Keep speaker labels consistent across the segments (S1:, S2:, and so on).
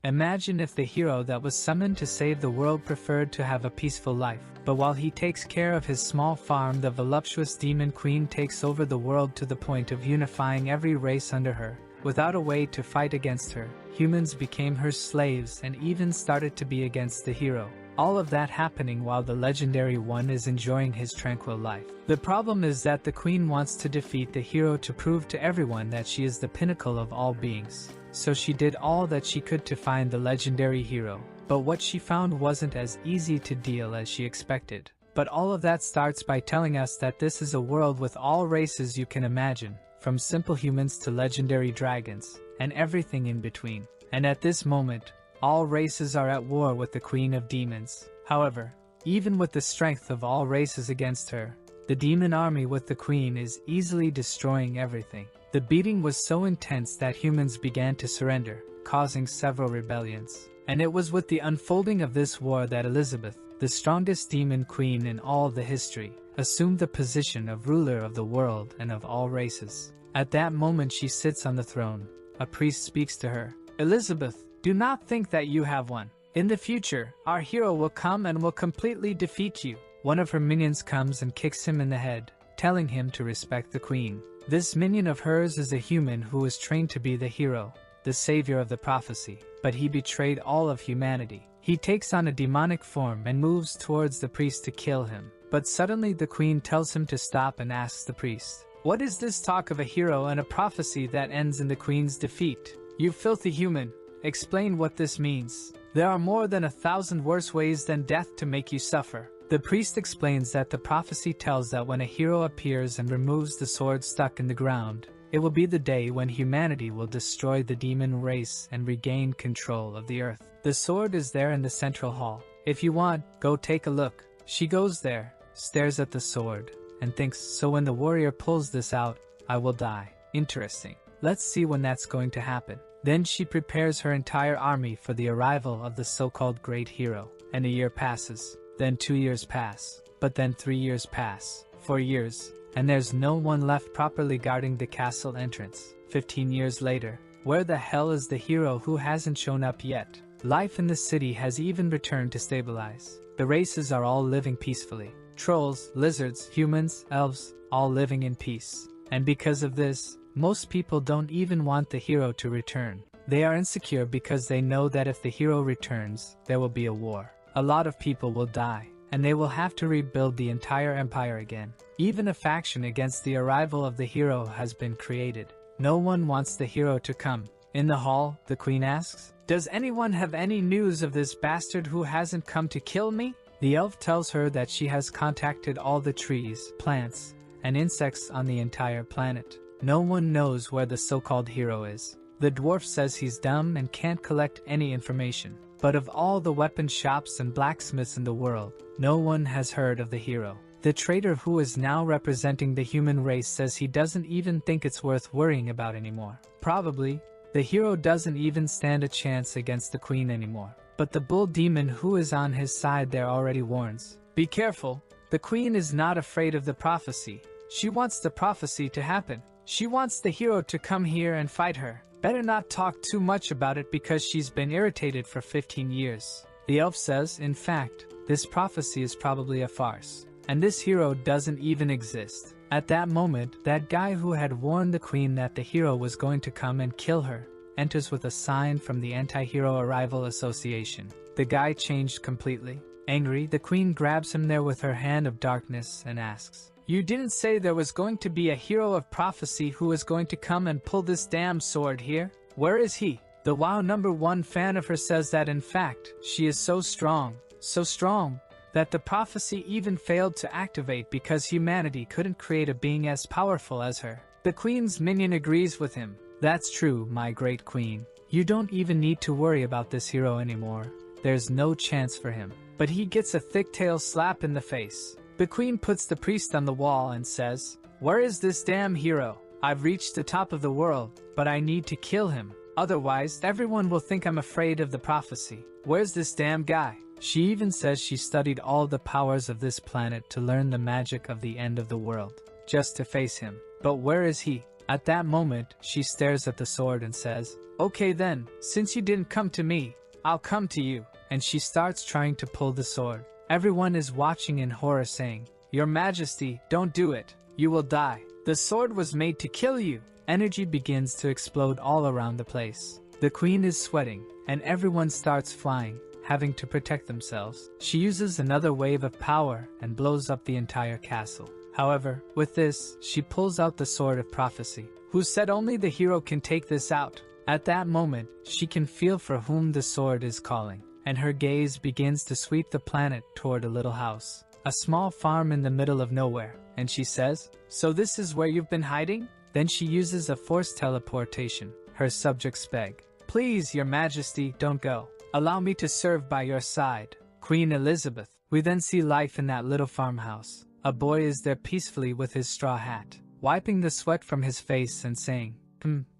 S1: Imagine if the hero that was summoned to save the world preferred to have a peaceful life, but while he takes care of his small farm, the voluptuous demon queen takes over the world to the point of unifying every race under her. Without a way to fight against her, humans became her slaves and even started to be against the hero. All of that happening while the legendary one is enjoying his tranquil life. The problem is that the queen wants to defeat the hero to prove to everyone that she is the pinnacle of all beings. So she did all that she could to find the legendary hero, but what she found wasn't as easy to deal as she expected. But all of that starts by telling us that this is a world with all races you can imagine, from simple humans to legendary dragons, and everything in between. And at this moment, all races are at war with the Queen of Demons. However, even with the strength of all races against her, the demon army with the queen is easily destroying everything. The beating was so intense that humans began to surrender, causing several rebellions. And it was with the unfolding of this war that Elizabeth, the strongest demon queen in all the history, assumed the position of ruler of the world and of all races. At that moment she sits on the throne. A priest speaks to her. Elizabeth, do not think that you have won. In the future, our hero will come and will completely defeat you. One of her minions comes and kicks him in the head, telling him to respect the queen. This minion of hers is a human who was trained to be the hero, the savior of the prophecy, but he betrayed all of humanity. He takes on a demonic form and moves towards the priest to kill him. But suddenly the queen tells him to stop and asks the priest, "What is this talk of a hero and a prophecy that ends in the queen's defeat? You filthy human, explain what this means. There are more than 1,000 worse ways than death to make you suffer." The priest explains that the prophecy tells that when a hero appears and removes the sword stuck in the ground, it will be the day when humanity will destroy the demon race and regain control of the earth. The sword is there in the central hall. If you want, go take a look. She goes there, stares at the sword, and thinks, so when the warrior pulls this out, I will die. Interesting. Let's see when that's going to happen. Then she prepares her entire army for the arrival of the so-called great hero. And a year passes. Then 2 years pass. But then 3 years pass. 4 years. And there's no one left properly guarding the castle entrance. 15 years later. Where the hell is the hero who hasn't shown up yet? Life in the city has even returned to stabilize. The races are all living peacefully. Trolls, lizards, humans, elves, all living in peace. And because of this, most people don't even want the hero to return. They are insecure because they know that if the hero returns, there will be a war. A lot of people will die, and they will have to rebuild the entire empire again. Even a faction against the arrival of the hero has been created. No one wants the hero to come. In the hall, the queen asks, "Does anyone have any news of this bastard who hasn't come to kill me?" The elf tells her that she has contacted all the trees, plants, and insects on the entire planet. No one knows where the so-called hero is. The dwarf says he's dumb and can't collect any information. But of all the weapon shops and blacksmiths in the world, no one has heard of the hero. The trader who is now representing the human race says he doesn't even think it's worth worrying about anymore. Probably, the hero doesn't even stand a chance against the queen anymore. But the bull demon who is on his side there already warns, "Be careful, the queen is not afraid of the prophecy. She wants the prophecy to happen. She wants the hero to come here and fight her. Better not talk too much about it because she's been irritated for 15 years. The elf says, in fact, this prophecy is probably a farce, and this hero doesn't even exist. At that moment, that guy who had warned the queen that the hero was going to come and kill her, enters with a sign from the Anti-Hero Arrival Association. The guy changed completely. Angry, the queen grabs him there with her hand of darkness and asks, "You didn't say there was going to be a hero of prophecy who was going to come and pull this damn sword here? Where is he?" The WoW #1 fan of her says that in fact, she is so strong, that the prophecy even failed to activate because humanity couldn't create a being as powerful as her. The queen's minion agrees with him. "That's true, my great queen. You don't even need to worry about this hero anymore. There's no chance for him." But he gets a thick tail slap in the face. The queen puts the priest on the wall and says, "Where is this damn hero? I've reached the top of the world, but I need to kill him. Otherwise, everyone will think I'm afraid of the prophecy. Where's this damn guy?" She even says she studied all the powers of this planet to learn the magic of the end of the world, just to face him. But where is he? At that moment, she stares at the sword and says, "Okay then, since you didn't come to me, I'll come to you." And she starts trying to pull the sword. Everyone is watching in horror saying, "Your Majesty, don't do it. You will die. The sword was made to kill you." Energy begins to explode all around the place. The queen is sweating, and everyone starts flying, having to protect themselves. She uses another wave of power and blows up the entire castle. However, with this, she pulls out the sword of prophecy. Who said only the hero can take this out? At that moment, she can feel for whom the sword is calling, and her gaze begins to sweep the planet toward a little house, a small farm in the middle of nowhere, and she says, "So this is where you've been hiding?" Then she uses a forced teleportation. Her subjects beg, "Please, Your Majesty, don't go. Allow me to serve by your side." Queen Elizabeth. We then see life in that little farmhouse. A boy is there peacefully with his straw hat, wiping the sweat from his face and saying,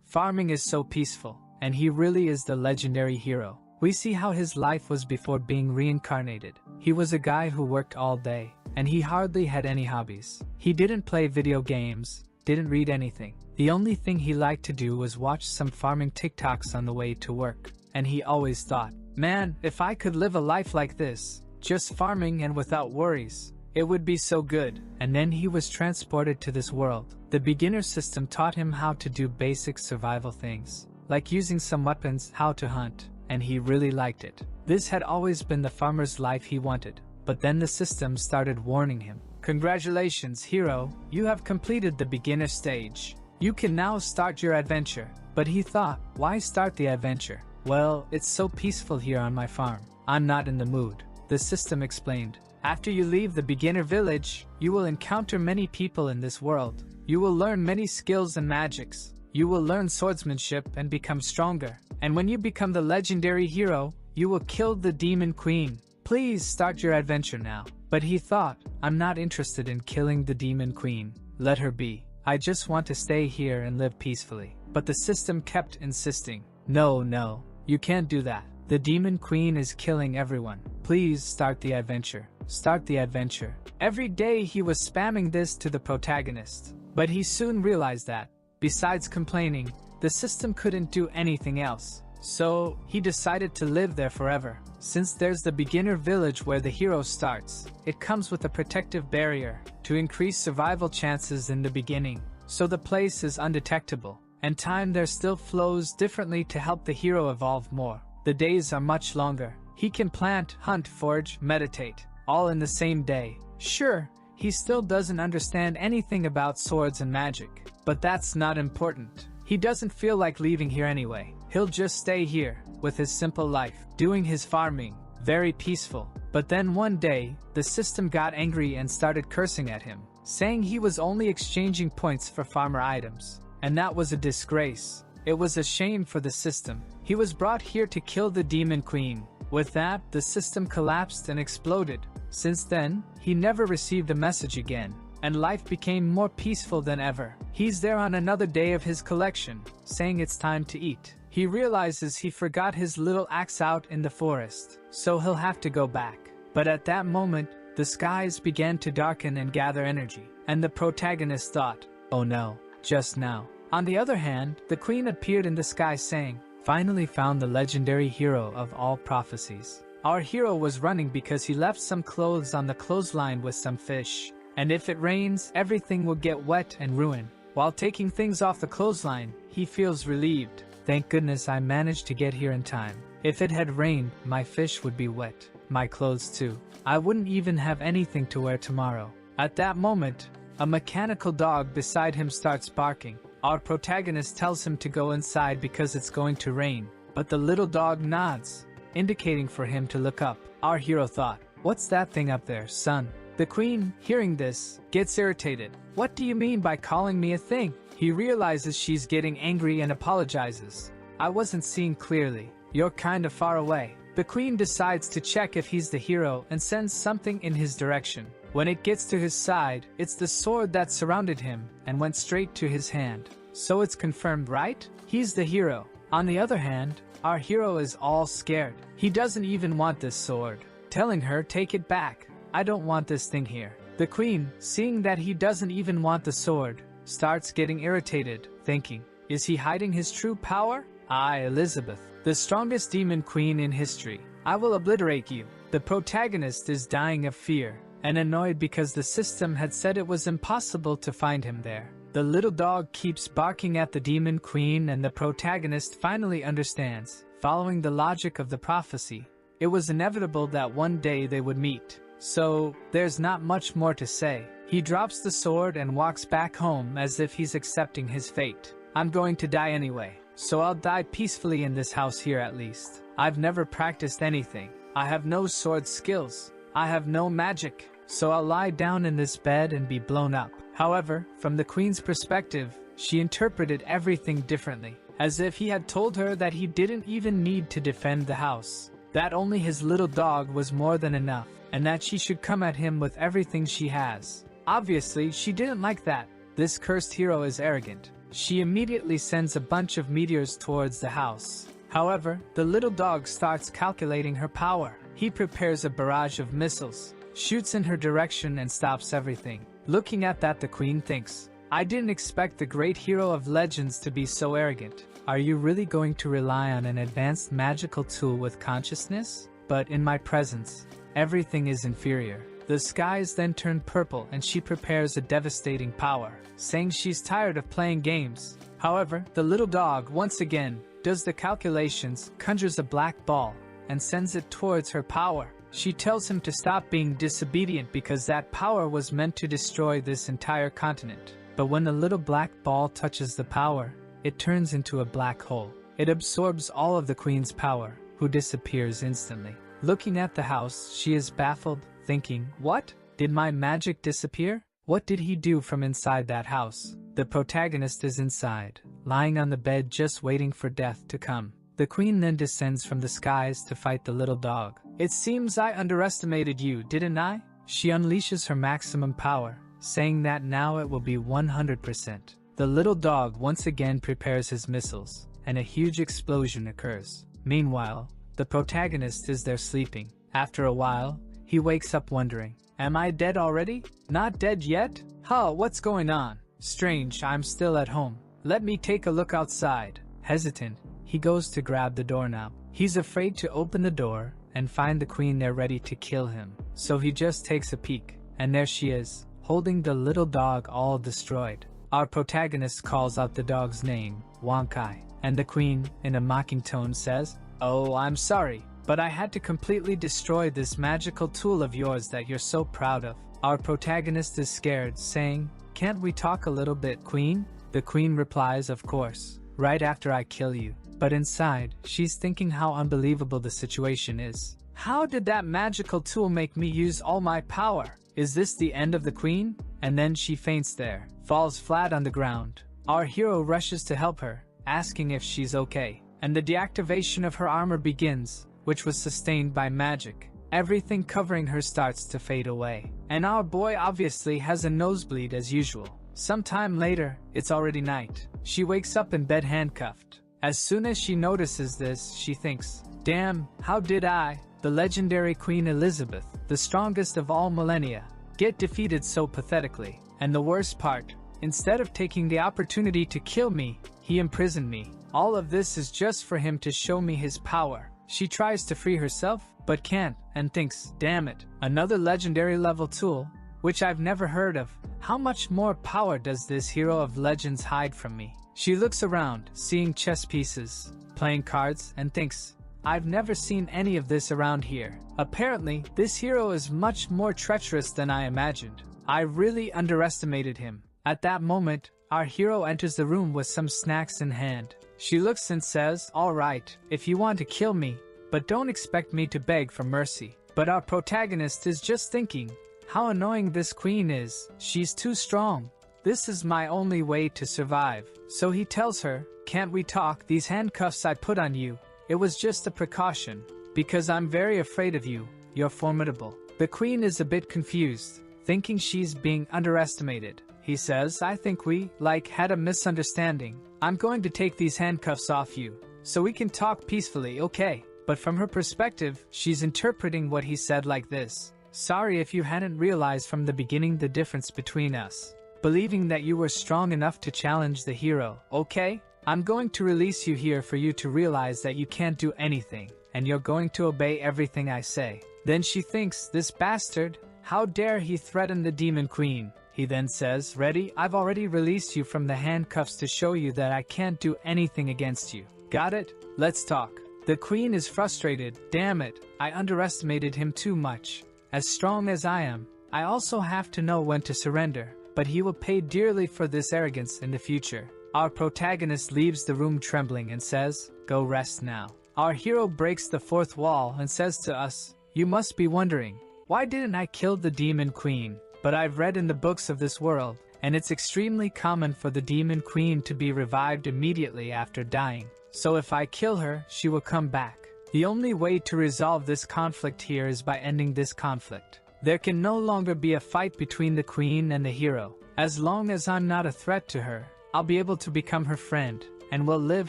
S1: farming is so peaceful, and he really is the legendary hero. We see how his life was before being reincarnated. He was a guy who worked all day, and he hardly had any hobbies. He didn't play video games, didn't read anything. The only thing he liked to do was watch some farming TikToks on the way to work. And he always thought, "Man, if I could live a life like this, just farming and without worries, it would be so good." And then he was transported to this world. The beginner system taught him how to do basic survival things, like using some weapons, how to hunt, and he really liked it. This had always been the farmer's life he wanted, but then the system started warning him. "Congratulations, hero, you have completed the beginner stage. You can now start your adventure." But he thought, why start the adventure? Well, it's so peaceful here on my farm. I'm not in the mood. The system explained. After you leave the beginner village, you will encounter many people in this world. You will learn many skills and magics. You will learn swordsmanship and become stronger. And when you become the legendary hero, you will kill the demon queen. Please start your adventure now. But he thought, I'm not interested in killing the demon queen. Let her be. I just want to stay here and live peacefully. But the system kept insisting. No, you can't do that. The demon queen is killing everyone. Please start the adventure. Start the adventure. Every day he was spamming this to the protagonist. But he soon realized that, besides complaining, the system couldn't do anything else. So, he decided to live there forever. Since there's the beginner village where the hero starts, it comes with a protective barrier to increase survival chances in the beginning. So the place is undetectable, and time there still flows differently to help the hero evolve more. The days are much longer. He can plant, hunt, forge, meditate, all in the same day. Sure, he still doesn't understand anything about swords and magic, but that's not important. He doesn't feel like leaving here anyway. He'll just stay here, with his simple life, doing his farming, very peaceful. But then one day, the system got angry and started cursing at him, saying he was only exchanging points for farmer items. And that was a disgrace. It was a shame for the system. He was brought here to kill the demon queen. With that, the system collapsed and exploded. Since then, he never received a message again, and life became more peaceful than ever. He's there on another day of his collection, saying it's time to eat. He realizes he forgot his little axe out in the forest, so he'll have to go back. But at that moment, the skies began to darken and gather energy, and the protagonist thought, oh no, just now. On the other hand, the queen appeared in the sky saying, finally found the legendary hero of all prophecies. Our hero was running because he left some clothes on the clothesline with some fish. And if it rains, everything will get wet and ruin. While taking things off the clothesline, he feels relieved. Thank goodness I managed to get here in time. If it had rained, my fish would be wet. My clothes too. I wouldn't even have anything to wear tomorrow. At that moment, a mechanical dog beside him starts barking. Our protagonist tells him to go inside because it's going to rain. But the little dog nods, indicating for him to look up. Our hero thought, what's that thing up there, son? The queen, hearing this, gets irritated. What do you mean by calling me a thing? He realizes she's getting angry and apologizes. I wasn't seeing clearly. You're kind of far away. The queen decides to check if he's the hero and sends something in his direction. When it gets to his side, it's the sword that surrounded him and went straight to his hand. So it's confirmed, right? He's the hero. On the other hand, our hero is all scared. He doesn't even want this sword, telling her take it back. I don't want this thing here. The queen, seeing that he doesn't even want the sword, starts getting irritated, thinking, is he hiding his true power? I, Elizabeth, the strongest demon queen in history. I will obliterate you. The protagonist is dying of fear and annoyed because the system had said it was impossible to find him there. The little dog keeps barking at the demon queen, and the protagonist finally understands. Following the logic of the prophecy, it was inevitable that one day they would meet. So, there's not much more to say. He drops the sword and walks back home as if he's accepting his fate. I'm going to die anyway, so I'll die peacefully in this house here at least. I've never practiced anything. I have no sword skills. I have no magic, so I'll lie down in this bed and be blown up. However, from the queen's perspective, she interpreted everything differently, as if he had told her that he didn't even need to defend the house, that only his little dog was more than enough, and that she should come at him with everything she has. Obviously, she didn't like that. This cursed hero is arrogant. She immediately sends a bunch of meteors towards the house. However, the little dog starts calculating her power. He prepares a barrage of missiles, shoots in her direction, and stops everything. Looking at that, the queen thinks, I didn't expect the great hero of legends to be so arrogant. Are you really going to rely on an advanced magical tool with consciousness? But in my presence, everything is inferior. The skies then turn purple and she prepares a devastating power, saying she's tired of playing games. However, the little dog once again does the calculations, conjures a black ball, and sends it towards her power. She tells him to stop being disobedient because that power was meant to destroy this entire continent. But when the little black ball touches the power, it turns into a black hole. It absorbs all of the queen's power, who disappears instantly. Looking at the house, she is baffled, thinking, what? Did my magic disappear? What did he do from inside that house? The protagonist is inside, lying on the bed just waiting for death to come. The queen then descends from the skies to fight the little dog. It seems I underestimated you, didn't I? She unleashes her maximum power, saying that now it will be 100%. The little dog once again prepares his missiles, and a huge explosion occurs. Meanwhile, the protagonist is there sleeping. After a while, he wakes up wondering, am I dead already? Not dead yet? Huh, what's going on? Strange, I'm still at home. Let me take a look outside. Hesitant, he goes to grab the doorknob. He's afraid to open the door and find the queen there ready to kill him. So he just takes a peek, and there she is, holding the little dog all destroyed. Our protagonist calls out the dog's name, Wonkai, and the queen, in a mocking tone, says, oh, I'm sorry, but I had to completely destroy this magical tool of yours that you're so proud of. Our protagonist is scared, saying, can't we talk a little bit, queen? The queen replies, of course, right after I kill you. But inside, she's thinking how unbelievable the situation is. How did that magical tool make me use all my power? Is this the end of the queen? And then she faints there, falls flat on the ground. Our hero rushes to help her, asking if she's okay. And the deactivation of her armor begins, which was sustained by magic. Everything covering her starts to fade away. And our boy obviously has a nosebleed as usual. Sometime later, it's already night. She wakes up in bed handcuffed. As soon as she notices this, she thinks, damn, how did I, the legendary Queen Elizabeth, the strongest of all millennia, get defeated so pathetically? And the worst part, instead of taking the opportunity to kill me, he imprisoned me. All of this is just for him to show me his power. She tries to free herself, but can't, and thinks, damn it, another legendary level tool, which I've never heard of. How much more power does this hero of legends hide from me? She looks around, seeing chess pieces, playing cards, and thinks, I've never seen any of this around here. Apparently, this hero is much more treacherous than I imagined. I really underestimated him. At that moment, our hero enters the room with some snacks in hand. She looks and says, all right, if you want to kill me, but don't expect me to beg for mercy. But our protagonist is just thinking, how annoying this queen is. She's too strong. This is my only way to survive. So he tells her, can't we talk? These handcuffs I put on you, it was just a precaution, because I'm very afraid of you. You're formidable. The queen is a bit confused, thinking she's being underestimated. He says, I think we, had a misunderstanding. I'm going to take these handcuffs off you, so we can talk peacefully, okay? But from her perspective, she's interpreting what he said like this. Sorry if you hadn't realized from the beginning the difference between us. believing that you were strong enough to challenge the hero. Okay? I'm going to release you here for you to realize that you can't do anything, and you're going to obey everything I say. Then she thinks, this bastard, how dare he threaten the Demon Queen? He then says, ready? I've already released you from the handcuffs to show you that I can't do anything against you. Got it? Let's talk. The Queen is frustrated. Damn it, I underestimated him too much. As strong as I am, I also have to know when to surrender, but he will pay dearly for this arrogance in the future. Our protagonist leaves the room trembling and says, go rest now. Our hero breaks the fourth wall and says to us, you must be wondering, why didn't I kill the Demon Queen? But I've read in the books of this world, and it's extremely common for the Demon Queen to be revived immediately after dying. So if I kill her, she will come back. The only way to resolve this conflict here is by ending this conflict. There can no longer be a fight between the Queen and the hero. As long as I'm not a threat to her, I'll be able to become her friend, and we'll live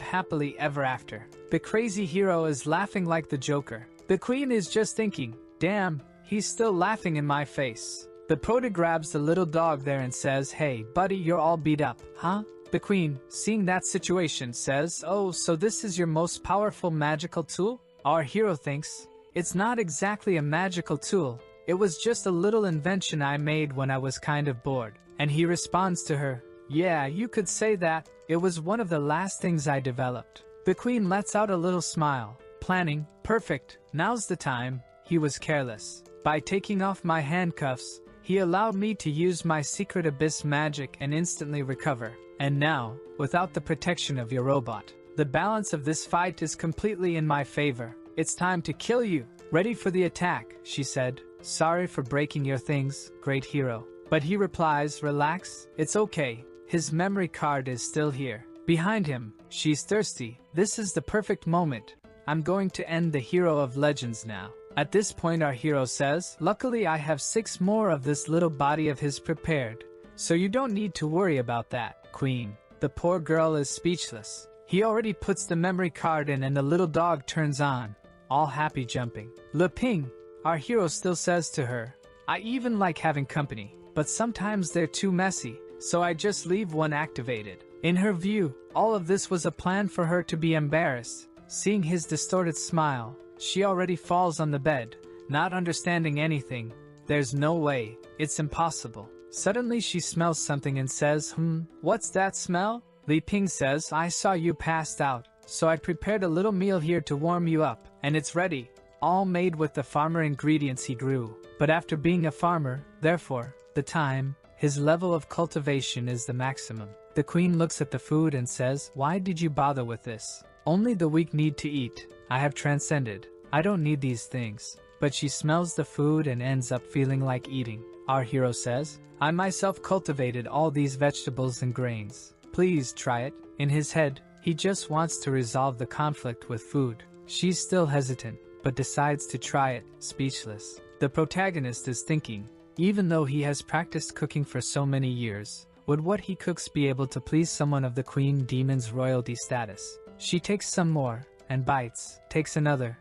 S1: happily ever after. The crazy hero is laughing like the Joker. The Queen is just thinking, damn, he's still laughing in my face. The prota grabs the little dog there and says, hey, buddy, you're all beat up, huh? The Queen, seeing that situation, says, oh, so this is your most powerful magical tool? Our hero thinks, it's not exactly a magical tool. It was just a little invention I made when I was kind of bored. And he responds to her, yeah, you could say that. It was one of the last things I developed. The Queen lets out a little smile, planning, perfect, now's the time. He was careless. By taking off my handcuffs, he allowed me to use my secret abyss magic and instantly recover. And now, without the protection of your robot, the balance of this fight is completely in my favor. It's time to kill you. Ready for the attack, she said. Sorry for breaking your things, great hero. But he replies, relax, it's okay. His memory card is still here. Behind him, she's thirsty. This is the perfect moment. I'm going to end the hero of legends now. At this point our hero says, luckily I have 6 more of this little body of his prepared. So you don't need to worry about that, Queen. The poor girl is speechless. He already puts the memory card in and the little dog turns on, all happy jumping. Le Ping, our hero still says to her, I even like having company, but sometimes they're too messy, so I just leave one activated. In her view, all of this was a plan for her to be embarrassed. Seeing his distorted smile, she already falls on the bed, not understanding anything. There's no way, it's impossible. Suddenly she smells something and says, what's that smell? Li Ping says, I saw you passed out, so I prepared a little meal here to warm you up, and it's ready, all made with the farmer ingredients he grew. But after being a farmer, therefore, the time, his level of cultivation is the maximum. The Queen looks at the food and says, why did you bother with this? Only the weak need to eat. I have transcended. I don't need these things. But she smells the food and ends up feeling like eating. Our hero says, I myself cultivated all these vegetables and grains. Please try it. In his head, he just wants to resolve the conflict with food. She's still hesitant, but decides to try it, speechless. The protagonist is thinking, even though he has practiced cooking for so many years, would what he cooks be able to please someone of the Queen Demon's royalty status? She takes some more, and bites, takes another,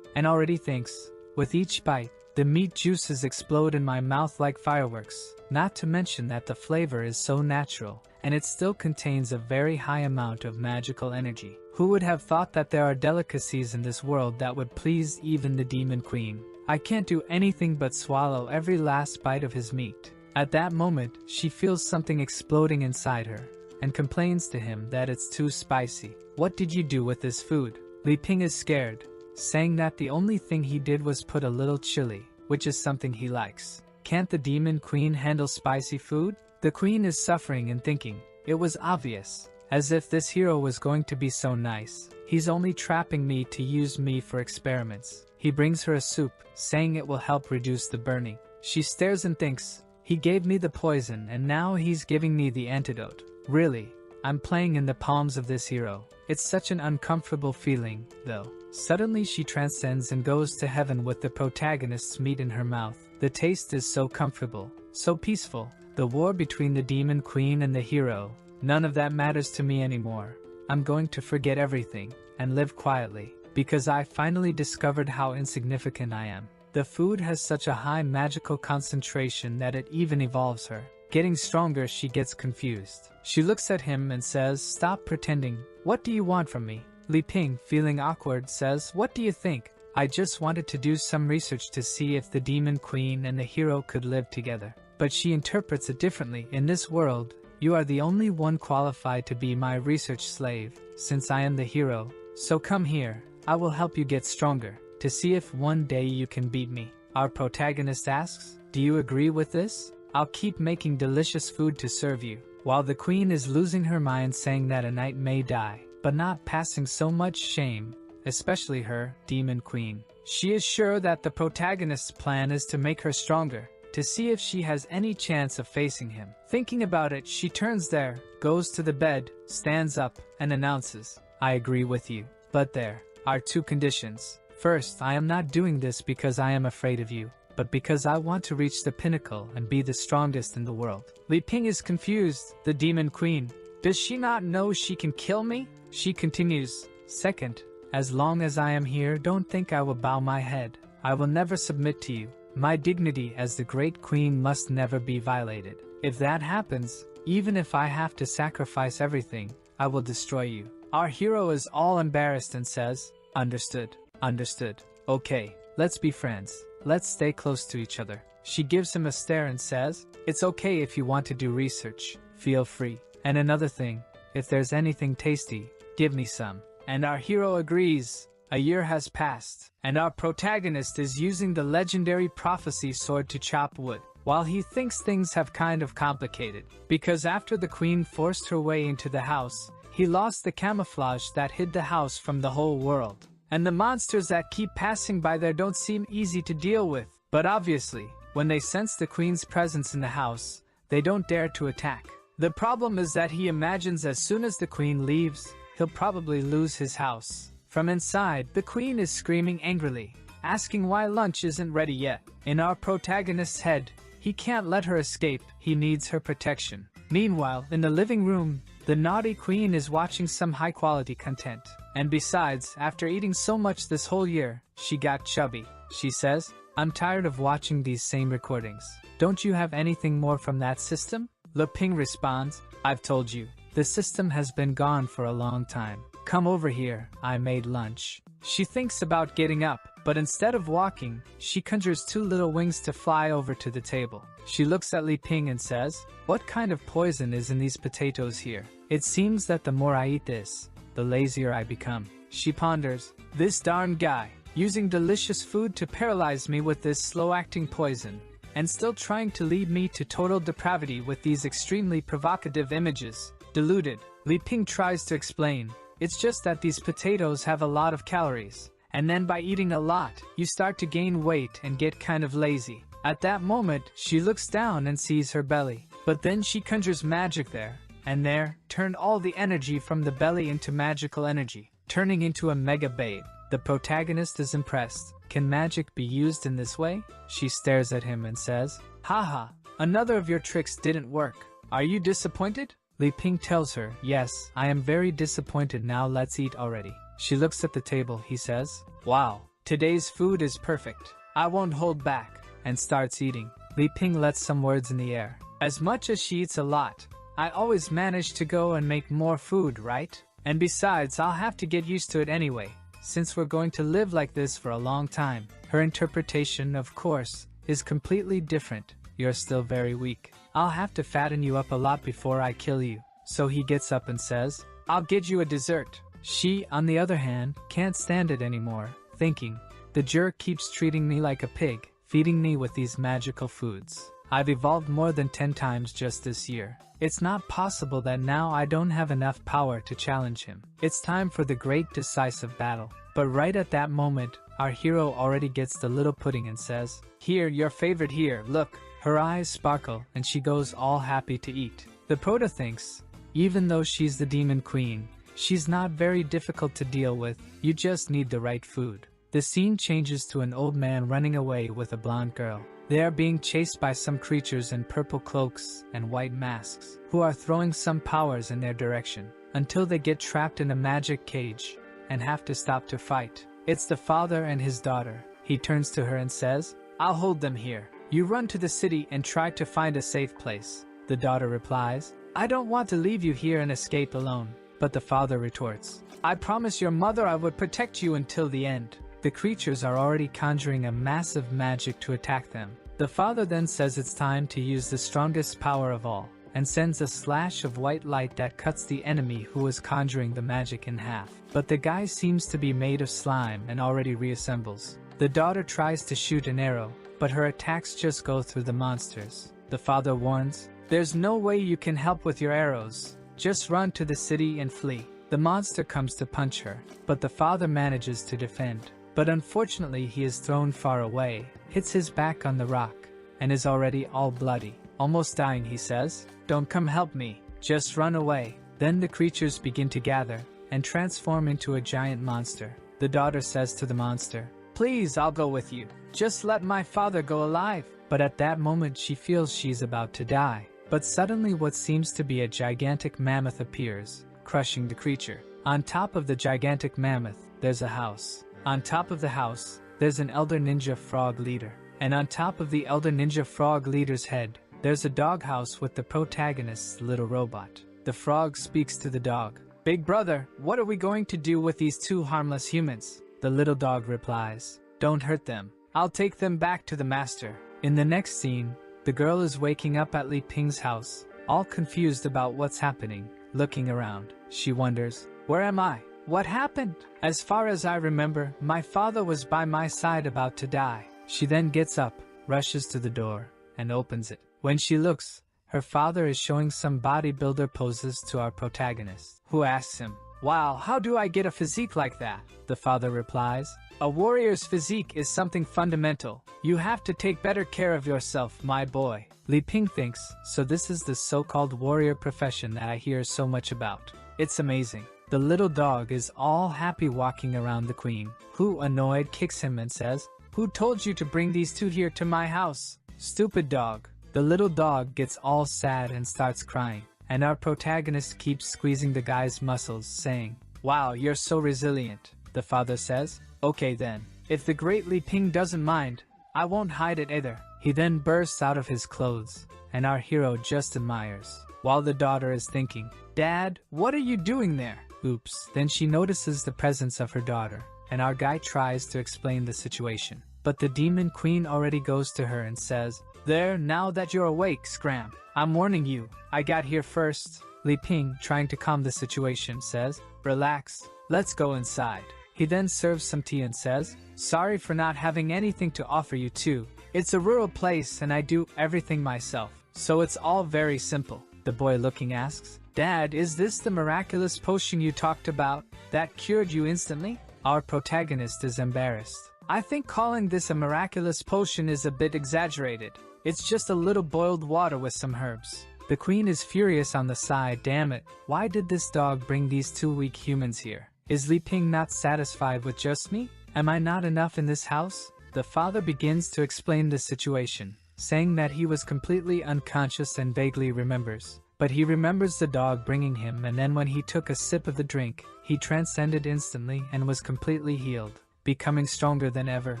S1: and already thinks, with each bite, the meat juices explode in my mouth like fireworks, not to mention that the flavor is so natural, and it still contains a very high amount of magical energy. Who would have thought that there are delicacies in this world that would please even the Demon Queen? I can't do anything but swallow every last bite of his meat. At that moment, she feels something exploding inside her, and complains to him that it's too spicy. What did you do with this food? Li Ping is scared, saying that the only thing he did was put a little chili, which is something he likes. Can't the Demon Queen handle spicy food? The Queen is suffering and thinking, it was obvious, as if this hero was going to be so nice. He's only trapping me to use me for experiments. He brings her a soup, saying it will help reduce the burning. She stares and thinks, he gave me the poison and now he's giving me the antidote. Really, I'm playing in the palms of this hero. It's such an uncomfortable feeling, though. Suddenly she transcends and goes to heaven with the protagonist's meat in her mouth. The taste is so comfortable, so peaceful. The war between the Demon Queen and the hero, none of that matters to me anymore. I'm going to forget everything and live quietly, because I finally discovered how insignificant I am. The food has such a high magical concentration that it even evolves her. getting stronger. She gets confused. She looks at him and says, "Stop pretending. What do you want from me?" Li Ping, feeling awkward, says, "What do you think? I just wanted to do some research to see if the demon queen and the hero could live together." But she interprets it differently. "In this world, you are the only one qualified to be my research slave, since I am the hero. So come here, I will help you get stronger, to see if one day you can beat me." Our protagonist asks, "Do you agree with this? I'll keep making delicious food to serve you." While the queen is losing her mind, saying that a knight may die, but not passing so much shame, especially her, demon queen. She is sure that the protagonist's plan is to make her stronger, to see if she has any chance of facing him. Thinking about it, she turns there, goes to the bed, stands up, and announces, "I agree with you. But there are two conditions. First, I am not doing this because I am afraid of you, but because I want to reach the pinnacle and be the strongest in the world." Li Ping is confused. The demon queen, does she not know she can kill me? She continues, "Second, as long as I am here, don't think I will bow my head. I will never submit to you. My dignity as the great queen must never be violated. If that happens, even if I have to sacrifice everything, I will destroy you." Our hero is all embarrassed and says, "Understood, understood. Okay, let's be friends. Let's stay close to each other." She gives him a stare and says, "It's okay if you want to do research. Feel free. And another thing, if there's anything tasty, give me some." And our hero agrees. A year has passed, and our protagonist is using the legendary prophecy sword to chop wood, while he thinks things have kind of complicated, because after the queen forced her way into the house, he lost the camouflage that hid the house from the whole world. And the monsters that keep passing by there don't seem easy to deal with, but obviously, when they sense the queen's presence in the house, they don't dare to attack. The problem is that he imagines as soon as the queen leaves, he'll probably lose his house. From inside, the queen is screaming angrily, asking why lunch isn't ready yet. In our protagonist's head, he can't let her escape, he needs her protection. Meanwhile, in the living room, the naughty queen is watching some high-quality content. And besides, after eating so much this whole year, she got chubby. She says, "I'm tired of watching these same recordings. Don't you have anything more from that system?" Li Ping responds, "I've told you, the system has been gone for a long time. Come over here, I made lunch." She thinks about getting up, but instead of walking, she conjures two little wings to fly over to the table. She looks at Li Ping and says, "What kind of poison is in these potatoes here? It seems that the more I eat this, the lazier I become." She ponders, "This darn guy, using delicious food to paralyze me with this slow-acting poison, and still trying to lead me to total depravity with these extremely provocative images." Deluded, Li Ping tries to explain, "It's just that these potatoes have a lot of calories, and then by eating a lot, you start to gain weight and get kind of lazy." At that moment, she looks down and sees her belly, but then she conjures magic there, and there, turned all the energy from the belly into magical energy, turning into a mega babe. The protagonist is impressed. "Can magic be used in this way?" She stares at him and says, "Haha, another of your tricks didn't work. Are you disappointed?" Li Ping tells her, "Yes, I am very disappointed. Now let's eat already." She looks at the table. He says, "Wow, today's food is perfect. I won't hold back," and starts eating. Li Ping lets some words in the air. "As much as she eats a lot, I always manage to go and make more food, right? And besides, I'll have to get used to it anyway, since we're going to live like this for a long time." Her interpretation, of course, is completely different. "You're still very weak. I'll have to fatten you up a lot before I kill you." So he gets up and says, "I'll get you a dessert." She, on the other hand, can't stand it anymore, thinking, "The jerk keeps treating me like a pig, feeding me with these magical foods. I've evolved more than 10 times just this year. It's not possible that now I don't have enough power to challenge him. It's time for the great decisive battle." But right at that moment, our hero already gets the little pudding and says, "Here, your favorite here, look." Her eyes sparkle and she goes all happy to eat. The prota thinks, even though she's the demon queen, she's not very difficult to deal with, you just need the right food. The scene changes to an old man running away with a blonde girl. They are being chased by some creatures in purple cloaks and white masks, who are throwing some powers in their direction, until they get trapped in a magic cage and have to stop to fight. It's the father and his daughter. He turns to her and says, "I'll hold them here. You run to the city and try to find a safe place. The daughter replies, I don't want to leave you here and escape alone. But the father retorts, I promised your mother I would protect you until the end. The creatures are already conjuring a massive magic to attack them. The father then says it's time to use the strongest power of all, and sends a slash of white light that cuts the enemy who is conjuring the magic in half. But the guy seems to be made of slime and already reassembles. The daughter tries to shoot an arrow, but her attacks just go through the monsters. The father warns, there's no way you can help with your arrows. Just run to the city and flee. The monster comes to punch her, but the father manages to defend. But unfortunately he is thrown far away, hits his back on the rock, and is already all bloody. Almost dying, he says, don't come help me, just run away. Then the creatures begin to gather, and transform into a giant monster. The daughter says to the monster, please, I'll go with you. Just let my father go alive. But at that moment she feels she's about to die. But suddenly what seems to be a gigantic mammoth appears, crushing the creature. On top of the gigantic mammoth, there's a house. On top of the house, there's an elder ninja frog leader. And on top of the elder ninja frog leader's head, there's a doghouse with the protagonist's little robot. The frog speaks to the dog. Big brother, what are we going to do with these two harmless humans? The little dog replies, don't hurt them. I'll take them back to the master. In the next scene, the girl is waking up at Li Ping's house, all confused about what's happening. Looking around, she wonders, where am I? What happened? As far as I remember, my father was by my side about to die. She then gets up, rushes to the door, and opens it. When she looks, her father is showing some bodybuilder poses to our protagonist, who asks him, wow, how do I get a physique like that? The father replies, a warrior's physique is something fundamental. You have to take better care of yourself, my boy. Li Ping thinks, so this is the so-called warrior profession that I hear so much about. It's amazing. The little dog is all happy walking around the queen, who, annoyed, kicks him and says, who told you to bring these two here to my house? Stupid dog. The little dog gets all sad and starts crying, and our protagonist keeps squeezing the guy's muscles, saying, wow, you're so resilient. The father says, okay then, if the great Li Ping doesn't mind, I won't hide it either. He then bursts out of his clothes, and our hero just admires, while the daughter is thinking, Dad, what are you doing there? Oops. Then she notices the presence of her daughter, and our guy tries to explain the situation. But the demon queen already goes to her and says, there, now that you're awake, Scram. I'm warning you, I got here first. Li Ping, trying to calm the situation, says, relax, let's go inside. He then serves some tea and says, sorry for not having anything to offer you too. It's a rural place and I do everything myself, so it's all very simple. The boy looking asks, Dad, is this the miraculous potion you talked about that cured you instantly? Our protagonist is embarrassed. I think calling this a miraculous potion is a bit exaggerated. It's just a little boiled water with some herbs. The queen is furious on the side. Damn it, why did this dog bring these two weak humans here? Is Li Ping not satisfied with just me? Am I not enough in this house? The father begins to explain the situation, saying that he was completely unconscious and vaguely remembers. But he remembers the dog bringing him, and then when he took a sip of the drink, he transcended instantly and was completely healed, becoming stronger than ever,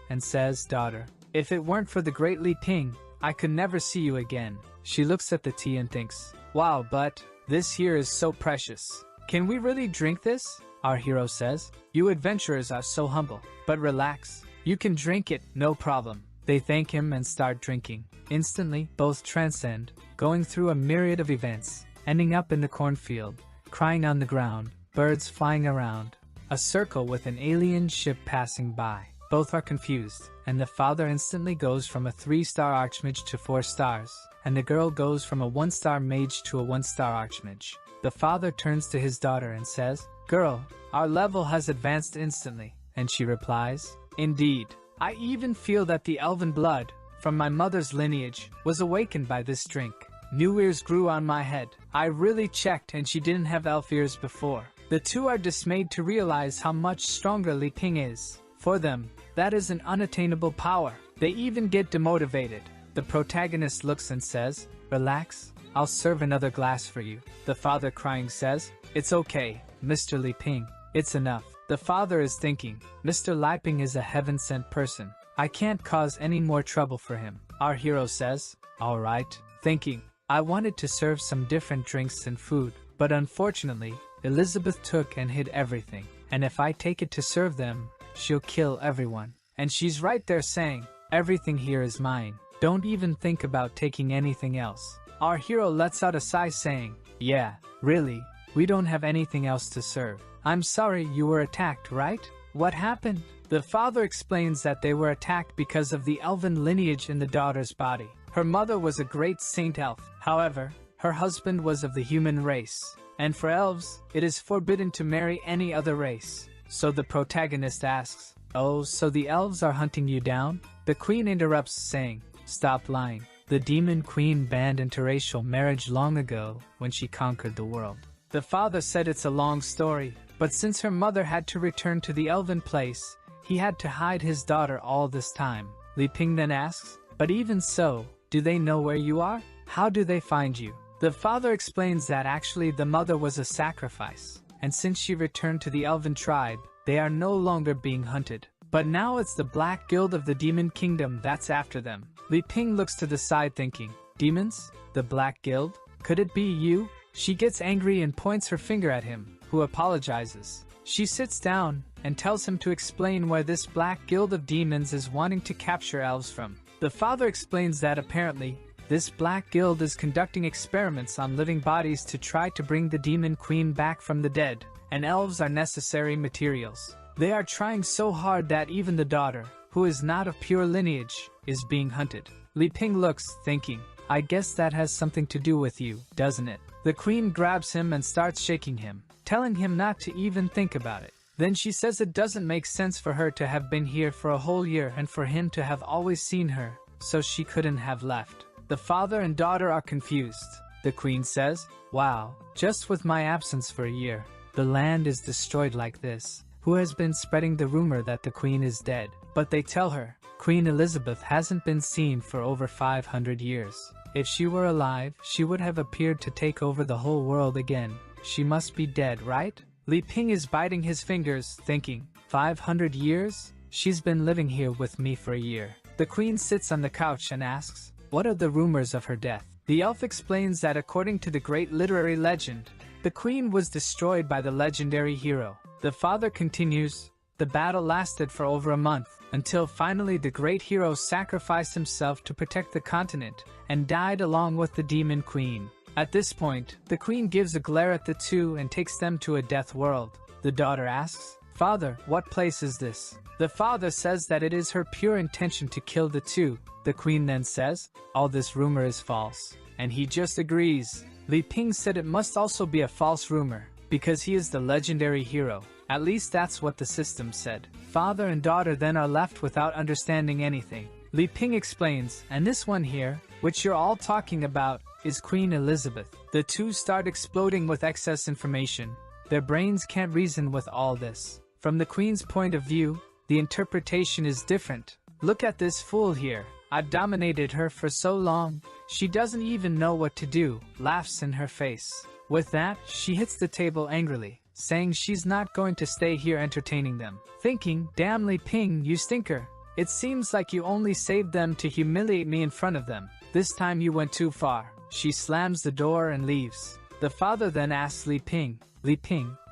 S1: and says, daughter, if it weren't for the great Li Ping, I could never see you again. She looks at the tea and thinks, wow, but this here is so precious. Can we really drink this? Our hero says, you adventurers are so humble, but relax. You can drink it, no problem. They thank him and start drinking. Instantly, both transcend, going through a myriad of events, ending up in the cornfield, crying on the ground, birds flying around, a circle with an alien ship passing by. Both are confused, and the father instantly goes from a 3-star archmage to 4 stars, and the girl goes from a 1-star mage to a 1-star archmage. The father turns to his daughter and says, girl, our level has advanced instantly. And she replies, indeed. I even feel that the elven blood, from my mother's lineage, was awakened by this drink. New ears grew on my head. I really checked and she didn't have elf ears before. The two are dismayed to realize how much stronger Li Ping is. For them, that is an unattainable power. They even get demotivated. The protagonist looks and says, relax, I'll serve another glass for you. The father crying says, it's okay, Mr. Li Ping. It's enough. The father is thinking, Mr. Li Ping is a heaven-sent person. I can't cause any more trouble for him. Our hero says, alright. Thinking, I wanted to serve some different drinks and food, but unfortunately, Elizabeth took and hid everything. And if I take it to serve them, she'll kill everyone. And she's right there saying, everything here is mine. Don't even think about taking anything else. Our hero lets out a sigh saying, yeah, really, we don't have anything else to serve. I'm sorry you were attacked, right? What happened? The father explains that they were attacked because of the elven lineage in the daughter's body. Her mother was a great saint elf. However, her husband was of the human race. And for elves, it is forbidden to marry any other race. So the protagonist asks, oh, so the elves are hunting you down? The queen interrupts saying, stop lying. The demon queen banned interracial marriage long ago when she conquered the world. The father said it's a long story, but since her mother had to return to the elven place, he had to hide his daughter all this time. Li Ping then asks, but even so, do they know where you are? How do they find you? The father explains that actually the mother was a sacrifice, and since she returned to the elven tribe, they are no longer being hunted. But now it's the Black Guild of the Demon Kingdom that's after them. Li Ping looks to the side thinking, demons? The Black Guild? Could it be you? She gets angry and points her finger at him, who apologizes. She sits down and tells him to explain where this Black Guild of Demons is wanting to capture elves from. The father explains that apparently, this Black Guild is conducting experiments on living bodies to try to bring the Demon Queen back from the dead, and elves are necessary materials. They are trying so hard that even the daughter, who is not of pure lineage, is being hunted. Li Ping looks, thinking, I guess that has something to do with you, doesn't it? The queen grabs him and starts shaking him, telling him not to even think about it. Then she says it doesn't make sense for her to have been here for a whole year and for him to have always seen her, so she couldn't have left. The father and daughter are confused. The queen says, wow, just with my absence for a year, the land is destroyed like this. Who has been spreading the rumor that the queen is dead? But they tell her, Queen Elizabeth hasn't been seen for over 500 years. If she were alive, she would have appeared to take over the whole world again. She must be dead, right? Li Ping is biting his fingers, thinking, 500 years? She's been living here with me for a year. The queen sits on the couch and asks, what are the rumors of her death? The elf explains that according to the great literary legend, the queen was destroyed by the legendary hero. The father continues, the battle lasted for over a month, until finally the great hero sacrificed himself to protect the continent, and died along with the demon queen. At this point, the queen gives a glare at the two and takes them to a death world. The daughter asks, Father, what place is this? The father says that it is her pure intention to kill the two. The queen then says, all this rumor is false. And he just agrees. Li Ping said it must also be a false rumor, because he is the legendary hero. At least that's what the system said. Father and daughter then are left without understanding anything. Li Ping explains, and this one here, which you're all talking about, is Queen Elizabeth. The two start exploding with excess information. Their brains can't reason with all this. From the queen's point of view, the interpretation is different. Look at this fool here. I've dominated her for so long. She doesn't even know what to do, laughs in her face. With that, she hits the table angrily, saying she's not going to stay here entertaining them. Thinking, damn Li Ping, you stinker. It seems like you only saved them to humiliate me in front of them. This time you went too far. She slams the door and leaves. The father then asks Li Ping,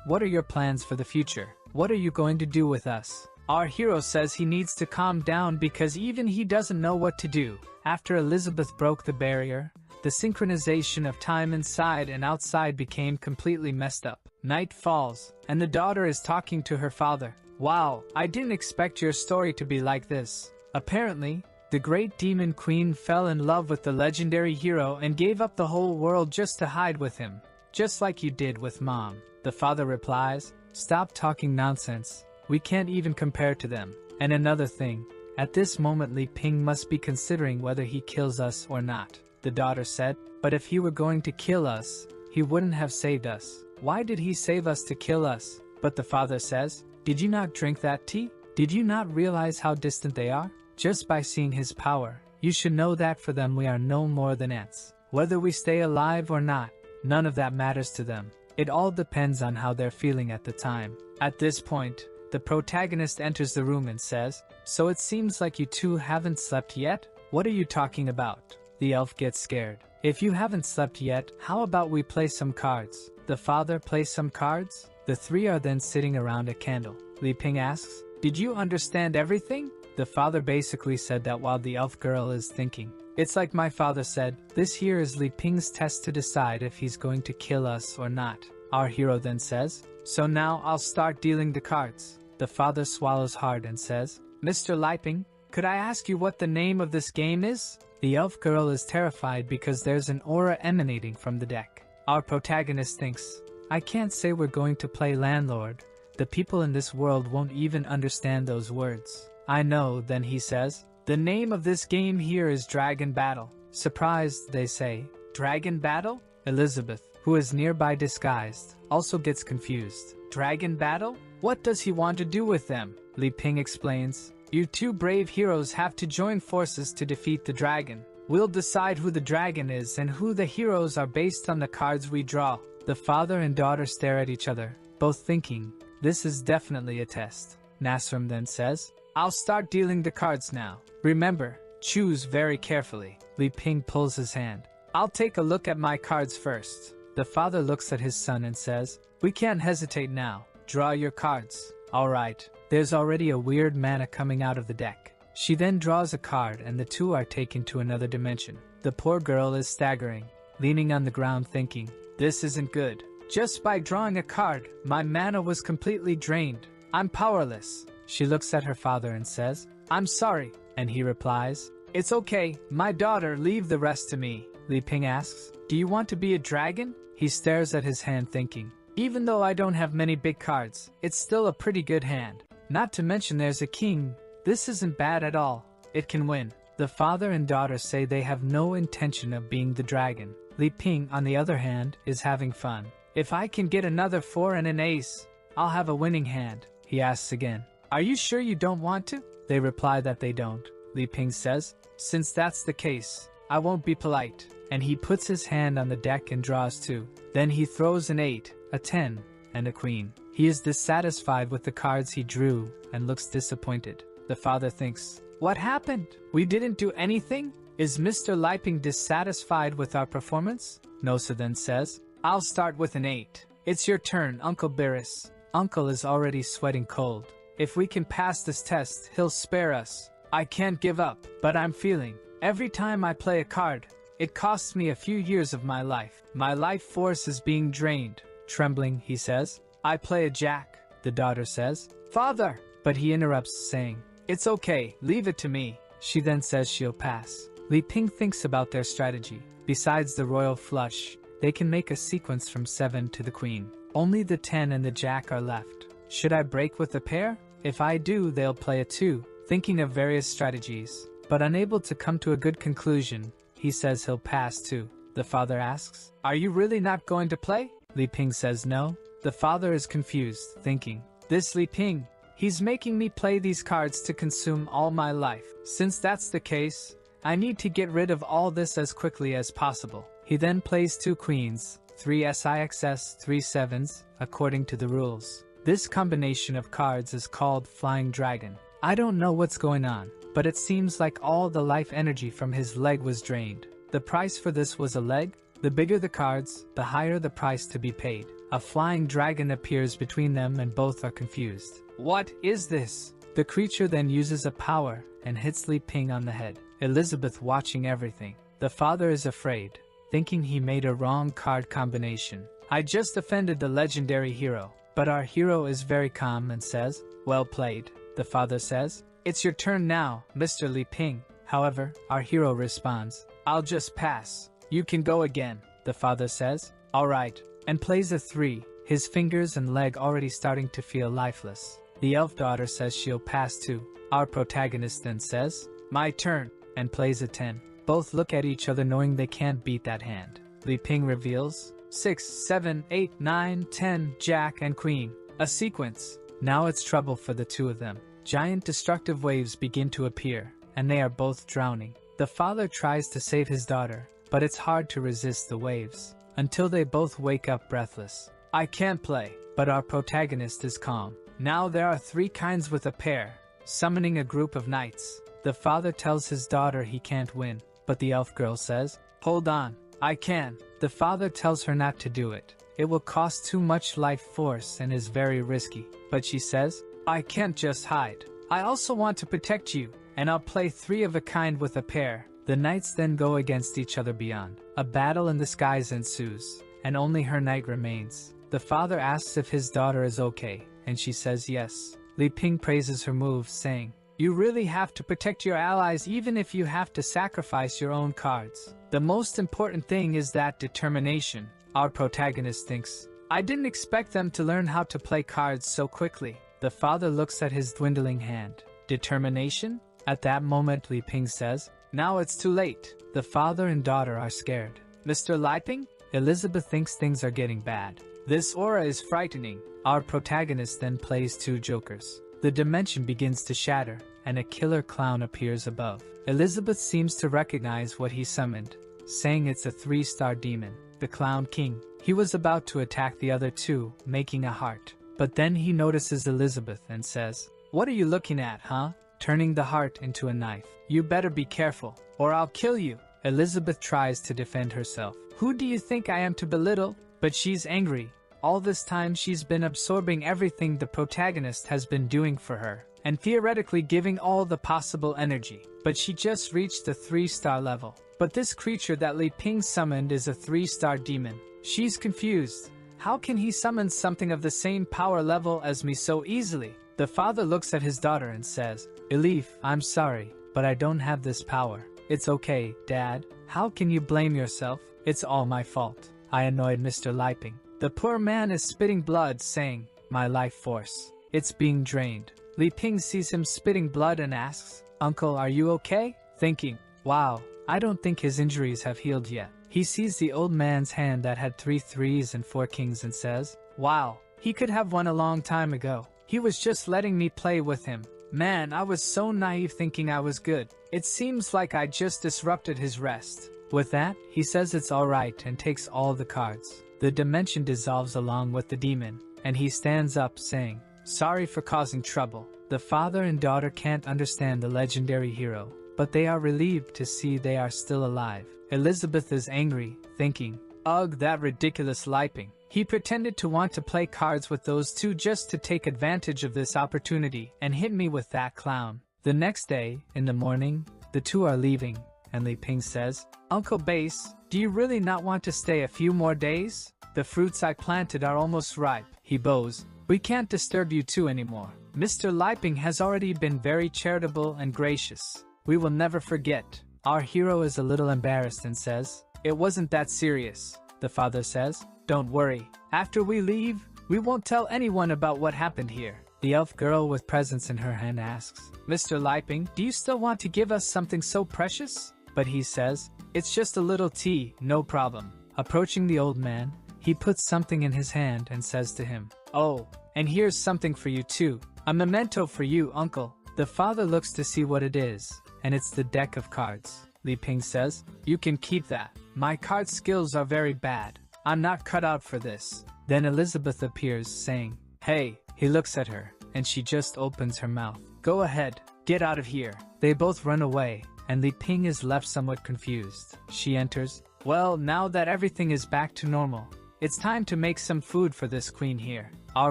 S1: what are your plans for the future? What are you going to do with us? Our hero says he needs to calm down because even he doesn't know what to do. After Elizabeth broke the barrier, the synchronization of time inside and outside became completely messed up. Night falls, and the daughter is talking to her father. Wow, I didn't expect your story to be like this. Apparently, the great demon queen fell in love with the legendary hero and gave up the whole world just to hide with him. Just like you did with Mom. The father replies, stop talking nonsense. We can't even compare to them. And another thing, at this moment Li Ping must be considering whether he kills us or not. The daughter said, but if he were going to kill us, he wouldn't have saved us. Why did he save us to kill us? But the father says, did you not drink that tea? Did you not realize how distant they are? Just by seeing his power, you should know that for them we are no more than ants. Whether we stay alive or not, none of that matters to them. It all depends on how they're feeling at the time. At this point, the protagonist enters the room and says, so it seems like you two haven't slept yet? What are you talking about? The elf gets scared. If you haven't slept yet, how about we play some cards? The father plays some cards. The three are then sitting around a candle. Li Ping asks, "Did you understand everything?" The father basically said that while the elf girl is thinking. It's like my father said, this here is Li Ping's test to decide if he's going to kill us or not. Our hero then says, "So now I'll start dealing the cards." The father swallows hard and says, "Mr. Li Ping, could I ask you what the name of this game is?" The elf girl is terrified because there's an aura emanating from the deck. Our protagonist thinks, "I can't say we're going to play landlord. The people in this world won't even understand those words." "I know," then he says, "the name of this game here is Dragon Battle." Surprised, they say, "Dragon Battle?" Elizabeth, who is nearby disguised, also gets confused. "Dragon Battle? What does he want to do with them?" Li Ping explains, "You two brave heroes have to join forces to defeat the dragon. We'll decide who the dragon is and who the heroes are based on the cards we draw." The father and daughter stare at each other, both thinking, this is definitely a test. Nasrum then says, "I'll start dealing the cards now. Remember, choose very carefully." Li Ping pulls his hand. "I'll take a look at my cards first." The father looks at his son and says, "We can't hesitate now. Draw your cards." Alright, there's already a weird mana coming out of the deck. She then draws a card and the two are taken to another dimension. The poor girl is staggering, leaning on the ground thinking, this isn't good. Just by drawing a card, my mana was completely drained. I'm powerless. She looks at her father and says, "I'm sorry," and he replies, "It's okay, my daughter, leave the rest to me." Li Ping asks, "Do you want to be a dragon?" He stares at his hand thinking, even though I don't have many big cards, it's still a pretty good hand. Not to mention there's a king. This isn't bad at all. It can win. The father and daughter say they have no intention of being the dragon. Li Ping, on the other hand, is having fun. "If I can get another 4 and an ace, I'll have a winning hand." He asks again, "Are you sure you don't want to?" They reply that they don't. Li Ping says, "Since that's the case, I won't be polite." And he puts his hand on the deck and draws 2. Then he throws an 8, a 10, and a queen. He is dissatisfied with the cards he drew and looks disappointed. The father thinks, "What happened? We didn't do anything? Is Mr. Li Ping dissatisfied with our performance?" Nosa then says, "I'll start with an 8. It's your turn, Uncle Beerus." Uncle is already sweating cold. "If we can pass this test, he'll spare us. I can't give up, but I'm feeling, every time I play a card, it costs me a few years of my life. My life force is being drained." Trembling, he says, "I play a jack." The daughter says, "Father!" But he interrupts saying, "It's okay, leave it to me." She then says she'll pass. Li Ping thinks about their strategy. Besides the royal flush, they can make a sequence from 7 to the queen. Only the 10 and the jack are left. Should I break with the pair? If I do, they'll play a 2, thinking of various strategies. But unable to come to a good conclusion, he says he'll pass too. The father asks, "Are you really not going to play?" Li Ping says no. The father is confused, thinking, "This Li Ping, he's making me play these cards to consume all my life. Since that's the case, I need to get rid of all this as quickly as possible." He then plays 2 queens, 3 sixs, 3 sevens, according to the rules. This combination of cards is called Flying Dragon. I don't know what's going on, but it seems like all the life energy from his leg was drained. The price for this was a leg. The bigger the cards, the higher the price to be paid. A flying dragon appears between them and both are confused. "What is this?" The creature then uses a power and hits Li Ping on the head. Elizabeth watching everything. The father is afraid, thinking he made a wrong card combination. "I just offended the legendary hero." But our hero is very calm and says, "Well played." The father says, "It's your turn now, Mr. Li Ping." However, our hero responds, "I'll just pass. You can go again." The father says, "Alright," and plays a 3, his fingers and leg already starting to feel lifeless. The elf daughter says she'll pass too. Our protagonist then says, "My turn," and plays a 10. Both look at each other knowing they can't beat that hand. Li Ping reveals, 6, 7, 8, 9, 10, jack and queen. A sequence. Now it's trouble for the two of them. Giant destructive waves begin to appear, and they are both drowning. The father tries to save his daughter, but it's hard to resist the waves, until they both wake up breathless. "I can't play," but our protagonist is calm. Now there are 3 kinds with a pair, summoning a group of knights. The father tells his daughter he can't win, but the elf girl says, "Hold on, I can. The father tells her not to do it. It will cost too much life force and is very risky. But she says, I can't just hide. I also want to protect you, and I'll play three of a kind with a pair. The knights then go against each other beyond. A battle in the skies ensues, and only her knight remains. The father asks if his daughter is okay, and she says yes. Li Ping praises her moves, saying, you really have to protect your allies even if you have to sacrifice your own cards. The most important thing is that determination. Our protagonist thinks, I didn't expect them to learn how to play cards so quickly. The father looks at his dwindling hand. Determination? At that moment Li Ping says, now it's too late. The father and daughter are scared. Mr. Liping? Elizabeth thinks things are getting bad. This aura is frightening. Our protagonist then plays two jokers. The dimension begins to shatter, and a killer clown appears above. Elizabeth seems to recognize what he summoned, saying it's a 3-star demon, the Clown King. He was about to attack the other two, making a heart. But then he notices Elizabeth and says, what are you looking at, huh? Turning the heart into a knife. You better be careful, or I'll kill you. Elizabeth tries to defend herself. Who do you think I am to belittle? But she's angry. All this time she's been absorbing everything the protagonist has been doing for her, and theoretically giving all the possible energy. But she just reached the 3-star level. But this creature that Li Ping summoned is a 3-star demon. She's confused. How can he summon something of the same power level as me so easily? The father looks at his daughter and says, Elif, I'm sorry, but I don't have this power. It's okay, Dad. How can you blame yourself? It's all my fault. I annoyed Mr. Liping. The poor man is spitting blood, saying, my life force. It's being drained. Li Ping sees him spitting blood and asks, Uncle, are you okay? Thinking, wow, I don't think his injuries have healed yet. He sees the old man's hand that had 3 3s and 4 kings and says, wow, he could have won a long time ago. He was just letting me play with him. Man, I was so naive thinking I was good. It seems like I just disrupted his rest. With that, he says it's alright and takes all the cards. The dimension dissolves along with the demon, and he stands up saying, sorry for causing trouble. The father and daughter can't understand the legendary hero, but they are relieved to see they are still alive. Elizabeth is angry, thinking, ugh, that ridiculous Liping. He pretended to want to play cards with those two just to take advantage of this opportunity and hit me with that clown. The next day, in the morning, the two are leaving, and Li Ping says, Uncle Base, do you really not want to stay a few more days? The fruits I planted are almost ripe. He bows, we can't disturb you two anymore. Mr. Liping has already been very charitable and gracious. We will never forget. Our hero is a little embarrassed and says, it wasn't that serious. The father says, don't worry. After we leave, we won't tell anyone about what happened here. The elf girl with presents in her hand asks, Mr. Liping, do you still want to give us something so precious? But he says, it's just a little tea, no problem. Approaching the old man, he puts something in his hand and says to him, oh, and here's something for you too. A memento for you, uncle. The father looks to see what it is, and it's the deck of cards. Li Ping says, you can keep that. My card skills are very bad. I'm not cut out for this. Then Elizabeth appears, saying, hey. He looks at her, and she just opens her mouth. Go ahead, get out of here. They both run away, and Li Ping is left somewhat confused. She enters. Well, now that everything is back to normal, it's time to make some food for this queen here. Our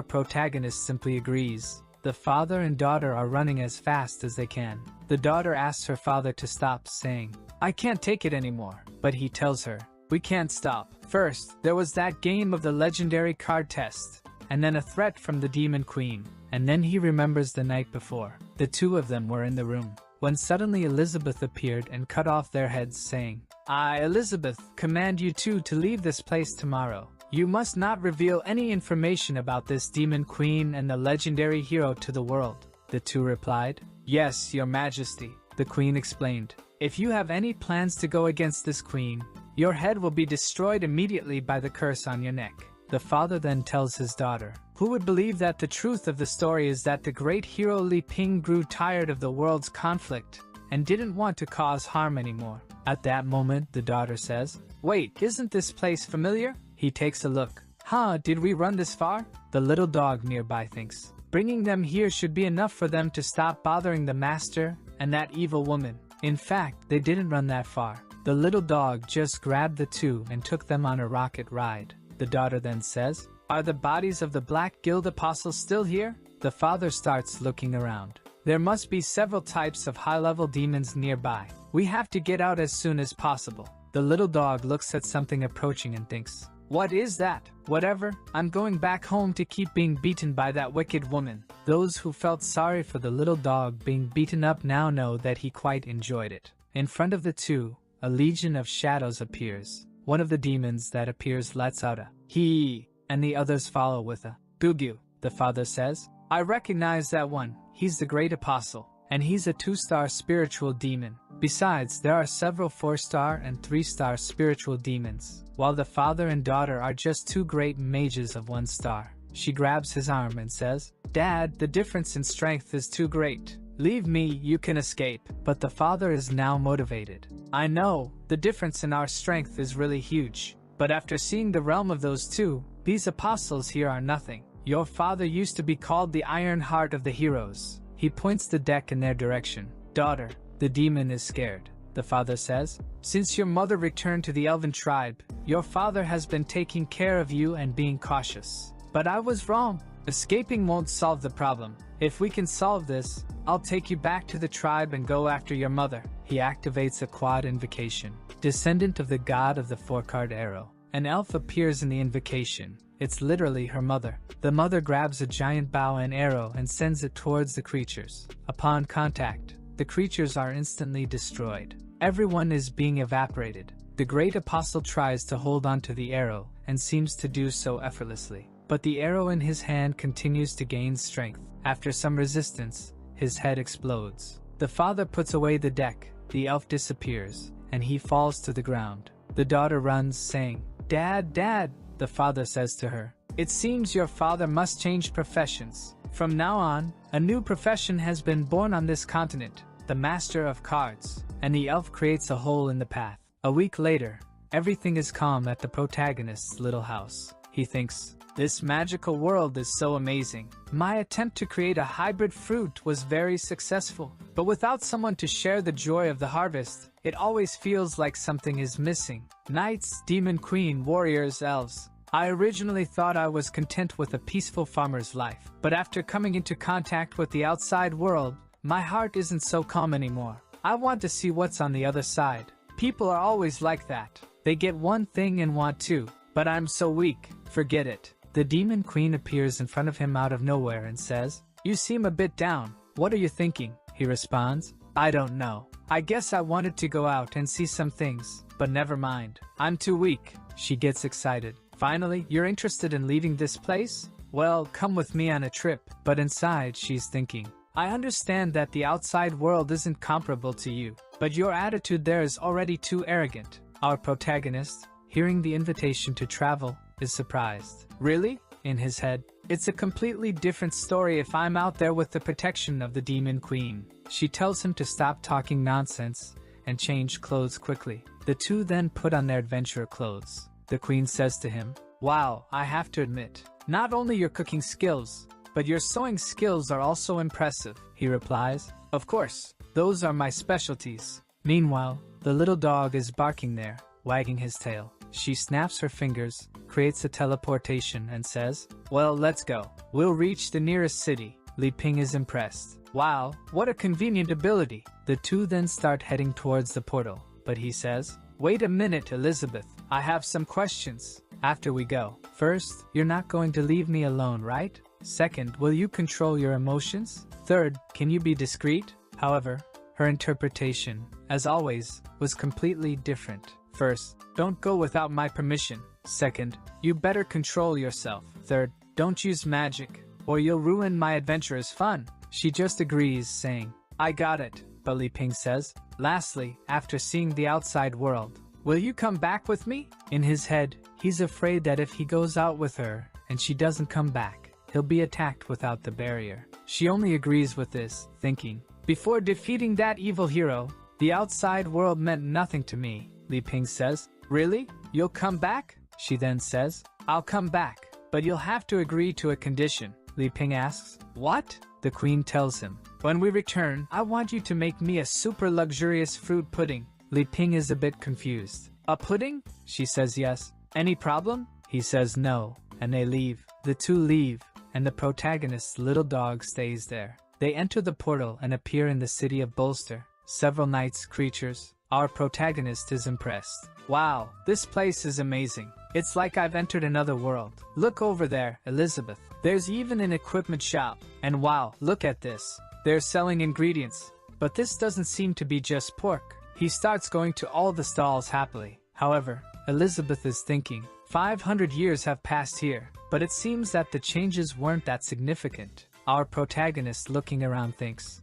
S1: protagonist simply agrees. The father and daughter are running as fast as they can. The daughter asks her father to stop, saying, I can't take it anymore. But he tells her, we can't stop. First, there was that game of the legendary card test, and then a threat from the demon queen. And then he remembers the night before. The two of them were in the room, when suddenly Elizabeth appeared and cut off their heads, saying, I, Elizabeth, command you two to leave this place tomorrow. You must not reveal any information about this demon queen and the legendary hero to the world. The two replied, yes, your majesty. The queen explained, if you have any plans to go against this queen, your head will be destroyed immediately by the curse on your neck. The father then tells his daughter, who would believe that the truth of the story is that the great hero Li Ping grew tired of the world's conflict and didn't want to cause harm anymore. At that moment, the daughter says, wait, isn't this place familiar? He takes a look. Huh, did we run this far? The little dog nearby thinks, bringing them here should be enough for them to stop bothering the master and that evil woman. In fact, they didn't run that far. The little dog just grabbed the two and took them on a rocket ride. The daughter then says, "Are the bodies of the Black Guild apostles still here?" The father starts looking around. There must be several types of high-level demons nearby. We have to get out as soon as possible. The little dog looks at something approaching and thinks, "What is that? Whatever, I'm going back home to keep being beaten by that wicked woman." Those who felt sorry for the little dog being beaten up now know that he quite enjoyed it. In front of the two, a legion of shadows appears. One of the demons that appears lets out a "He," and the others follow with a "Gugu." The father says, "I recognize that one. He's the great apostle, and he's a 2-star spiritual demon. Besides, there are several 4-star and 3-star spiritual demons, while the father and daughter are just 2 great mages of 1 star. She grabs his arm and says, "Dad, the difference in strength is too great. Leave me, you can escape." But the father is now motivated. "I know, the difference in our strength is really huge. But after seeing the realm of those two, these apostles here are nothing. Your father used to be called the Iron Heart of the Heroes." He points the deck in their direction. "Daughter, the demon is scared." The father says, "Since your mother returned to the elven tribe, your father has been taking care of you and being cautious. But I was wrong. Escaping won't solve the problem. If we can solve this, I'll take you back to the tribe and go after your mother." He activates a quad invocation. Descendant of the god of the 4-card arrow. An elf appears in the invocation. It's literally her mother. The mother grabs a giant bow and arrow and sends it towards the creatures. Upon contact, the creatures are instantly destroyed. Everyone is being evaporated. The great apostle tries to hold onto the arrow and seems to do so effortlessly. But the arrow in his hand continues to gain strength. After some resistance, his head explodes. The father puts away the deck, the elf disappears, and he falls to the ground. The daughter runs, saying, "Dad, Dad!" The father says to her, "It seems your father must change professions. From now on, a new profession has been born on this continent, the Master of Cards." And the elf creates a hole in the path. A week later, everything is calm at the protagonist's little house. He thinks, "This magical world is so amazing. My attempt to create a hybrid fruit was very successful. But without someone to share the joy of the harvest, it always feels like something is missing. Knights, demon queen, warriors, elves. I originally thought I was content with a peaceful farmer's life. But after coming into contact with the outside world, my heart isn't so calm anymore. I want to see what's on the other side. People are always like that. They get one thing and want two. But I'm so weak. Forget it." The demon queen appears in front of him out of nowhere and says, "You seem a bit down. What are you thinking?" He responds, "I don't know. I guess I wanted to go out and see some things, but never mind. I'm too weak." She gets excited. "Finally, you're interested in leaving this place? Well, come with me on a trip." But inside she's thinking, "I understand that the outside world isn't comparable to you, but your attitude there is already too arrogant." Our protagonist, hearing the invitation to travel, is surprised. "Really?" In his head, "It's a completely different story if I'm out there with the protection of the demon queen." She tells him to stop talking nonsense and change clothes quickly. The two then put on their adventure clothes. The queen says to him, "Wow, I have to admit, not only your cooking skills, but your sewing skills are also impressive." He replies, "Of course, those are my specialties." Meanwhile, the little dog is barking there, wagging his tail. She snaps her fingers, creates a teleportation and says, "Well, let's go. We'll reach the nearest city." Li Ping is impressed. "Wow, what a convenient ability." The two then start heading towards the portal, but he says, "Wait a minute, Elizabeth. I have some questions. After we go. First, you're not going to leave me alone, right? Second, will you control your emotions? Third, can you be discreet?" However, her interpretation, as always, was completely different. First, don't go without my permission. Second, you better control yourself. Third, don't use magic, or you'll ruin my adventurous fun. She just agrees, saying, "I got it," but Li Ping says, "Lastly, after seeing the outside world, will you come back with me?" In his head, he's afraid that if he goes out with her and she doesn't come back, he'll be attacked without the barrier. She only agrees with this, thinking, "Before defeating that evil hero, the outside world meant nothing to me." Li Ping says, "Really? You'll come back?" She then says, "I'll come back, but you'll have to agree to a condition." Li Ping asks, "What?" The queen tells him, "When we return, I want you to make me a super luxurious fruit pudding. Li Ping is a bit confused. A pudding? She says yes. Any problem? He says no, and they leave. The two leave, and the protagonist's little dog stays there. They enter the portal and appear in the city of Bolster. Several nice creatures. Our protagonist is impressed. Wow, this place is amazing. It's like I've entered another world. Look over there, Elizabeth. There's even an equipment shop. And wow, look at this. They're selling ingredients. But this doesn't seem to be just pork. He starts going to all the stalls happily. However, Elizabeth is thinking, 500 years have passed here, but it seems that the changes weren't that significant. Our protagonist looking around thinks,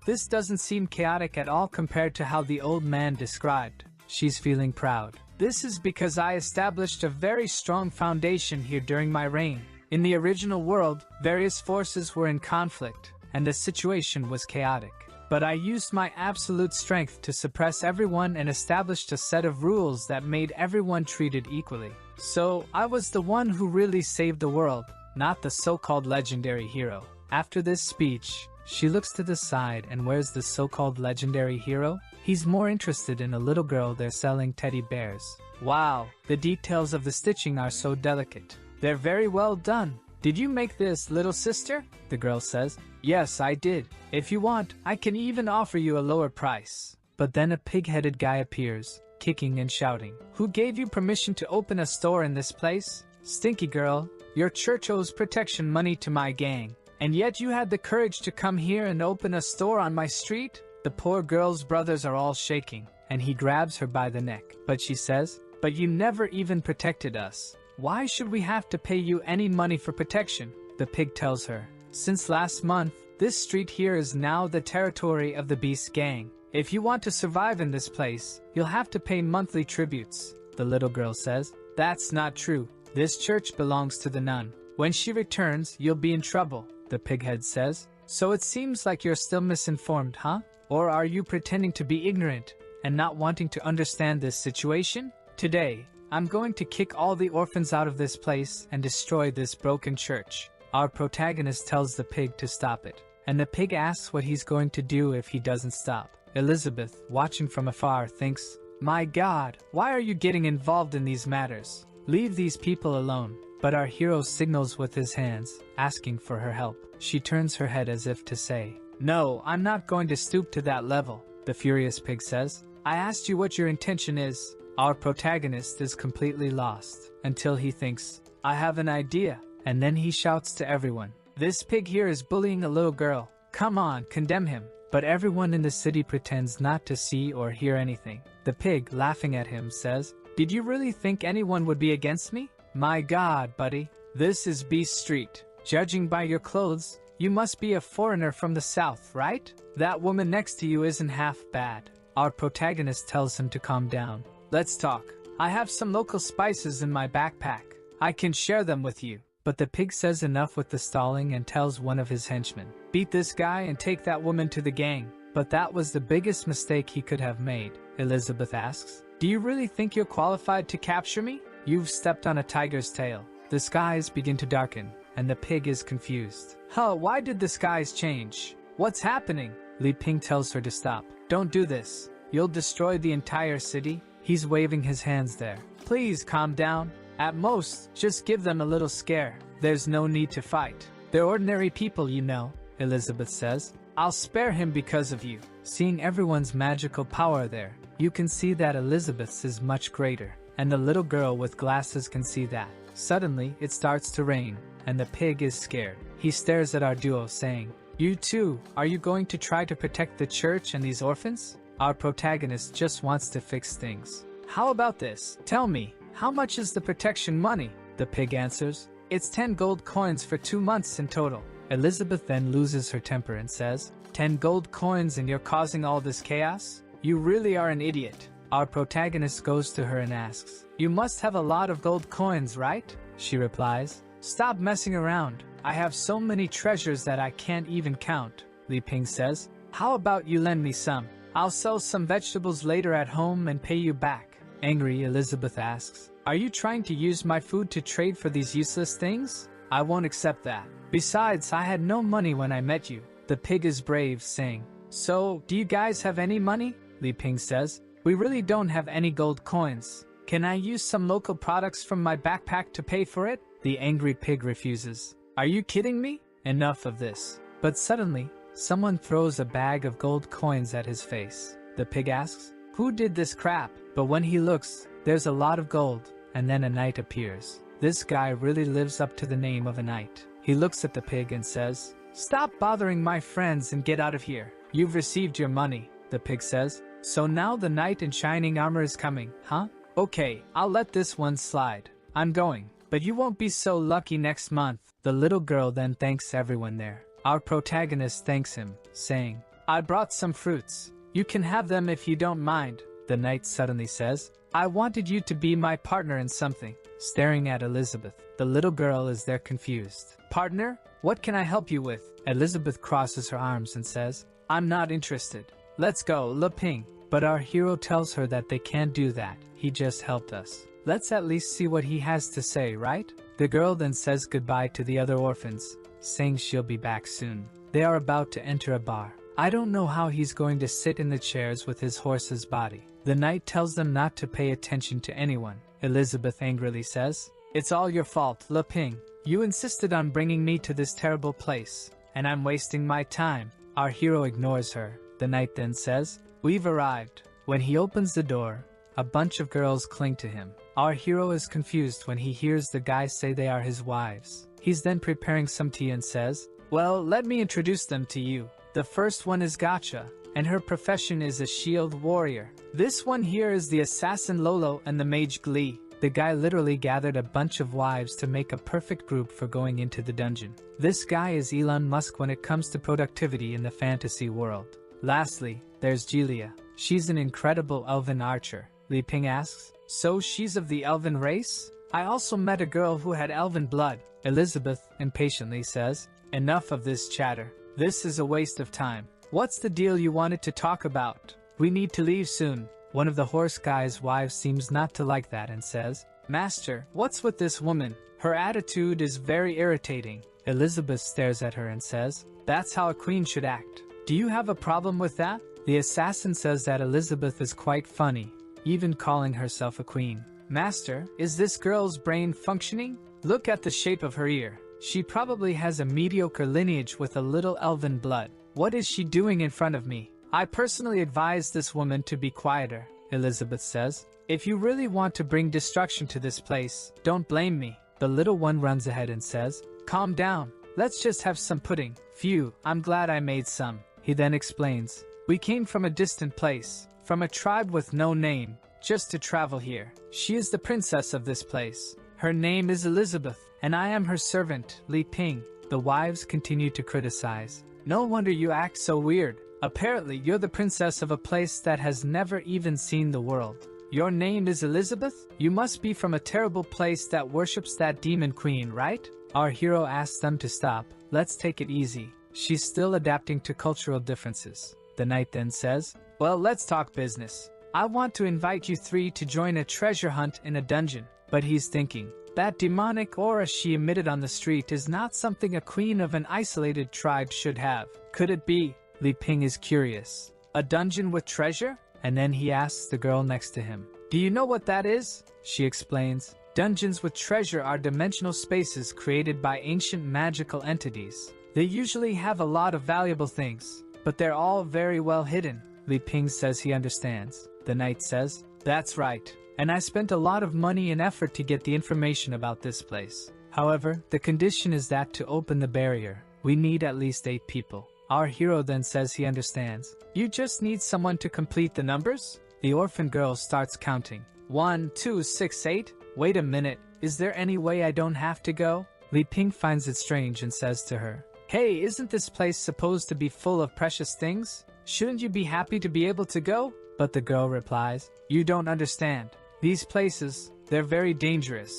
S1: this doesn't seem chaotic at all compared to how the old man described. She's feeling proud. This is because I established a very strong foundation here during my reign. In the original world, various forces were in conflict, and the situation was chaotic. But I used my absolute strength to suppress everyone and established a set of rules that made everyone treated equally. So, I was the one who really saved the world, not the so-called legendary hero. After this speech, she looks to the side, and where's the so-called legendary hero? He's more interested in a little girl they're selling teddy bears. Wow, the details of the stitching are so delicate. They're very well done. Did you make this, little sister? The girl says. Yes, I did. If you want, I can even offer you a lower price. But then a pig-headed guy appears, kicking and shouting. Who gave you permission to open a store in this place? Stinky girl, your church owes protection money to my gang. And yet you had the courage to come here and open a store on my street? The poor girl's brothers are all shaking, and he grabs her by the neck. But she says, but you never even protected us. Why should we have to pay you any money for protection? The pig tells her, since last month, this street here is now the territory of the Beast Gang. If you want to survive in this place, you'll have to pay monthly tributes. The little girl says, that's not true. This church belongs to the nun. When she returns, you'll be in trouble. The pighead says, so it seems like you're still misinformed, huh? Or are you pretending to be ignorant and not wanting to understand this situation? Today, I'm going to kick all the orphans out of this place and destroy this broken church. Our protagonist tells the pig to stop it, and the pig asks what he's going to do if he doesn't stop. Elizabeth, watching from afar, thinks, my God, why are you getting involved in these matters? Leave these people alone. But our hero signals with his hands, asking for her help. She turns her head as if to say, no, I'm not going to stoop to that level. The furious pig says, I asked you what your intention is. Our protagonist is completely lost, until he thinks, I have an idea. And then he shouts to everyone, this pig here is bullying a little girl. Come on, condemn him. But everyone in the city pretends not to see or hear anything. The pig, laughing at him, says, did you really think anyone would be against me? My God, buddy, this is Beast Street. Judging by your clothes, you must be a foreigner from the south, right? That woman next to you isn't half bad. Our protagonist tells him to calm down. Let's talk. I have some local spices in my backpack. I can share them with you. But the pig says enough with the stalling and tells one of his henchmen, beat this guy and take that woman to the gang. But that was the biggest mistake he could have made. Elizabeth asks, do you really think you're qualified to capture me? You've stepped on a tiger's tail. The skies begin to darken, and the pig is confused. Why did the skies change? What's happening? Li Ping tells her to stop. Don't do this. You'll destroy the entire city. He's waving his hands there. Please calm down. At most, just give them a little scare. There's no need to fight. They're ordinary people, you know, Elizabeth says. I'll spare him because of you. Seeing everyone's magical power there, you can see that Elizabeth's is much greater. And the little girl with glasses can see that. Suddenly, it starts to rain, and the pig is scared. He stares at our duo saying, you too, are you going to try to protect the church and these orphans? Our protagonist just wants to fix things. How about this? Tell me, how much is the protection money? The pig answers, it's 10 gold coins for 2 months in total. Elizabeth then loses her temper and says, 10 gold coins and you're causing all this chaos? You really are an idiot. Our protagonist goes to her and asks, you must have a lot of gold coins, right? She replies, stop messing around. I have so many treasures that I can't even count. Li Ping says, how about you lend me some? I'll sell some vegetables later at home and pay you back. Angry, Elizabeth asks, are you trying to use my food to trade for these useless things? I won't accept that. Besides, I had no money when I met you. The pig is brave, saying, so, do you guys have any money? Li Ping says, We really don't have any gold coins. Can I use some local products from my backpack to pay for it? The angry pig refuses. Are you kidding me? Enough of this. But suddenly, someone throws a bag of gold coins at his face. The pig asks, "Who did this crap?" But when he looks, there's a lot of gold, and then a knight appears. This guy really lives up to the name of a knight. He looks at the pig and says, "Stop bothering my friends and get out of here. You've received your money," the pig says. "So now the knight in shining armor is coming, huh? Okay, I'll let this one slide. I'm going, but you won't be so lucky next month." The little girl then thanks everyone there. Our protagonist thanks him, saying, "I brought some fruits. You can have them if you don't mind." The knight suddenly says, "I wanted you to be my partner in something." Staring at Elizabeth, the little girl is there confused. "Partner? What can I help you with?" Elizabeth crosses her arms and says, "I'm not interested. Let's go, Le Ping." But our hero tells her that they can't do that. He just helped us. Let's at least see what he has to say, right? The girl then says goodbye to the other orphans, saying she'll be back soon. They are about to enter a bar. I don't know how he's going to sit in the chairs with his horse's body. The knight tells them not to pay attention to anyone. Elizabeth angrily says, "It's all your fault, Le Ping. You insisted on bringing me to this terrible place, and I'm wasting my time." Our hero ignores her. The knight then says, "We've arrived." When he opens the door, a bunch of girls cling to him. Our hero is confused when he hears the guys say they are his wives. He's then preparing some tea and says, "Well, let me introduce them to you. The first one is Gotcha, and her profession is a shield warrior. This one here is the assassin Lolo and the mage Glee." The guy literally gathered a bunch of wives to make a perfect group for going into the dungeon. This guy is Elon Musk when it comes to productivity in the fantasy world. Lastly, there's Julia. She's an incredible elven archer. Li Ping asks, "So she's of the elven race? I also met a girl who had elven blood." Elizabeth impatiently says, "Enough of this chatter. This is a waste of time. What's the deal you wanted to talk about? We need to leave soon." One of the horse guy's wives seems not to like that and says, "Master, what's with this woman? Her attitude is very irritating." Elizabeth stares at her and says, "That's how a queen should act. Do you have a problem with that?" The assassin says that Elizabeth is quite funny, even calling herself a queen. "Master, is this girl's brain functioning? Look at the shape of her ear. She probably has a mediocre lineage with a little elven blood. What is she doing in front of me? I personally advise this woman to be quieter," Elizabeth says. "If you really want to bring destruction to this place, don't blame me." The little one runs ahead and says, "Calm down. Let's just have some pudding. Phew, I'm glad I made some." He then explains, "We came from a distant place, from a tribe with no name, just to travel here. She is the princess of this place. Her name is Elizabeth, and I am her servant, Li Ping." The wives continue to criticize. "No wonder you act so weird. Apparently you're the princess of a place that has never even seen the world. Your name is Elizabeth? You must be from a terrible place that worships that demon queen, right?" Our hero asks them to stop. "Let's take it easy. She's still adapting to cultural differences." The knight then says, "Well, let's talk business. I want to invite you three to join a treasure hunt in a dungeon." But he's thinking, that demonic aura she emitted on the street is not something a queen of an isolated tribe should have. Could it be? Li Ping is curious. A dungeon with treasure? And then he asks the girl next to him, "Do you know what that is?" She explains, "Dungeons with treasure are dimensional spaces created by ancient magical entities. They usually have a lot of valuable things, but they're all very well hidden." Li Ping says he understands. The knight says, "That's right. And I spent a lot of money and effort to get the information about this place. However, the condition is that to open the barrier, we need at least 8 people." Our hero then says he understands. "You just need someone to complete the numbers?" The orphan girl starts counting. 1, 2, 6, 8. Wait a minute, is there any way I don't have to go? Li Ping finds it strange and says to her, "Hey, isn't this place supposed to be full of precious things? Shouldn't you be happy to be able to go?" But the girl replies, "You don't understand. These places, they're very dangerous.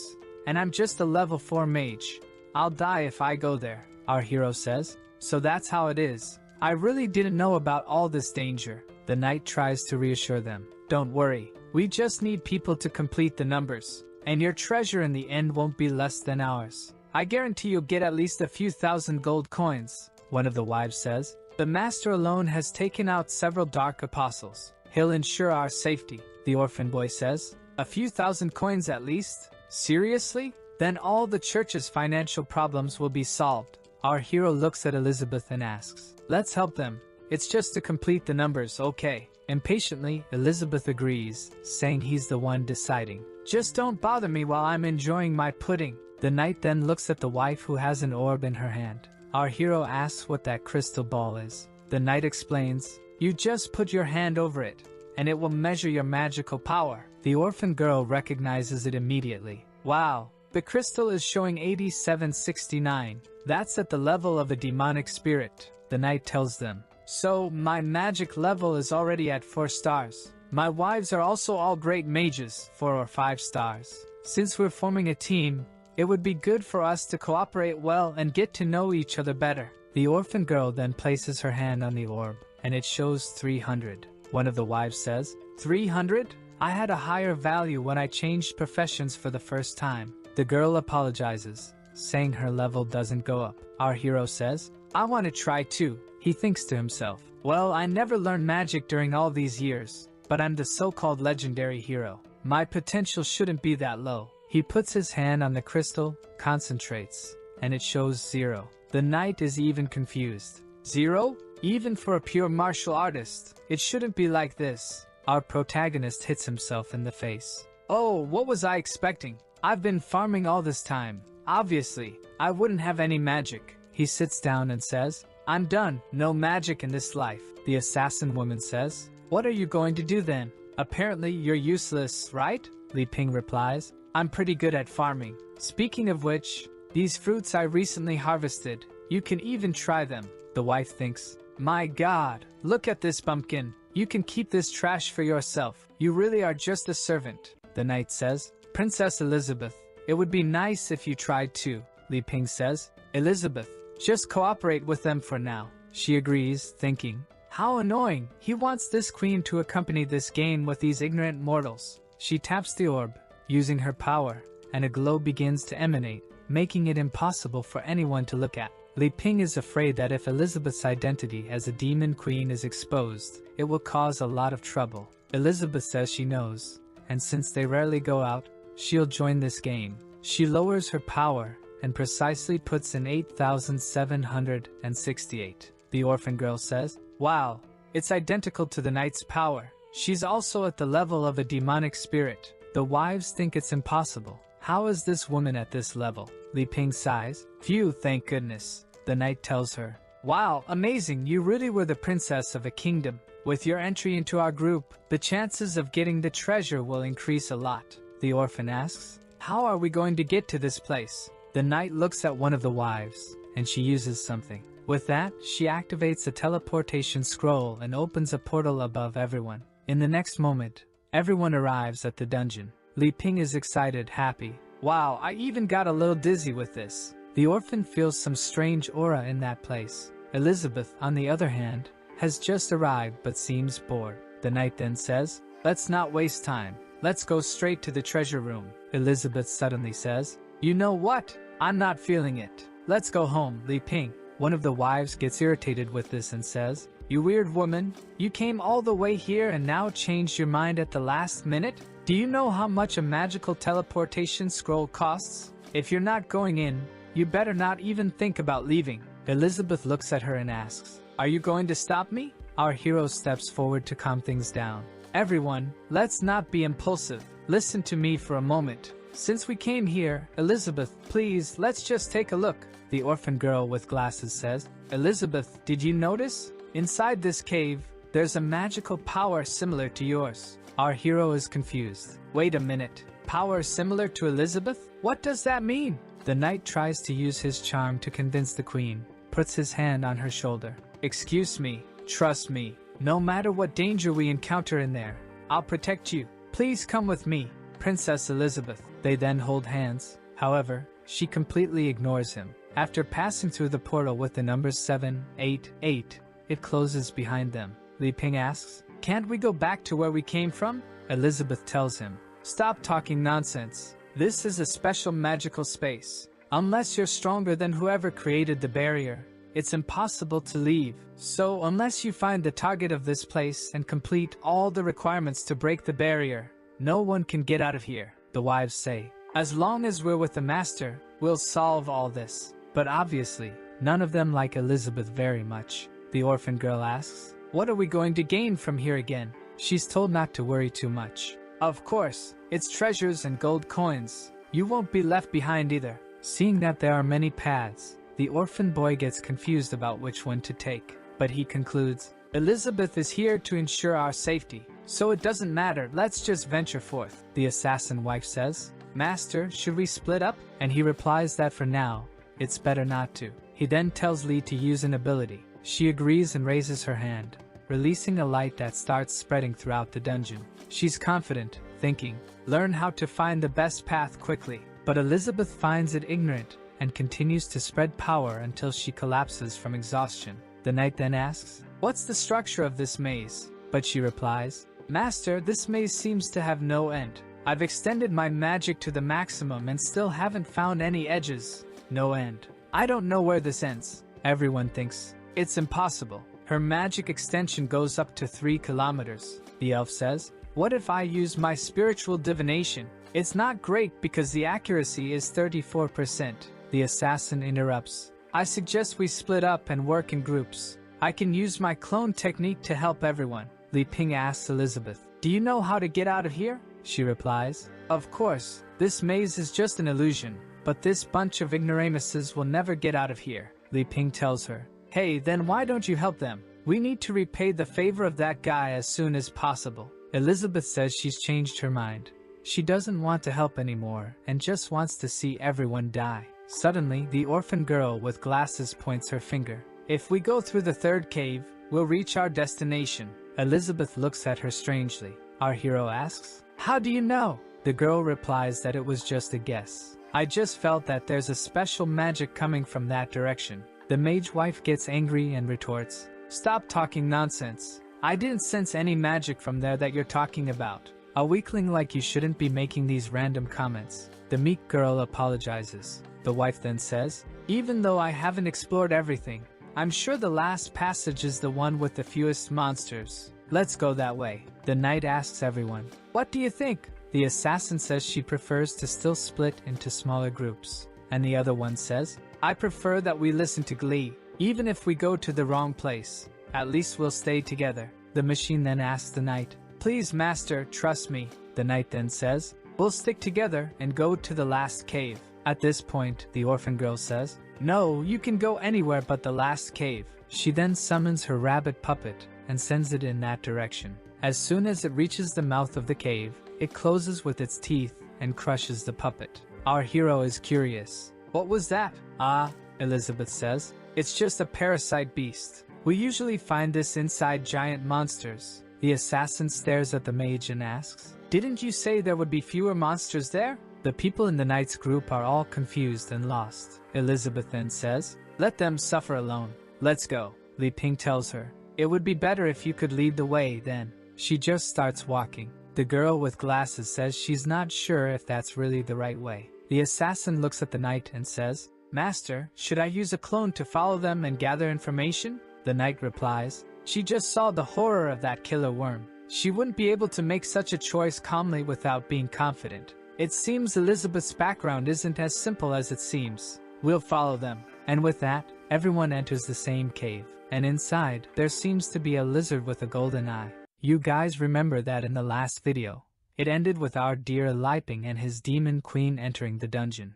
S1: And I'm just a level 4 mage. I'll die if I go there." Our hero says, "So that's how it is. I really didn't know about all this danger." The knight tries to reassure them. "Don't worry. We just need people to complete the numbers. And your treasure in the end won't be less than ours. I guarantee you'll get at least a few thousand gold coins." One of the wives says, "The master alone has taken out several dark apostles. He'll ensure our safety, the orphan boy says. A few thousand coins at least? Seriously? Then all the church's financial problems will be solved. Our hero looks at Elizabeth and asks, let's help them. It's just to complete the numbers, okay? Impatiently, Elizabeth agrees, saying he's the one deciding. Just don't bother me while I'm enjoying my pudding. The knight then looks at the wife who has an orb in her hand. Our hero asks what that crystal ball is. The knight explains, you just put your hand over it, and it will measure your magical power. The orphan girl recognizes it immediately. Wow, the crystal is showing 8769. That's at the level of a demonic spirit. The knight tells them. So, my magic level is already at 4 stars. My wives are also all great mages, 4 or 5 stars. Since we're forming a team, it would be good for us to cooperate well and get to know each other better. The orphan girl then places her hand on the orb, and it shows 300. One of the wives says, 300? I had a higher value when I changed professions for the first time. The girl apologizes, saying her level doesn't go up. Our hero says, I want to try too. He thinks to himself, well, I never learned magic during all these years, but I'm the so-called legendary hero. My potential shouldn't be that low. He puts his hand on the crystal, concentrates, and it shows 0. The knight is even confused. 0? Even for a pure martial artist, it shouldn't be like this. Our protagonist hits himself in the face. Oh, what was I expecting? I've been farming all this time. Obviously, I wouldn't have any magic. He sits down and says, I'm done. No magic in this life. The assassin woman says, what are you going to do then? Apparently you're useless, right? Li Ping replies, I'm pretty good at farming. Speaking of which, these fruits I recently harvested. You can even try them. The wife thinks, my God, look at this pumpkin. You can keep this trash for yourself. You really are just a servant. The knight says, Princess Elizabeth, it would be nice if you tried too. Li Ping says, Elizabeth, just cooperate with them for now. She agrees, thinking, how annoying. He wants this queen to accompany this game with these ignorant mortals. She taps the orb, using her power, and a glow begins to emanate, making it impossible for anyone to look at. Li Ping is afraid that if Elizabeth's identity as a demon queen is exposed, it will cause a lot of trouble. Elizabeth says she knows, and since they rarely go out, she'll join this game. She lowers her power and precisely puts in 8,768. The orphan girl says, wow, it's identical to the knight's power. She's also at the level of a demonic spirit. The wives think it's impossible. How is this woman at this level? Li Ping sighs. Phew, thank goodness. The knight tells her, wow, amazing, you really were the princess of a kingdom. With your entry into our group, the chances of getting the treasure will increase a lot. The orphan asks, how are we going to get to this place? The knight looks at one of the wives, and she uses something. With that, she activates a teleportation scroll and opens a portal above everyone. In the next moment, everyone arrives at the dungeon. Li Ping is excited, happy. Wow, I even got a little dizzy with this. The orphan feels some strange aura in that place. Elizabeth, on the other hand, has just arrived but seems bored. The knight then says, let's not waste time. Let's go straight to the treasure room. Elizabeth suddenly says, you know what? I'm not feeling it. Let's go home, Li Ping. One of the wives gets irritated with this and says, you weird woman, you came all the way here and now changed your mind at the last minute? Do you know how much a magical teleportation scroll costs? If you're not going in, you better not even think about leaving. Elizabeth looks at her and asks, are you going to stop me? Our hero steps forward to calm things down. Everyone, let's not be impulsive. Listen to me for a moment. Since we came here, Elizabeth, please, let's just take a look. The orphan girl with glasses says, Elizabeth, did you notice? Inside this cave, there's a magical power similar to yours. Our hero is confused. Wait a minute. Power similar to Elizabeth? What does that mean? The knight tries to use his charm to convince the queen, puts his hand on her shoulder. Excuse me, trust me. No matter what danger we encounter in there, I'll protect you. Please come with me, Princess Elizabeth. They then hold hands. However, she completely ignores him. After passing through the portal with the numbers 788, it closes behind them. Li Ping asks, can't we go back to where we came from? Elizabeth tells him, stop talking nonsense. This is a special magical space. Unless you're stronger than whoever created the barrier, it's impossible to leave. So unless you find the target of this place and complete all the requirements to break the barrier, no one can get out of here, the wives say. As long as we're with the master, we'll solve all this. But obviously, none of them like Elizabeth very much. The orphan girl asks, what are we going to gain from here again? She's told not to worry too much. Of course, it's treasures and gold coins. You won't be left behind either. Seeing that there are many paths, the orphan boy gets confused about which one to take. But he concludes, Elizabeth is here to ensure our safety, so it doesn't matter, let's just venture forth. The assassin wife says, Master, should we split up? And he replies that for now, it's better not to. He then tells Lee to use an ability. She agrees and raises her hand, releasing a light that starts spreading throughout the dungeon. She's confident, thinking, learn how to find the best path quickly. But Elizabeth finds it ignorant and continues to spread power until she collapses from exhaustion. The knight then asks, what's the structure of this maze? But she replies, Master, this maze seems to have no end. I've extended my magic to the maximum and still haven't found any edges. No end. I don't know where this ends. Everyone thinks it's impossible. Her magic extension goes up to 3 kilometers. The elf says, what if I use my spiritual divination? It's not great because the accuracy is 34%. The assassin interrupts. I suggest we split up and work in groups. I can use my clone technique to help everyone. Li Ping asks Elizabeth, do you know how to get out of here? She replies, of course, this maze is just an illusion, but this bunch of ignoramuses will never get out of here. Li Ping tells her, hey, then why don't you help them? We need to repay the favor of that guy as soon as possible. Elizabeth says she's changed her mind. She doesn't want to help anymore and just wants to see everyone die. Suddenly, the orphan girl with glasses points her finger. If we go through the 3rd cave, we'll reach our destination. Elizabeth looks at her strangely. Our hero asks, how do you know? The girl replies that it was just a guess. I just felt that there's a special magic coming from that direction. The mage wife gets angry and retorts, stop talking nonsense. I didn't sense any magic from there that you're talking about. A weakling like you shouldn't be making these random comments. The meek girl apologizes. The wife then says, even though I haven't explored everything, I'm sure the last passage is the one with the fewest monsters. Let's go that way. The knight asks everyone, what do you think? The assassin says she prefers to still split into smaller groups. And the other one says, I prefer that we listen to Glee. Even if we go to the wrong place, at least we'll stay together. The machine then asks the knight, please master, trust me. The knight then says, we'll stick together and go to the last cave. At this point, the orphan girl says, no, you can go anywhere but the last cave. She then summons her rabbit puppet and sends it in that direction. As soon as it reaches the mouth of the cave, it closes with its teeth and crushes the puppet. Our hero is curious. What was that? Ah, Elizabeth says, it's just a parasite beast. We usually find this inside giant monsters. The assassin stares at the mage and asks, didn't you say there would be fewer monsters there? The people in the knight's group are all confused and lost. Elizabeth then says, let them suffer alone. Let's go. Li Ping tells her, it would be better if you could lead the way then. She just starts walking. The girl with glasses says she's not sure if that's really the right way. The assassin looks at the knight and says, Master, should I use a clone to follow them and gather information? The knight replies, she just saw the horror of that killer worm. She wouldn't be able to make such a choice calmly without being confident. It seems Elizabeth's background isn't as simple as it seems. We'll follow them. And with that, everyone enters the same cave. And inside, there seems to be a lizard with a golden eye. You guys remember that in the last video. It ended with our dear Li Ping and his demon queen entering the dungeon.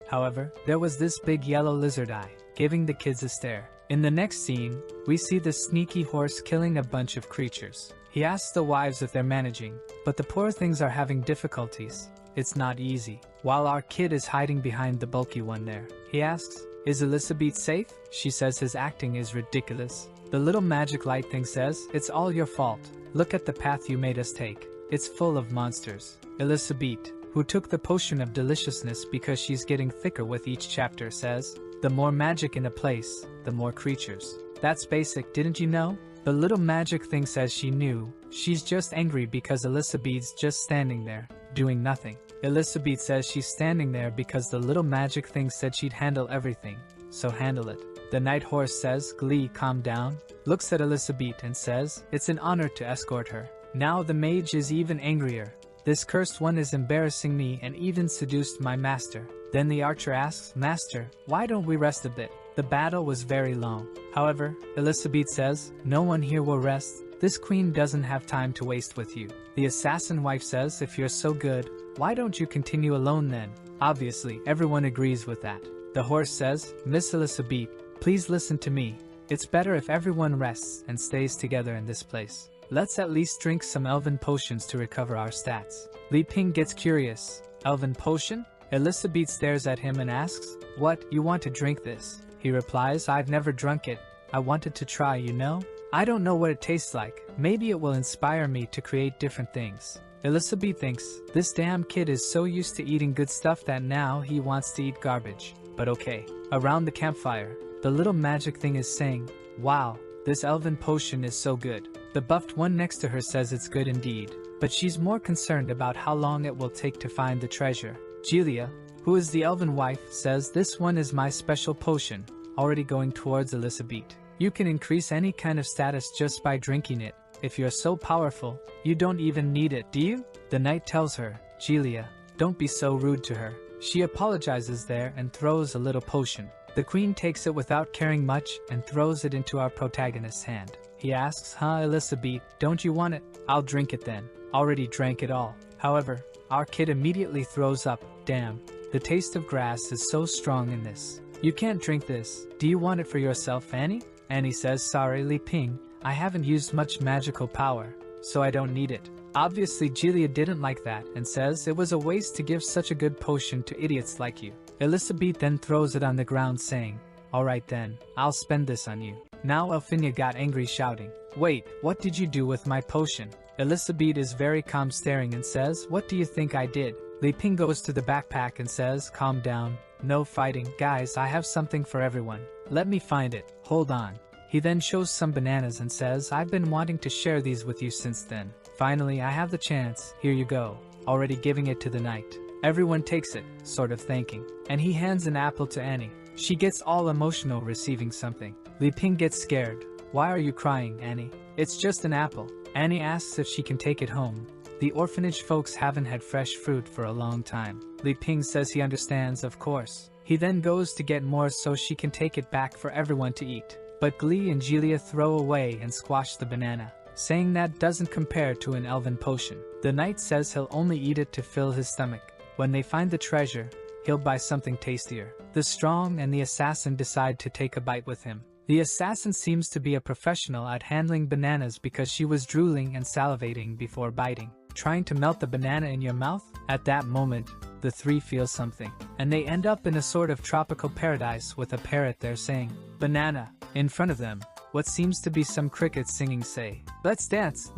S1: However, there was this big yellow lizard eye, giving the kids a stare. In the next scene, we see the sneaky horse killing a bunch of creatures. He asks the wives if they're managing, but the poor things are having difficulties. It's not easy. While our kid is hiding behind the bulky one there, he asks, is Elizabeth safe? She says his acting is ridiculous. The little magic light thing says, it's all your fault. Look at the path you made us take. It's full of monsters. Elizabeth, who took the potion of deliciousness because she's getting thicker with each chapter, says, the more magic in a place, the more creatures. That's basic, didn't you know? The little magic thing says she knew. She's just angry because Elizabeth's just standing there, doing nothing. Elizabeth says she's standing there because the little magic thing said she'd handle everything, so handle it. The night horse says, Glee, calm down, looks at Elizabeth and says, it's an honor to escort her. Now the mage is even angrier. This cursed one is embarrassing me and even seduced my master. Then the archer asks, Master, why don't we rest a bit? The battle was very long. However, Elizabeth says, no one here will rest. This queen doesn't have time to waste with you. The assassin wife says, if you're so good, why don't you continue alone then? Obviously, everyone agrees with that. The horse says, Miss Elizabeth, please listen to me. It's better if everyone rests and stays together in this place. Let's at least drink some elven potions to recover our stats. Li Ping gets curious. Elven potion? Elizabeth stares at him and asks, what, you want to drink this? He replies, I've never drunk it. I wanted to try, you know? I don't know what it tastes like. Maybe it will inspire me to create different things. Elizabeth thinks, this damn kid is so used to eating good stuff that now he wants to eat garbage. But okay. Around the campfire, the little magic thing is saying, wow, this elven potion is so good. The buffed one next to her says it's good indeed, but she's more concerned about how long it will take to find the treasure. Julia, who is the elven wife, says this one is my special potion, already going towards Elizabeth. You can increase any kind of status just by drinking it. If you're so powerful, you don't even need it, do you? The knight tells her, Julia, don't be so rude to her. She apologizes there and throws a little potion. The queen takes it without caring much and throws it into our protagonist's hand. He asks, Elizabeth, don't you want it? I'll drink it then. Already drank it all. However, our kid immediately throws up. Damn, the taste of grass is so strong in this. You can't drink this. Do you want it for yourself, Annie? Annie says, sorry Li Ping, I haven't used much magical power, so I don't need it. Obviously Julia didn't like that and says it was a waste to give such a good potion to idiots like you. Elizabeth then throws it on the ground saying, alright then, I'll spend this on you. Now Elfinia got angry shouting, wait, what did you do with my potion? Elizabeth is very calm staring and says, what do you think I did? Li Ping goes to the backpack and says, calm down, no fighting, guys, I have something for everyone. Let me find it, hold on. He then shows some bananas and says, I've been wanting to share these with you since then. Finally, I have the chance, here you go. Already giving it to the knight. Everyone takes it, sort of thanking. And he hands an apple to Annie. She gets all emotional receiving something. Li Ping gets scared. Why are you crying, Annie? It's just an apple. Annie asks if she can take it home. The orphanage folks haven't had fresh fruit for a long time. Li Ping says he understands, of course. He then goes to get more so she can take it back for everyone to eat. But Glee and Julia throw away and squash the banana, saying that doesn't compare to an elven potion. The knight says he'll only eat it to fill his stomach. When they find the treasure, he'll buy something tastier. The strong and the assassin decide to take a bite with him. The assassin seems to be a professional at handling bananas because she was drooling and salivating before biting. Trying to melt the banana in your mouth? At that moment, the three feel something, and they end up in a sort of tropical paradise with a parrot there saying, banana. In front of them, what seems to be some crickets singing say, let's dance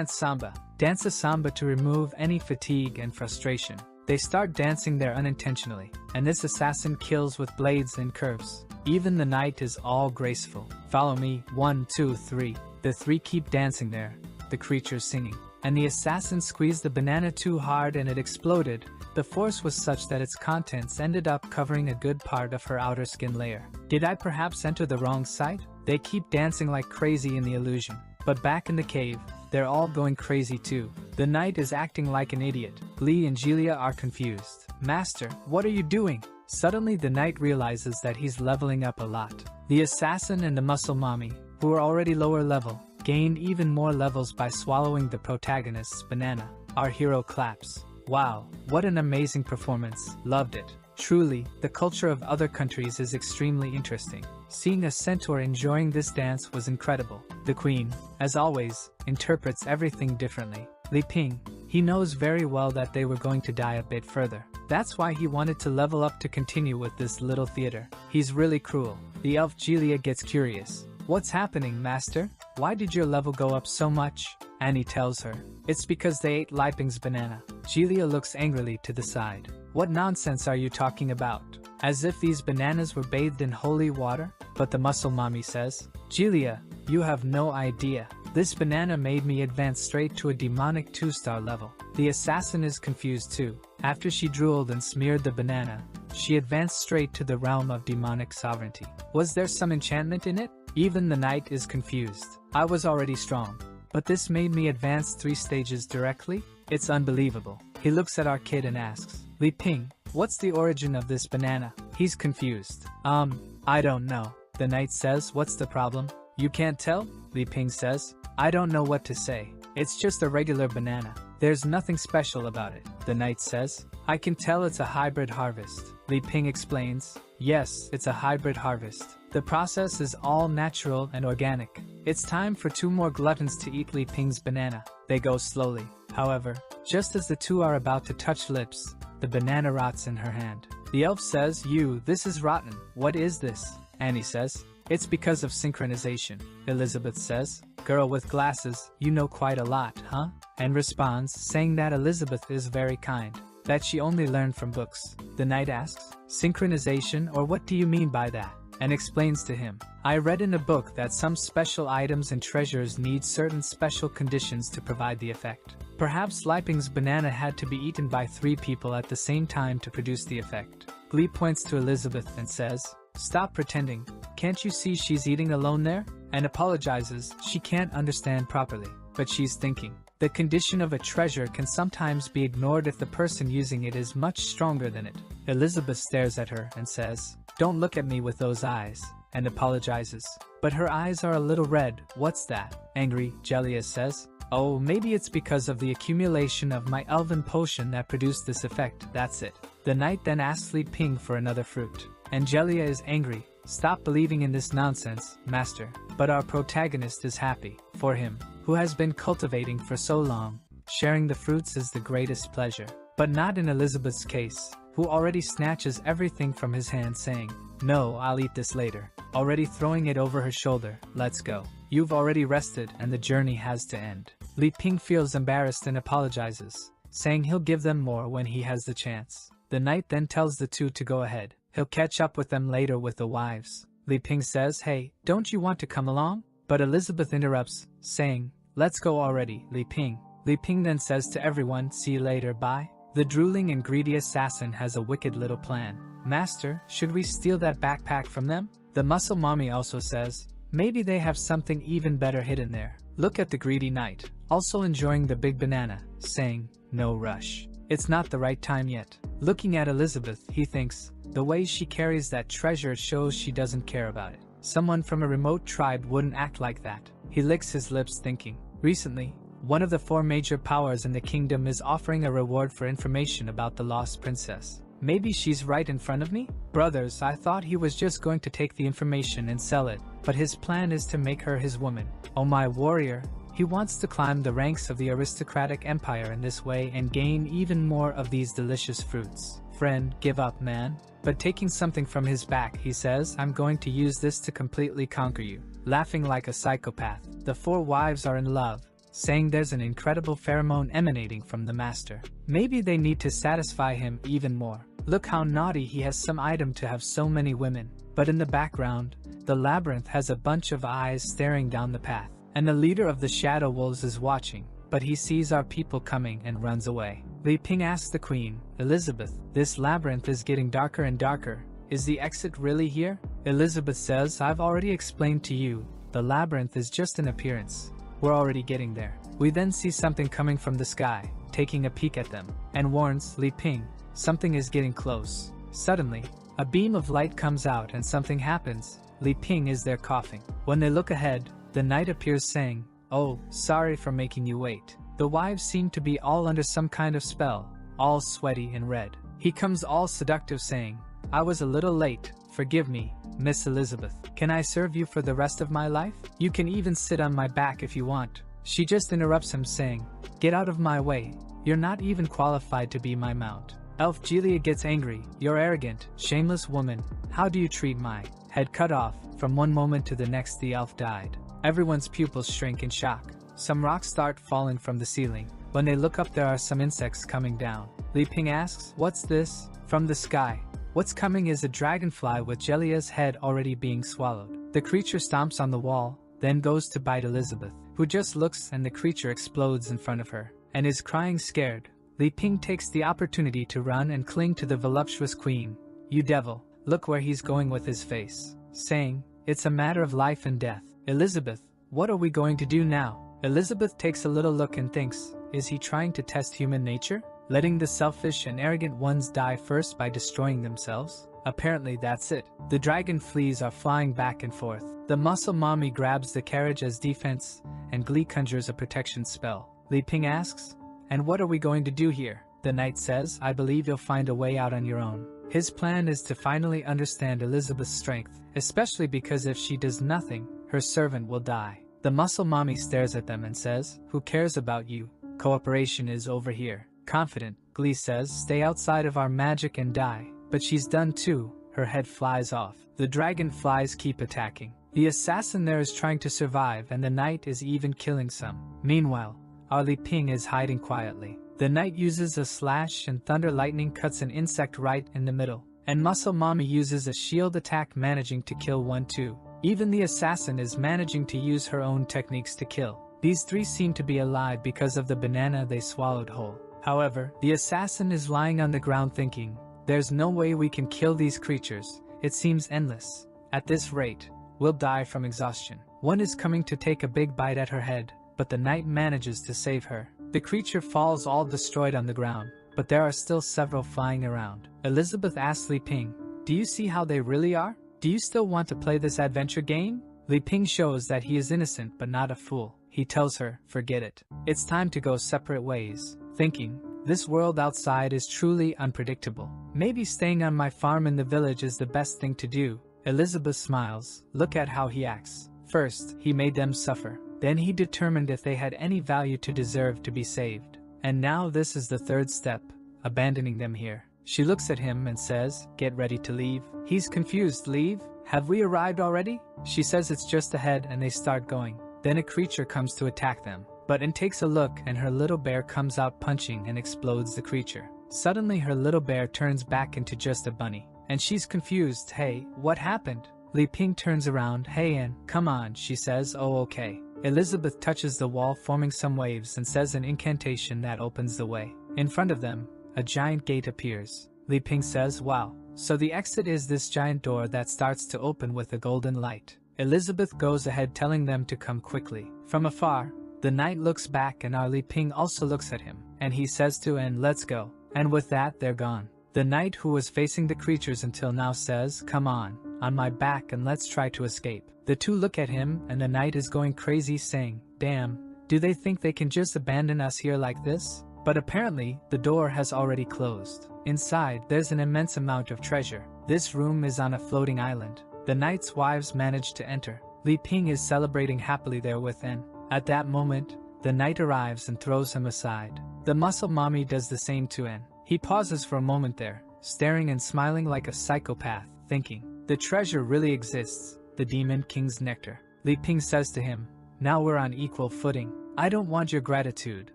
S1: samba. Dance a samba to remove any fatigue and frustration. They start dancing there unintentionally, and this assassin kills with blades and curves. Even the knight is all graceful. Follow me, 1, 2, 3. The three keep dancing there, the creatures singing. And the assassin squeezed the banana too hard and it exploded. The force was such that its contents ended up covering a good part of her outer skin layer. Did I perhaps enter the wrong site? They keep dancing like crazy in the illusion. But back in the cave, they're all going crazy too. The knight is acting like an idiot. Glee and Julia are confused. Master, what are you doing? Suddenly the knight realizes that he's leveling up a lot. The assassin and the muscle mommy, who are already lower level, gained even more levels by swallowing the protagonist's banana. Our hero claps. Wow, what an amazing performance. Loved it. Truly, the culture of other countries is extremely interesting. Seeing a centaur enjoying this dance was incredible. The queen, as always, interprets everything differently. Li Ping, he knows very well that they were going to die a bit further. That's why he wanted to level up to continue with this little theater. He's really cruel. The elf Julia gets curious. What's happening, master? Why did your level go up so much? Annie tells her. It's because they ate Li Ping's banana. Julia looks angrily to the side. What nonsense are you talking about? As if these bananas were bathed in holy water? But the muscle mommy says, Julia, you have no idea. This banana made me advance straight to a demonic 2-star level. The assassin is confused too. After she drooled and smeared the banana, she advanced straight to the realm of demonic sovereignty. Was there some enchantment in it? Even the knight is confused. I was already strong, but this made me advance 3 stages directly? It's unbelievable. He looks at our kid and asks, Li Ping, what's the origin of this banana? He's confused. I don't know. The knight says, what's the problem? You can't tell? Li Ping says, I don't know what to say. It's just a regular banana. There's nothing special about it. The knight says, I can tell it's a hybrid harvest. Li Ping explains, yes, it's a hybrid harvest. The process is all natural and organic. It's time for 2 more gluttons to eat Li Ping's banana. They go slowly. However, just as the 2 are about to touch lips, the banana rots in her hand. The elf says, this is rotten. What is this? Annie says, it's because of synchronization. Elizabeth says, girl with glasses, you know quite a lot, huh? And responds, saying that Elizabeth is very kind, that she only learned from books. The knight asks, synchronization, or what do you mean by that? And explains to him, I read in a book that some special items and treasures need certain special conditions to provide the effect. Perhaps Li Ping's banana had to be eaten by 3 people at the same time to produce the effect. Glee points to Elizabeth and says, stop pretending, can't you see she's eating alone there? And apologizes, she can't understand properly, but she's thinking. The condition of a treasure can sometimes be ignored if the person using it is much stronger than it. Elizabeth stares at her and says, don't look at me with those eyes, and apologizes. But her eyes are a little red. What's that? Angry, Jelia says, oh, maybe it's because of the accumulation of my elven potion that produced this effect, that's it. The knight then asks Li Ping for another fruit. And Jelia is angry. Stop believing in this nonsense, master. But our protagonist is happy, for him, who has been cultivating for so long. Sharing the fruits is the greatest pleasure. But not in Elizabeth's case, who already snatches everything from his hand saying, no, I'll eat this later. Already throwing it over her shoulder, let's go. You've already rested and the journey has to end. Li Ping feels embarrassed and apologizes, saying he'll give them more when he has the chance. The knight then tells the 2 to go ahead. He'll catch up with them later with the wives. Li Ping says, hey, don't you want to come along? But Elizabeth interrupts, saying, let's go already, Li Ping. Li Ping then says to everyone, see you later, bye. The drooling and greedy assassin has a wicked little plan. Master, should we steal that backpack from them? The muscle mommy also says, maybe they have something even better hidden there. Look at the greedy knight, also enjoying the big banana, saying, no rush. It's not the right time yet. Looking at Elizabeth, he thinks, the way she carries that treasure shows she doesn't care about it. Someone from a remote tribe wouldn't act like that. He licks his lips thinking. Recently, one of the 4 major powers in the kingdom is offering a reward for information about the lost princess. Maybe she's right in front of me? Brothers, I thought he was just going to take the information and sell it, but his plan is to make her his woman. Oh my warrior, he wants to climb the ranks of the aristocratic empire in this way and gain even more of these delicious fruits. Friend, give up, man. But taking something from his back, he says, I'm going to use this to completely conquer you. Laughing like a psychopath, the 4 wives are in love, saying there's an incredible pheromone emanating from the master. Maybe they need to satisfy him even more. Look how naughty he has some item to have so many women. But in the background, the labyrinth has a bunch of eyes staring down the path. And the leader of the Shadow Wolves is watching, but he sees our people coming and runs away. Li Ping asks the queen, Elizabeth, this labyrinth is getting darker and darker. Is the exit really here? Elizabeth says, I've already explained to you, the labyrinth is just an appearance. We're already getting there. We then see something coming from the sky, taking a peek at them, and warns Li Ping, something is getting close. Suddenly, a beam of light comes out and something happens. Li Ping is there coughing. When they look ahead, the knight appears saying, oh, sorry for making you wait. The wives seem to be all under some kind of spell, all sweaty and red. He comes all seductive saying, I was a little late, forgive me, Miss Elizabeth. Can I serve you for the rest of my life? You can even sit on my back if you want. She just interrupts him saying, get out of my way, you're not even qualified to be my mount. Elf Gelia gets angry, you're arrogant, shameless woman, how do you treat my head cut off? From one moment to the next the elf died. Everyone's pupils shrink in shock. Some rocks start falling from the ceiling. When they look up there are some insects coming down. Li Ping asks, what's this? From the sky. What's coming is a dragonfly with Jelia's head already being swallowed. The creature stomps on the wall, then goes to bite Elizabeth, who just looks and the creature explodes in front of her, and is crying scared. Li Ping takes the opportunity to run and cling to the voluptuous queen. "You devil, look where he's going with his face," saying, "It's a matter of life and death. Elizabeth, what are we going to do now?" Elizabeth takes a little look and thinks, is he trying to test human nature? Letting the selfish and arrogant ones die first by destroying themselves? Apparently that's it. The dragon fleas are flying back and forth. The muscle mommy grabs the carriage as defense, and Glee conjures a protection spell. Li Ping asks, "And what are we going to do here?" The knight says, "I believe you'll find a way out on your own." His plan is to finally understand Elizabeth's strength, especially because if she does nothing, her servant will die. The muscle mommy stares at them and says, "Who cares about you? Cooperation is over here." Confident, Glee says, "Stay outside of our magic and die." But she's done too. Her head flies off. The dragonflies keep attacking. The assassin there is trying to survive, and the knight is even killing some. Meanwhile, our Li Ping is hiding quietly. The knight uses a slash and thunder lightning cuts an insect right in the middle. And muscle mommy uses a shield attack, managing to kill one too. Even the assassin is managing to use her own techniques to kill. These three seem to be alive because of the banana they swallowed whole. However, the assassin is lying on the ground thinking, "There's no way we can kill these creatures. It seems endless. At this rate, we'll die from exhaustion." One is coming to take a big bite at her head, but the knight manages to save her. The creature falls all destroyed on the ground, but there are still several flying around. Elizabeth asks Li Ping, "Do you see how they really are? Do you still want to play this adventure game?" Li Ping shows that he is innocent but not a fool. He tells her, "Forget it. It's time to go separate ways." Thinking, this world outside is truly unpredictable. Maybe staying on my farm in the village is the best thing to do. Elizabeth smiles. Look at how he acts. First, he made them suffer. Then he determined if they had any value to deserve to be saved. And now this is the third step, abandoning them here. She looks at him and says, "Get ready to leave." He's confused. "Leave? Have we arrived already?" She says it's just ahead, and they start going. Then a creature comes to attack them. Button takes a look, and her little bear comes out punching and explodes the creature. Suddenly her little bear turns back into just a bunny. And she's confused. "Hey, what happened?" Li Ping turns around. "Hey Anne, come on," she says. "Oh okay." Elizabeth touches the wall, forming some waves, and says an incantation that opens the way. In front of them, a giant gate appears. Li Ping says, "Wow. So the exit is this giant door that starts to open with a golden light." Elizabeth goes ahead, telling them to come quickly. From afar, the knight looks back, and our Li Ping also looks at him, and he says to Anne, "Let's go." And with that, they're gone. The knight, who was facing the creatures until now, says, "Come on my back, and let's try to escape." The two look at him, and the knight is going crazy, saying, "Damn, do they think they can just abandon us here like this?" But apparently, the door has already closed. Inside, there's an immense amount of treasure. This room is on a floating island. The knight's wives manage to enter. Li Ping is celebrating happily there with Anne. At that moment, the knight arrives and throws him aside. The muscle mommy does the same to Anne. He pauses for a moment there, staring and smiling like a psychopath, thinking, the treasure really exists, the Demon King's nectar. Li Ping says to him, "Now we're on equal footing. I don't want your gratitude,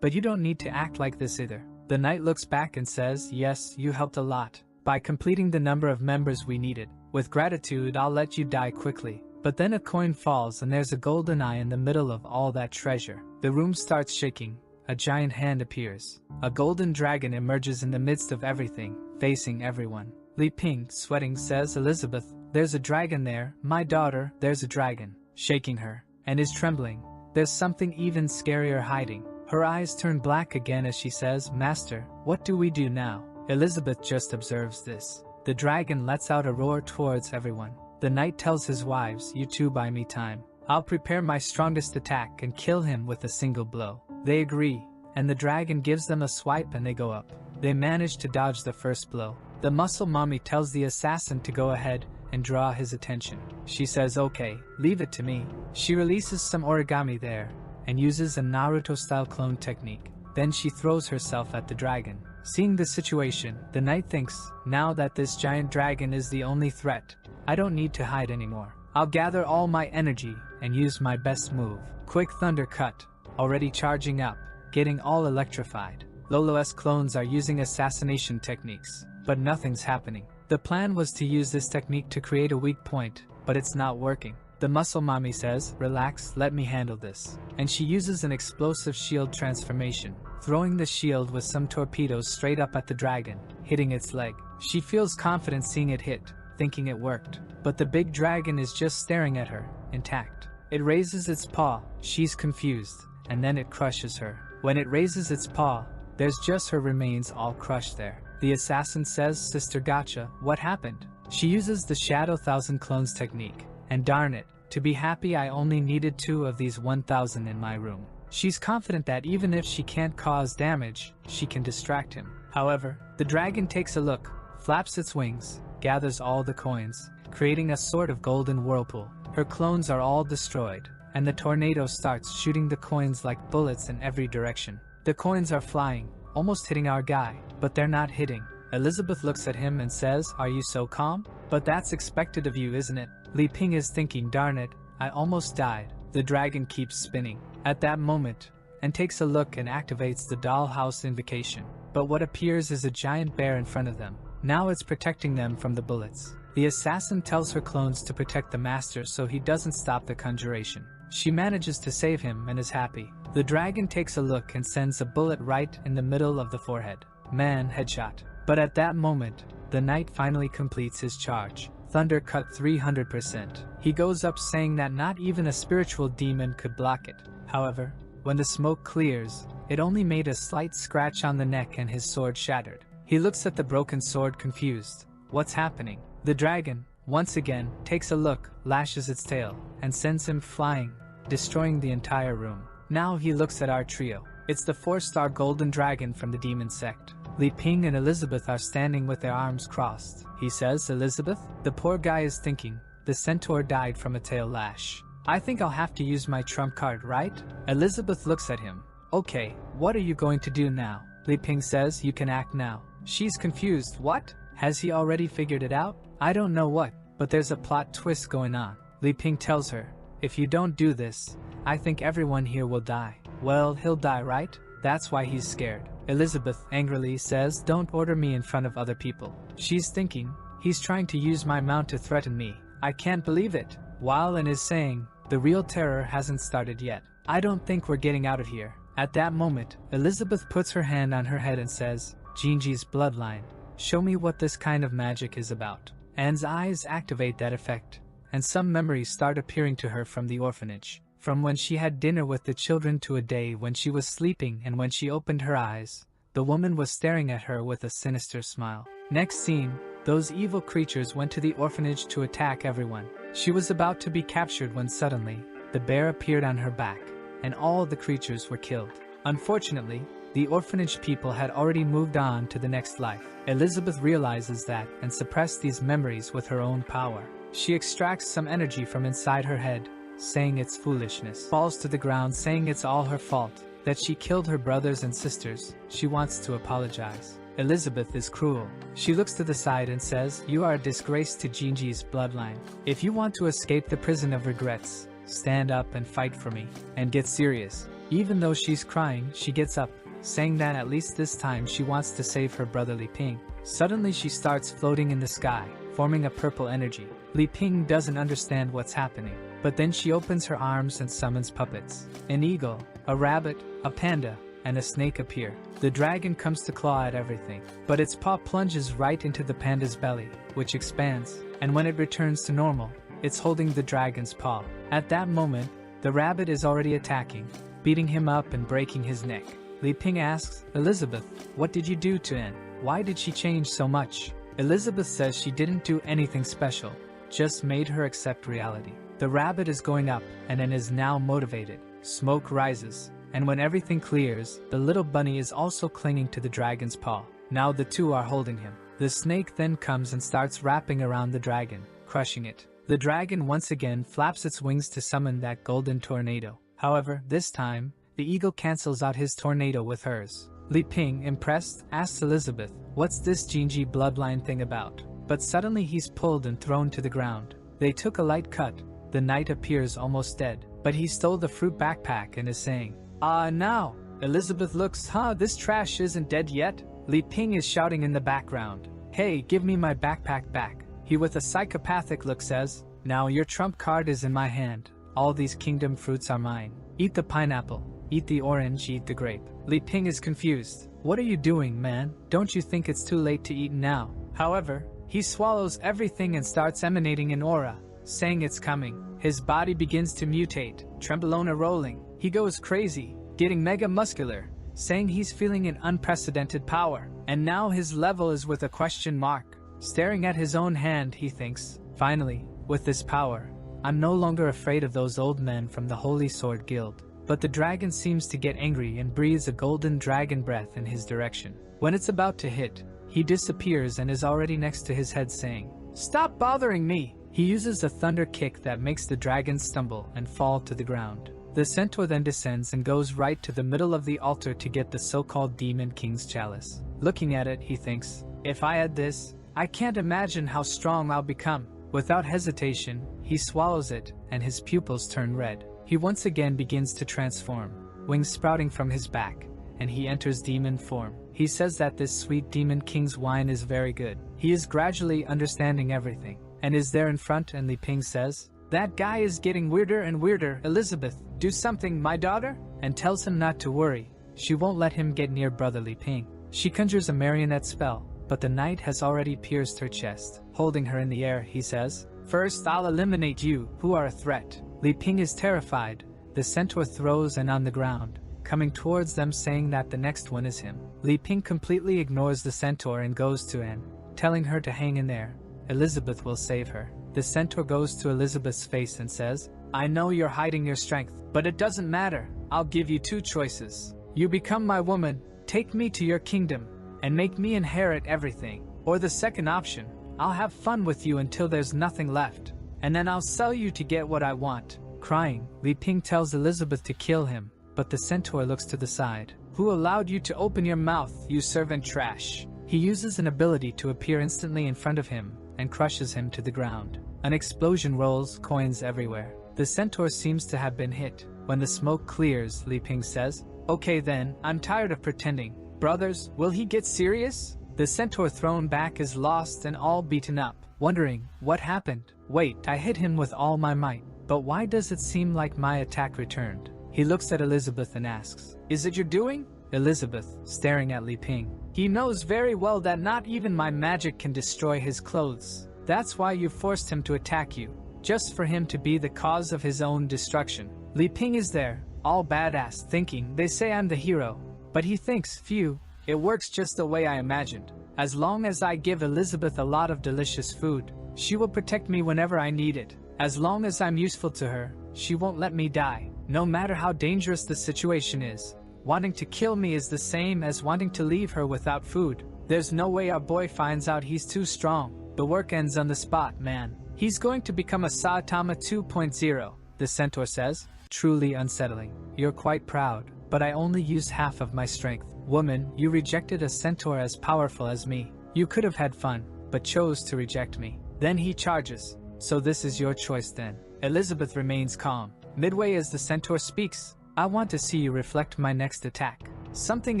S1: but you don't need to act like this either." The knight looks back and says, "Yes, you helped a lot, by completing the number of members we needed. With gratitude, I'll let you die quickly." But then a coin falls, and there's a golden eye in the middle of all that treasure. The room starts shaking. A giant hand appears. A golden dragon emerges in the midst of everything, facing everyone. Li Ping, sweating, says, "Elizabeth, there's a dragon there. My daughter, there's a dragon." Shaking her, and is trembling. There's something even scarier hiding. Her eyes turn black again as she says, "Master, what do we do now?" Elizabeth just observes this. The dragon lets out a roar towards everyone. The knight tells his wives, "You two buy me time. I'll prepare my strongest attack and kill him with a single blow." They agree, and the dragon gives them a swipe and they go up. They manage to dodge the first blow. The muscle mommy tells the assassin to go ahead and draw his attention. She says, "Okay, leave it to me." She releases some origami there, and uses a Naruto-style clone technique. Then she throws herself at the dragon. Seeing the situation, the knight thinks, now that this giant dragon is the only threat, I don't need to hide anymore. I'll gather all my energy and use my best move. Quick thunder cut, already charging up, getting all electrified. Lolo's clones are using assassination techniques, but nothing's happening. The plan was to use this technique to create a weak point, but it's not working. The muscle mommy says, "Relax, let me handle this." And she uses an explosive shield transformation. throwing the shield with some torpedoes straight up at the dragon, hitting its leg. She feels confident seeing it hit, thinking it worked. But the big dragon is just staring at her, intact. It raises its paw, she's confused, and then it crushes her. When it raises its paw, there's just her remains all crushed there. The assassin says, "Sister Gotcha, what happened?" She uses the Shadow 1000 Clones technique, and darn it, to be happy I only needed 2 of these 1000 in my room. She's confident that even if she can't cause damage, she can distract him. However, the dragon takes a look, flaps its wings, gathers all the coins, creating a sort of golden whirlpool. Her clones are all destroyed, and the tornado starts shooting the coins like bullets in every direction. The coins are flying, almost hitting our guy, but they're not hitting. Elizabeth looks at him and says, "Are you so calm? But that's expected of you, isn't it?" Li Ping is thinking, darn it, I almost died. The dragon keeps spinning. At that moment, and takes a look and activates the dollhouse invocation. But what appears is a giant bear in front of them. Now it's protecting them from the bullets. The assassin tells her clones to protect the master so he doesn't stop the conjuration. She manages to save him and is happy. The dragon takes a look and sends a bullet right in the middle of the forehead. Man, headshot. But at that moment, the knight finally completes his charge. Thunder cut 300%. He goes up saying that not even a spiritual demon could block it. However, when the smoke clears, it only made a slight scratch on the neck and his sword shattered. He looks at the broken sword confused. What's happening? The dragon, once again, takes a look, lashes its tail, and sends him flying, destroying the entire room. Now he looks at our trio. It's the 4-star golden dragon from the demon sect. Li Ping and Elizabeth are standing with their arms crossed. He says, "Elizabeth?" The poor guy is thinking, the centaur died from a tail lash. "I think I'll have to use my trump card, right?" Elizabeth looks at him. "Okay, what are you going to do now?" Li Ping says, "You can act now." She's confused. What? Has he already figured it out? I don't know what, but there's a plot twist going on. Li Ping tells her, "If you don't do this, I think everyone here will die." Well, he'll die, right? That's why he's scared. Elizabeth angrily says, "Don't order me in front of other people." She's thinking, he's trying to use my mount to threaten me. I can't believe it. Wylan is saying, the real terror hasn't started yet. I don't think we're getting out of here. At that moment, Elizabeth puts her hand on her head and says, "Jinji's bloodline. Show me what this kind of magic is about." Anne's eyes activate that effect, and some memories start appearing to her from the orphanage. From when she had dinner with the children to a day when she was sleeping, and when she opened her eyes, the woman was staring at her with a sinister smile. Next scene, those evil creatures went to the orphanage to attack everyone. She was about to be captured when suddenly, the bear appeared on her back, and all the creatures were killed. Unfortunately, the orphanage people had already moved on to the next life. Elizabeth realizes that and suppressed these memories with her own power. She extracts some energy from inside her head, saying it's foolishness, falls to the ground saying it's all her fault, that she killed her brothers and sisters. She wants to apologize. Elizabeth is cruel. She looks to the side and says, "You are a disgrace to Jinji's bloodline. If you want to escape the prison of regrets, stand up and fight for me, and get serious." Even though she's crying, she gets up, saying that at least this time she wants to save her brother Li Ping. Suddenly she starts floating in the sky, forming a purple energy. Li Ping doesn't understand what's happening, but then she opens her arms and summons puppets. An eagle, a rabbit, a panda, and a snake appear. The dragon comes to claw at everything, but its paw plunges right into the panda's belly, which expands, and when it returns to normal, it's holding the dragon's paw. At that moment, the rabbit is already attacking, beating him up and breaking his neck. Li Ping asks, "Elizabeth, what did you do to Anne? Why did she change so much?" Elizabeth says she didn't do anything special, just made her accept reality. The rabbit is going up, and Anne is now motivated. Smoke rises, and when everything clears, the little bunny is also clinging to the dragon's paw. Now the two are holding him. The snake then comes and starts wrapping around the dragon, crushing it. The dragon once again flaps its wings to summon that golden tornado. However, this time, the eagle cancels out his tornado with hers. Li Ping, impressed, asks Elizabeth, "What's this Jinji bloodline thing about?" But suddenly he's pulled and thrown to the ground. They took a light cut. The knight appears almost dead, but he stole the fruit backpack and is saying, Now. Elizabeth looks, this trash isn't dead yet." Li Ping is shouting in the background, "Hey, give me my backpack back." He with a psychopathic look says, "Now your trump card is in my hand. All these kingdom fruits are mine. Eat the pineapple." Eat the orange, eat the grape. Li Ping is confused. What are you doing, man? Don't you think it's too late to eat now? However, he swallows everything and starts emanating an aura, saying it's coming. His body begins to mutate, trembolona rolling. He goes crazy, getting mega muscular, saying he's feeling an unprecedented power. And now his level is with a question mark. Staring at his own hand, he thinks, finally, with this power, I'm no longer afraid of those old men from the Holy Sword Guild. But the dragon seems to get angry and breathes a golden dragon breath in his direction. When it's about to hit, he disappears and is already next to his head saying, "Stop bothering me!" He uses a thunder kick that makes the dragon stumble and fall to the ground. The centaur then descends and goes right to the middle of the altar to get the so-called Demon King's chalice. Looking at it, he thinks, if I had this, I can't imagine how strong I'll become. Without hesitation, he swallows it, and his pupils turn red. He once again begins to transform, wings sprouting from his back, and he enters demon form. He says that this sweet Demon King's wine is very good. He is gradually understanding everything, and is there in front, and Li Ping says, "That guy is getting weirder and weirder. Elizabeth, do something, my daughter," and tells him not to worry. She won't let him get near brother Li Ping. She conjures a marionette spell, but the knight has already pierced her chest. Holding her in the air, he says, "First I'll eliminate you, who are a threat." Li Ping is terrified. The centaur throws and on the ground, coming towards them saying that the next one is him. Li Ping completely ignores the centaur and goes to Anne, telling her to hang in there. Elizabeth will save her. The centaur goes to Elizabeth's face and says, "I know you're hiding your strength, but it doesn't matter. I'll give you two choices. You become my woman, take me to your kingdom, and make me inherit everything. Or the second option, I'll have fun with you until there's nothing left, and then I'll sell you to get what I want." Crying, Li Ping tells Elizabeth to kill him, but the centaur looks to the side. "Who allowed you to open your mouth, you servant trash?" He uses an ability to appear instantly in front of him and crushes him to the ground. An explosion rolls, coins everywhere. The centaur seems to have been hit. When the smoke clears, Li Ping says, "Okay then, I'm tired of pretending. Brothers, will he get serious?" The centaur thrown back is lost and all beaten up, wondering, what happened? Wait, I hit him with all my might, but why does it seem like my attack returned? He looks at Elizabeth and asks, "Is it your doing?" Elizabeth, staring at Li Ping. "He knows very well that not even my magic can destroy his clothes. That's why you forced him to attack you, just for him to be the cause of his own destruction." Li Ping is there, all badass, thinking, they say I'm the hero. But he thinks, phew, it works just the way I imagined. As long as I give Elizabeth a lot of delicious food, she will protect me whenever I need it. As long as I'm useful to her, she won't let me die. No matter how dangerous the situation is, wanting to kill me is the same as wanting to leave her without food. There's no way our boy finds out he's too strong. The work ends on the spot, man. He's going to become a Saitama 2.0, the centaur says, truly unsettling. "You're quite proud, but I only use half of my strength. Woman, you rejected a centaur as powerful as me. You could have had fun, but chose to reject me." Then he charges. "So this is your choice then." Elizabeth remains calm. Midway as the centaur speaks, "I want to see you reflect my next attack." Something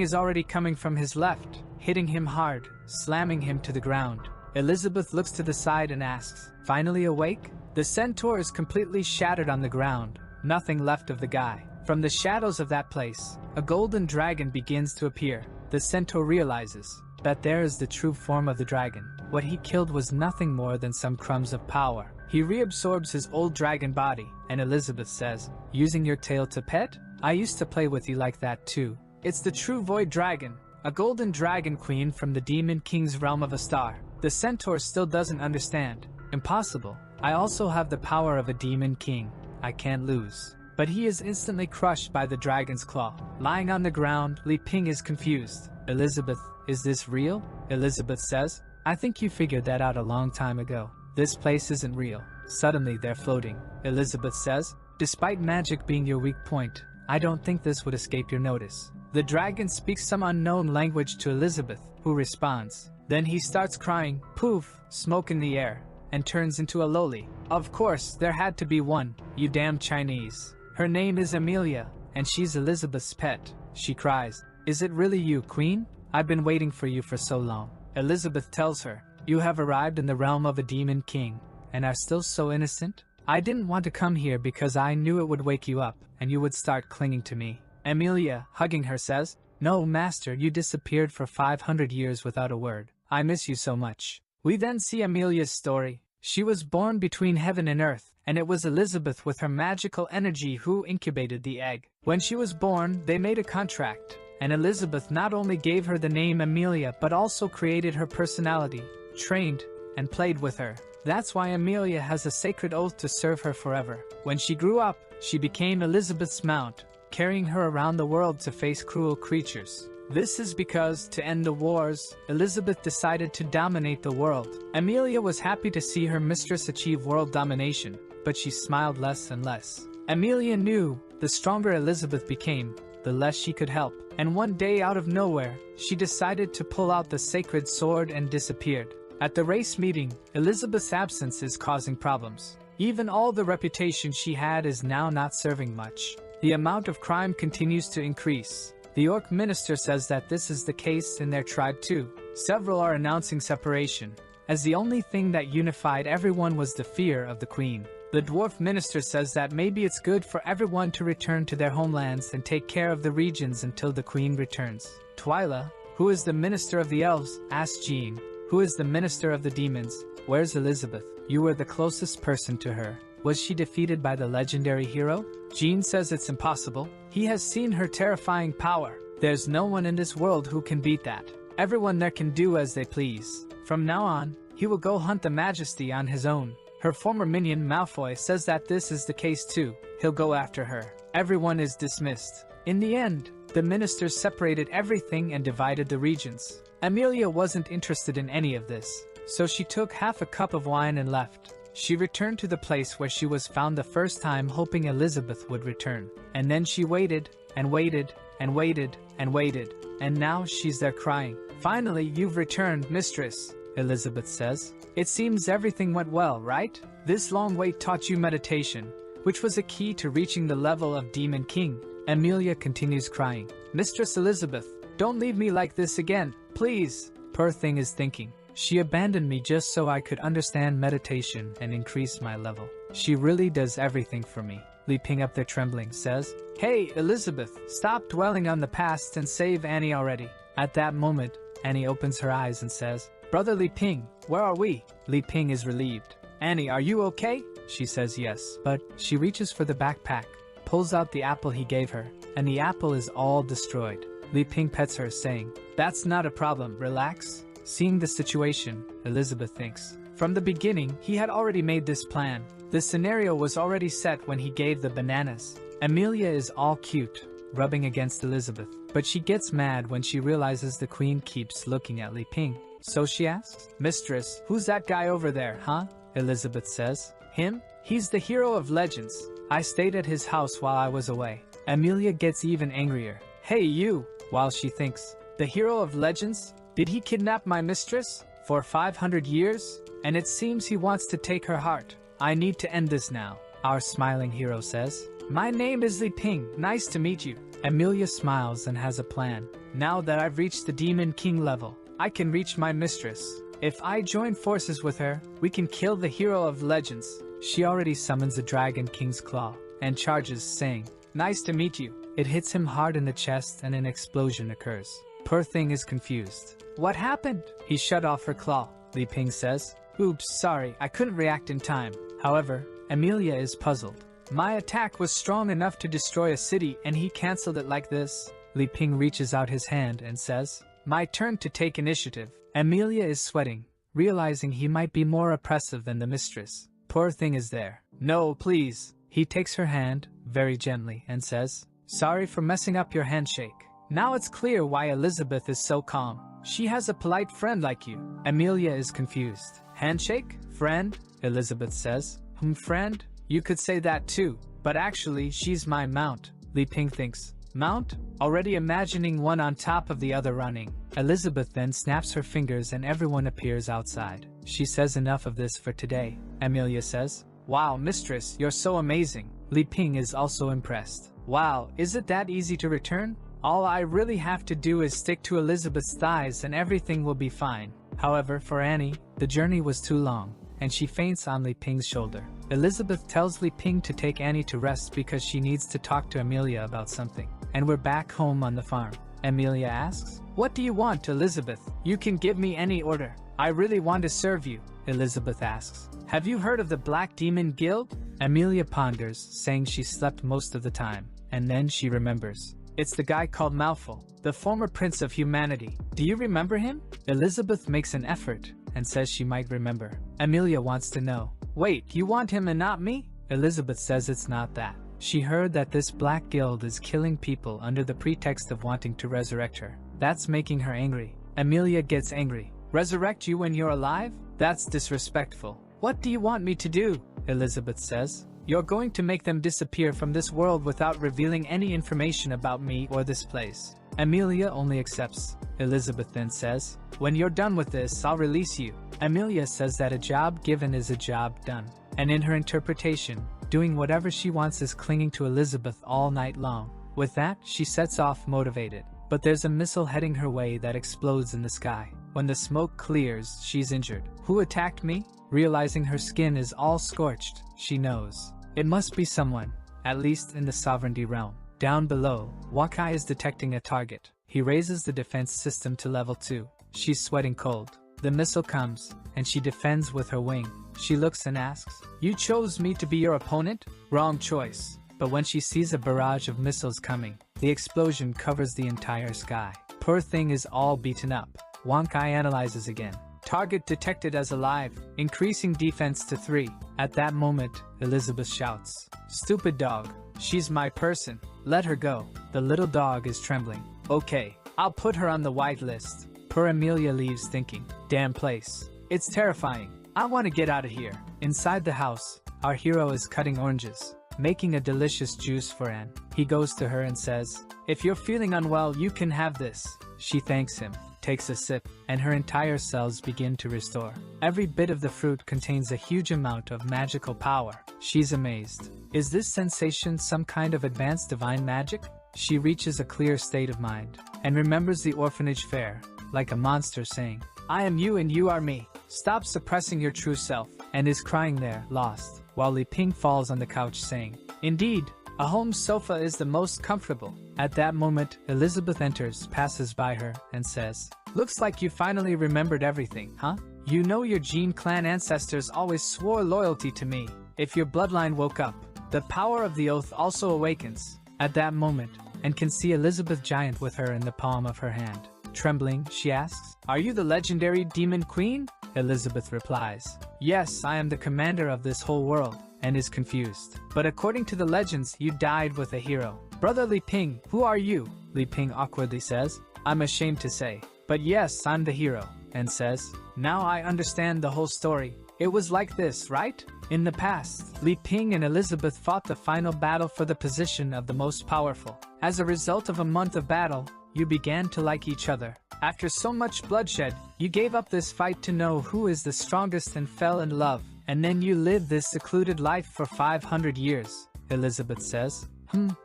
S1: is already coming from his left, hitting him hard, slamming him to the ground. Elizabeth looks to the side and asks, "Finally awake?" The centaur is completely shattered on the ground, nothing left of the guy. From the shadows of that place, a golden dragon begins to appear. The centaur realizes that there is the true form of the dragon. What he killed was nothing more than some crumbs of power. He reabsorbs his old dragon body, and Elizabeth says, "Using your tail to pet? I used to play with you like that too. It's the true void dragon, a golden dragon queen from the Demon King's realm of a star." The centaur still doesn't understand. "Impossible. I also have the power of a demon king. I can't lose." But he is instantly crushed by the dragon's claw. Lying on the ground, Li Ping is confused. "Elizabeth, is this real?" Elizabeth says, "I think you figured that out a long time ago. This place isn't real." Suddenly they're floating. Elizabeth says, "Despite magic being your weak point, I don't think this would escape your notice." The dragon speaks some unknown language to Elizabeth, who responds. Then he starts crying, poof, smoke in the air, and turns into a loli. Of course, there had to be one, you damn Chinese. Her name is Amelia, and she's Elizabeth's pet. She cries, "Is it really you, Queen? I've been waiting for you for so long." Elizabeth tells her, "You have arrived in the realm of a demon king, and are still so innocent? I didn't want to come here because I knew it would wake you up, and you would start clinging to me. Amelia, hugging her, says, "No, master, you disappeared for 500 years without a word. I miss you so much." We then see Amelia's story. She was born between heaven and earth, and it was Elizabeth with her magical energy who incubated the egg. When she was born, they made a contract, and Elizabeth not only gave her the name Amelia but also created her personality, trained, and played with her. That's why Amelia has a sacred oath to serve her forever. When she grew up, she became Elizabeth's mount, carrying her around the world to face cruel creatures. This is because, to end the wars, Elizabeth decided to dominate the world. Amelia was happy to see her mistress achieve world domination, but she smiled less and less. Amelia knew, the stronger Elizabeth became, the less she could help. And one day, out of nowhere, she decided to pull out the sacred sword and disappeared. At the race meeting, Elizabeth's absence is causing problems. Even all the reputation she had is now not serving much. The amount of crime continues to increase. The Orc minister says that this is the case in their tribe too. Several are announcing separation, as the only thing that unified everyone was the fear of the queen. The dwarf minister says that maybe it's good for everyone to return to their homelands and take care of the regions until the queen returns. Twyla, who is the minister of the elves, asks Jean, who is the minister of the demons, "Where's Elizabeth? You were the closest person to her. Was she defeated by the legendary hero?" Jean says it's impossible. He has seen her terrifying power. There's no one in this world who can beat that. Everyone there can do as they please. From now on, he will go hunt the Majesty on his own. Her former minion Malfoy says that this is the case too. He'll go after her. Everyone is dismissed. In the end, the ministers separated everything and divided the regions. Amelia wasn't interested in any of this, so she took half a cup of wine and left. She returned to the place where she was found the first time, hoping Elizabeth would return. And then she waited, and waited, and waited, and waited, and now she's there crying. "Finally, you've returned, mistress," Elizabeth says. "It seems everything went well, right? This long wait taught you meditation, which was a key to reaching the level of Demon King." Amelia continues crying. "Mistress Elizabeth, don't leave me like this again, please." Poor thing is thinking, "She abandoned me just so I could understand meditation and increase my level. She really does everything for me." Li Ping, up there trembling, says, "Hey, Elizabeth, stop dwelling on the past and save Annie already." At that moment, Annie opens her eyes and says, "Brother Li Ping, where are we?" Li Ping is relieved. "Annie, are you okay?" She says yes, but she reaches for the backpack, pulls out the apple he gave her, and the apple is all destroyed. Li Ping pets her, saying, "That's not a problem, relax." Seeing the situation, Elizabeth thinks, from the beginning, he had already made this plan. The scenario was already set when he gave the bananas. Amelia is all cute, rubbing against Elizabeth, but she gets mad when she realizes the queen keeps looking at Li Ping. So she asks, "Mistress, who's that guy over there, huh?" Elizabeth says, "Him? He's the hero of legends. I stayed at his house while I was away." Amelia gets even angrier. "Hey you!" While she thinks, "The hero of legends? Did he kidnap my mistress? For 500 years? And it seems he wants to take her heart. I need to end this now." Our smiling hero says, "My name is Li Ping, nice to meet you." Amelia smiles and has a plan. "Now that I've reached the Demon King level, I can reach my mistress. If I join forces with her, we can kill the hero of legends." She already summons the Dragon King's claw and charges, saying, "Nice to meet you." It hits him hard in the chest and an explosion occurs. Poor thing is confused. "What happened?" "He shut off her claw," Li Ping says. "Oops, sorry, I couldn't react in time." However, Amelia is puzzled. "My attack was strong enough to destroy a city and he cancelled it like this." Li Ping reaches out his hand and says, "My turn to take initiative." Amelia is sweating, realizing he might be more oppressive than the mistress. Poor thing is there. "No, please." He takes her hand, very gently, and says, "Sorry for messing up your handshake." Now it's clear why Elizabeth is so calm. She has a polite friend like you. Amelia is confused. "Handshake? Friend?" Elizabeth says. Friend? You could say that too, but actually she's my mount." Li Ping thinks. "Mount?" Already imagining one on top of the other running. Elizabeth then snaps her fingers and everyone appears outside. She says, "Enough of this for today." Amelia says, "Wow, mistress, you're so amazing." Li Ping is also impressed. "Wow, is it that easy to return? All I really have to do is stick to Elizabeth's thighs and everything will be fine." However, for Annie, the journey was too long, and she faints on Li Ping's shoulder. Elizabeth tells Li Ping to take Annie to rest because she needs to talk to Amelia about something. And we're back home on the farm. Amelia asks, "What do you want, Elizabeth? You can give me any order. I really want to serve you." Elizabeth asks, "Have you heard of the Black Demon Guild?" Amelia ponders, saying she slept most of the time, and then she remembers. It's the guy called Malfoy, the former prince of humanity. Do you remember him? Elizabeth makes an effort and says she might remember. Amelia wants to know, "Wait, you want him and not me?" Elizabeth says it's not that. She heard that this Black Guild is killing people under the pretext of wanting to resurrect her. That's making her angry. Amelia gets angry. "Resurrect you when you're alive? That's disrespectful. What do you want me to do?" Elizabeth says. "You're going to make them disappear from this world without revealing any information about me or this place." Amelia only accepts. Elizabeth then says, "When you're done with this, I'll release you." Amelia says that a job given is a job done. And in her interpretation, doing whatever she wants is clinging to Elizabeth all night long. With that, she sets off motivated. But there's a missile heading her way that explodes in the sky. When the smoke clears, she's injured. Who attacked me? Realizing her skin is all scorched, she knows. It must be someone, at least in the sovereignty realm. Down below, Wakai is detecting a target. He raises the defense system to level 2. She's sweating cold. The missile comes, and she defends with her wing. She looks and asks, "You chose me to be your opponent?" Wrong choice. But when she sees a barrage of missiles coming, the explosion covers the entire sky. Poor thing is all beaten up. Wakai analyzes again. Target detected as alive, increasing defense to 3. At that moment, Elizabeth shouts, "Stupid dog. She's my person. Let her go." The little dog is trembling. "Okay, I'll put her on the white list." Poor Amelia leaves thinking, "Damn place. It's terrifying. I want to get out of here." Inside the house, our hero is cutting oranges, making a delicious juice for Anne. He goes to her and says, "If you're feeling unwell, you can have this." She thanks him, takes a sip, and her entire cells begin to restore. Every bit of the fruit contains a huge amount of magical power. She's amazed. Is this sensation some kind of advanced divine magic? She reaches a clear state of mind, and remembers the orphanage fair, like a monster saying, "I am you and you are me. Stop suppressing your true self," and is crying there, lost, while Li Ping falls on the couch saying, "Indeed, a home sofa is the most comfortable." At that moment, Elizabeth enters, passes by her, and says, "Looks like you finally remembered everything, huh? You know your Jean clan ancestors always swore loyalty to me. If your bloodline woke up, the power of the oath also awakens." At that moment, and can see Elizabeth Giant with her in the palm of her hand. Trembling, she asks, "Are you the legendary Demon Queen?" Elizabeth replies, "Yes, I am the commander of this whole world," and is confused. "But according to the legends, you died with a hero. Brother Li Ping, who are you?" Li Ping awkwardly says, "I'm ashamed to say, but yes, I'm the hero," and says, "Now I understand the whole story. It was like this, right? In the past, Li Ping and Elizabeth fought the final battle for the position of the most powerful. As a result of a month of battle, you began to like each other. After so much bloodshed, you gave up this fight to know who is the strongest and fell in love. And then you lived this secluded life for 500 years, Elizabeth says.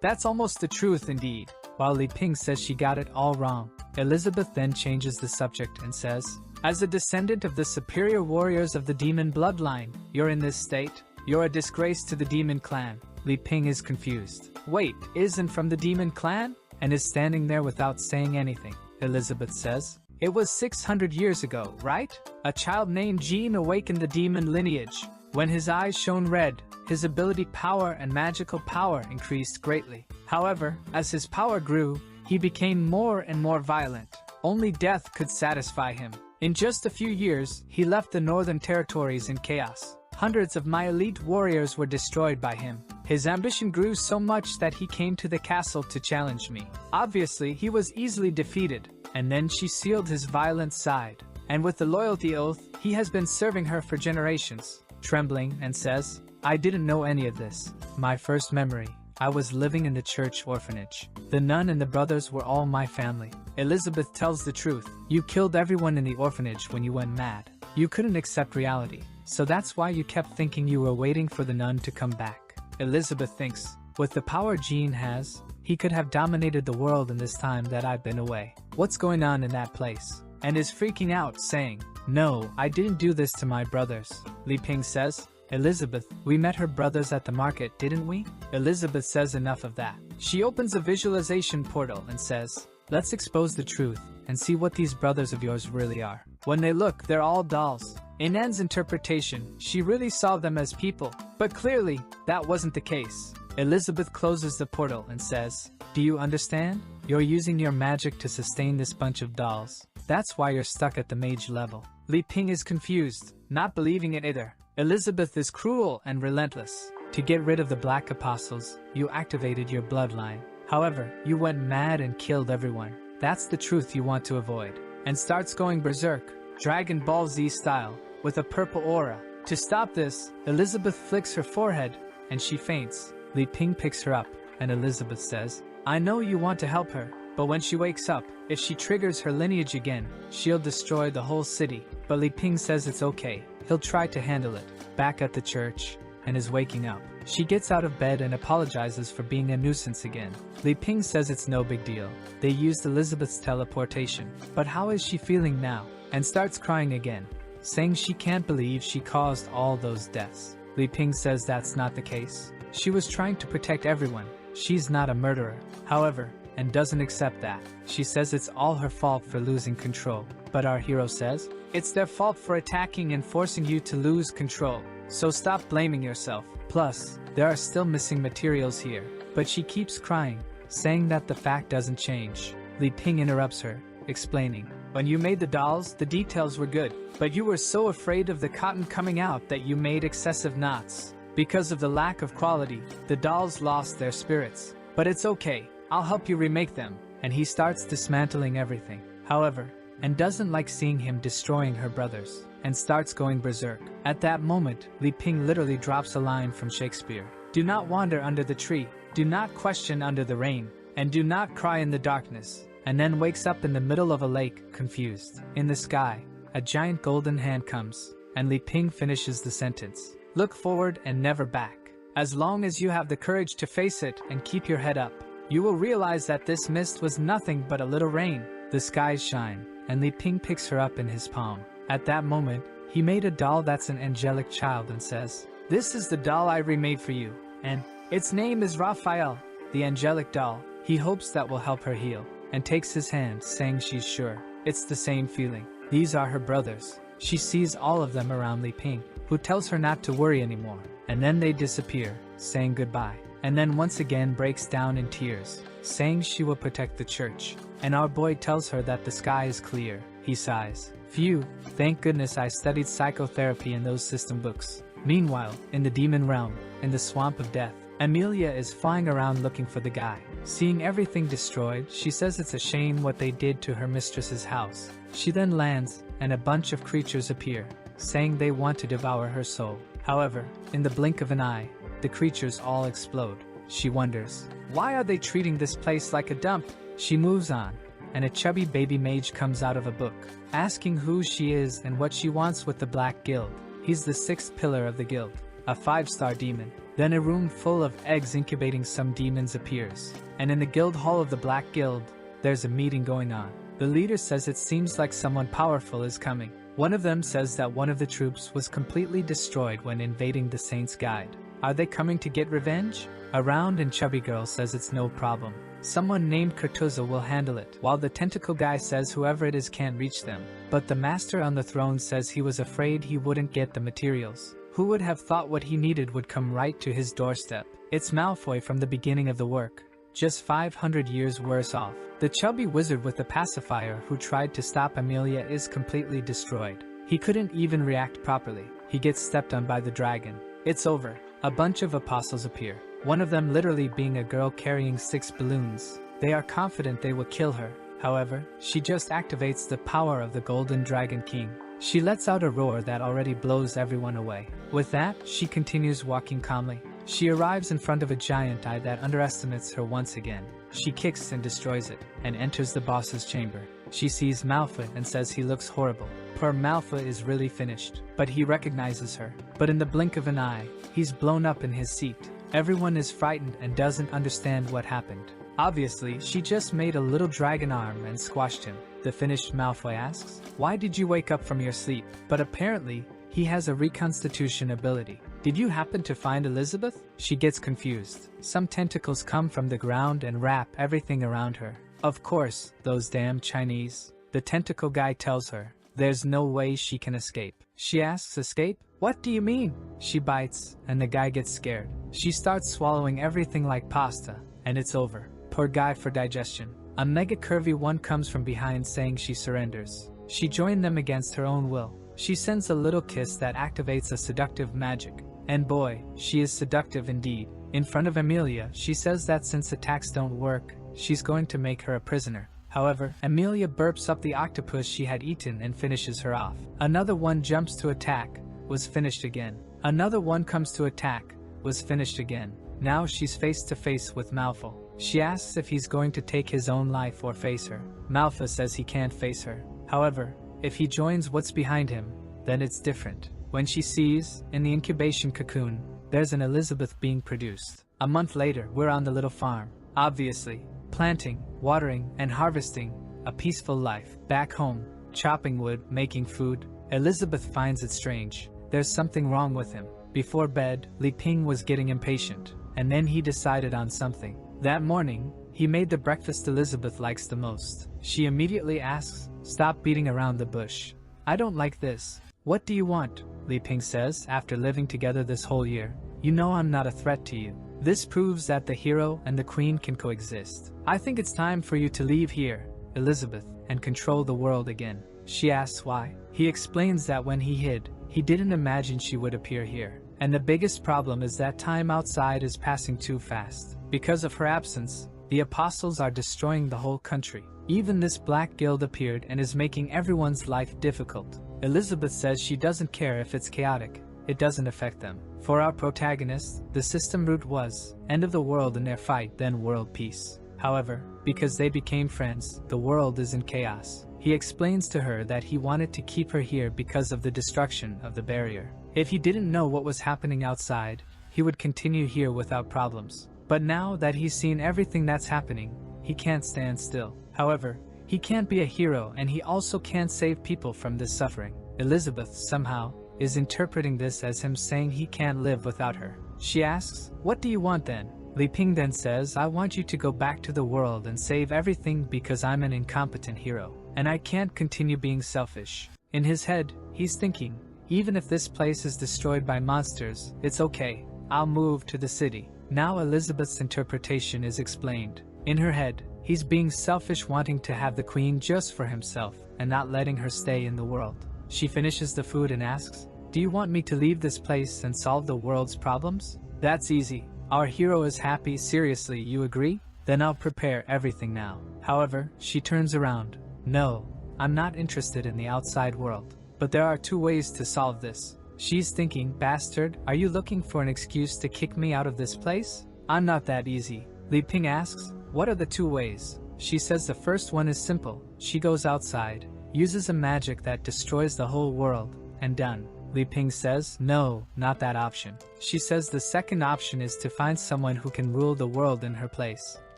S1: That's almost the truth indeed. While Li Ping says she got it all wrong. Elizabeth then changes the subject and says, "As a descendant of the superior warriors of the demon bloodline, you're in this state? You're a disgrace to the demon clan." Li Ping is confused. "Wait, isn't from the demon clan?" And is standing there without saying anything. Elizabeth says, "It was 600 years ago, right? A child named Jean awakened the demon lineage. When his eyes shone red, his ability power and magical power increased greatly. However, as his power grew, he became more and more violent. Only death could satisfy him. In just a few years, he left the northern territories in chaos. Hundreds of my elite warriors were destroyed by him. His ambition grew so much that he came to the castle to challenge me. Obviously, he was easily defeated." And then she sealed his violent side. "And with the loyalty oath, he has been serving her for generations." Trembling, and says, "I didn't know any of this. My first memory, I was living in the church orphanage. The nun and the brothers were all my family." Elizabeth tells the truth. "You killed everyone in the orphanage when you went mad. You couldn't accept reality. So that's why you kept thinking you were waiting for the nun to come back." Elizabeth thinks, with the power Jean has, he could have dominated the world in this time that I've been away. What's going on in that place? And is freaking out, saying, "No, I didn't do this to my brothers." Li Ping says, Elizabeth, we met her brothers at the market, didn't we? Elizabeth says enough of that. She opens a visualization portal and says, let's expose the truth and see what these brothers of yours really are. When they look, they're all dolls. In Anne's interpretation, she really saw them as people, but clearly, that wasn't the case. Elizabeth closes the portal and says, do you understand? You're using your magic to sustain this bunch of dolls. That's why you're stuck at the mage level. Li Ping is confused, not believing it either. Elizabeth is cruel and relentless. To get rid of the Black Apostles, you activated your bloodline. However, you went mad and killed everyone. That's the truth you want to avoid. And starts going berserk, Dragon Ball Z style, with a purple aura. To stop this, Elizabeth flicks her forehead, and she faints. Li Ping picks her up, and Elizabeth says, I know you want to help her, but when she wakes up, if she triggers her lineage again, she'll destroy the whole city. But Li Ping says it's okay, he'll try to handle it. Back at the church, and is waking up. She gets out of bed and apologizes for being a nuisance again. Li Ping says it's no big deal. They used Elizabeth's teleportation. But how is she feeling now? And starts crying again, saying she can't believe she caused all those deaths. Li Ping says that's not the case. She was trying to protect everyone. She's not a murderer. However, and doesn't accept that. She says it's all her fault for losing control. But our hero says, it's their fault for attacking and forcing you to lose control. So stop blaming yourself. Plus, there are still missing materials here. But she keeps crying, saying that the fact doesn't change. Li Ping interrupts her, explaining, when you made the dolls, the details were good, but you were so afraid of the cotton coming out that you made excessive knots. Because of the lack of quality, the dolls lost their spirits. But it's okay, I'll help you remake them. And he starts dismantling everything. However, and doesn't like seeing him destroying her brothers, and starts going berserk. At that moment, Li Ping literally drops a line from Shakespeare. Do not wander under the tree, do not question under the rain, and do not cry in the darkness. And then wakes up in the middle of a lake, confused. In the sky, a giant golden hand comes, and Li Ping finishes the sentence. Look forward and never back. As long as you have the courage to face it and keep your head up, you will realize that this mist was nothing but a little rain. The skies shine, and Li Ping picks her up in his palm. At that moment, he made a doll that's an angelic child and says, this is the doll I remade for you, and its name is Raphael, the angelic doll. He hopes that will help her heal, and takes his hand, saying she's sure. It's the same feeling. These are her brothers. She sees all of them around Li Ping, who tells her not to worry anymore, and then they disappear, saying goodbye, and then once again breaks down in tears, saying she will protect the church. And our boy tells her that the sky is clear. He sighs. Phew, thank goodness I studied psychotherapy in those system books. Meanwhile, in the demon realm, in the swamp of death, Amelia is flying around looking for the guy. Seeing everything destroyed, she says it's a shame what they did to her mistress's house. She then lands, and a bunch of creatures appear, saying they want to devour her soul. However, in the blink of an eye, the creatures all explode. She wonders, why are they treating this place like a dump? She moves on, and a chubby baby mage comes out of a book, asking who she is and what she wants with the Black Guild. He's the 6th pillar of the guild, a 5-star demon. Then a room full of eggs incubating some demons appears, and in the guild hall of the Black Guild, there's a meeting going on. The leader says it seems like someone powerful is coming. One of them says that one of the troops was completely destroyed when invading the Saint's Guide. Are they coming to get revenge? A round and chubby girl says it's no problem. Someone named Kurtuza will handle it, while the tentacle guy says whoever it is can't reach them. But the master on the throne says he was afraid he wouldn't get the materials. Who would have thought what he needed would come right to his doorstep? It's Malfoy from the beginning of the work, just 500 years worse off. The chubby wizard with the pacifier who tried to stop Amelia is completely destroyed. He couldn't even react properly. He gets stepped on by the dragon. It's over. A bunch of apostles appear, one of them literally being a girl carrying 6 balloons. They are confident they will kill her. However, she just activates the power of the Golden Dragon King. She lets out a roar that already blows everyone away. With that, she continues walking calmly. She arrives in front of a giant eye that underestimates her once again. She kicks and destroys it, and enters the boss's chamber. She sees Malfoy and says he looks horrible. Poor Malfoy is really finished, but he recognizes her. But in the blink of an eye, he's blown up in his seat. Everyone is frightened and doesn't understand what happened. Obviously, she just made a little dragon arm and squashed him. The finished Malfoy asks, why did you wake up from your sleep? But apparently, he has a reconstitution ability. Did you happen to find Elizabeth? She gets confused. Some tentacles come from the ground and wrap everything around her. Of course, those damn Chinese. The tentacle guy tells her, there's no way she can escape. She asks, escape? What do you mean? She bites, and the guy gets scared. She starts swallowing everything like pasta, and it's over. Poor guy for digestion. A mega curvy one comes from behind saying she surrenders. She joined them against her own will. She sends a little kiss that activates a seductive magic. And boy, she is seductive indeed. In front of Amelia, she says that since attacks don't work, she's going to make her a prisoner. However, Amelia burps up the octopus she had eaten and finishes her off. Another one jumps to attack, was finished again. Another one comes to attack, was finished again. Now she's face to face with Malfoy. She asks if he's going to take his own life or face her. Malfoy says he can't face her. However, if he joins what's behind him, then it's different. When she sees, in the incubation cocoon, there's an Elizabeth being produced. A month later, we're on the little farm. Obviously, planting, watering, and harvesting, a peaceful life. Back home, chopping wood, making food, Elizabeth finds it strange. There's something wrong with him. Before bed, Li Ping was getting impatient, and then he decided on something. That morning, he made the breakfast Elizabeth likes the most. She immediately asks, stop beating around the bush. I don't like this. What do you want? Li Ping says, after living together this whole year. You know I'm not a threat to you. This proves that the hero and the queen can coexist. I think it's time for you to leave here, Elizabeth, and control the world again. She asks why. He explains that when he hid, he didn't imagine she would appear here. And the biggest problem is that time outside is passing too fast. Because of her absence, the apostles are destroying the whole country. Even this black guild appeared and is making everyone's life difficult. Elizabeth says she doesn't care if it's chaotic. It doesn't affect them. For our protagonist, the system root was end of the world in their fight, then world peace. However, because they became friends, the world is in chaos. He explains to her that he wanted to keep her here because of the destruction of the barrier. If he didn't know what was happening outside, he would continue here without problems. But now that he's seen everything that's happening, he can't stand still. However, he can't be a hero and he also can't save people from this suffering. Elizabeth, somehow, is interpreting this as him saying he can't live without her. She asks, what do you want then? Li Ping then says, I want you to go back to the world and save everything because I'm an incompetent hero, and I can't continue being selfish. In his head, he's thinking, even if this place is destroyed by monsters, it's okay, I'll move to the city. Now Elizabeth's interpretation is explained. In her head, he's being selfish, wanting to have the queen just for himself, and not letting her stay in the world. She finishes the food and asks, do you want me to leave this place and solve the world's problems? That's easy. Our hero is happy. Seriously, you agree? Then I'll prepare everything now. However, she turns around. No, I'm not interested in the outside world. But there are two ways to solve this. She's thinking, bastard, are you looking for an excuse to kick me out of this place? I'm not that easy. Li Ping asks, what are the two ways? She says the first one is simple. She goes outside, uses a magic that destroys the whole world, and done. Li Ping says, no, not that option. She says the second option is to find someone who can rule the world in her place,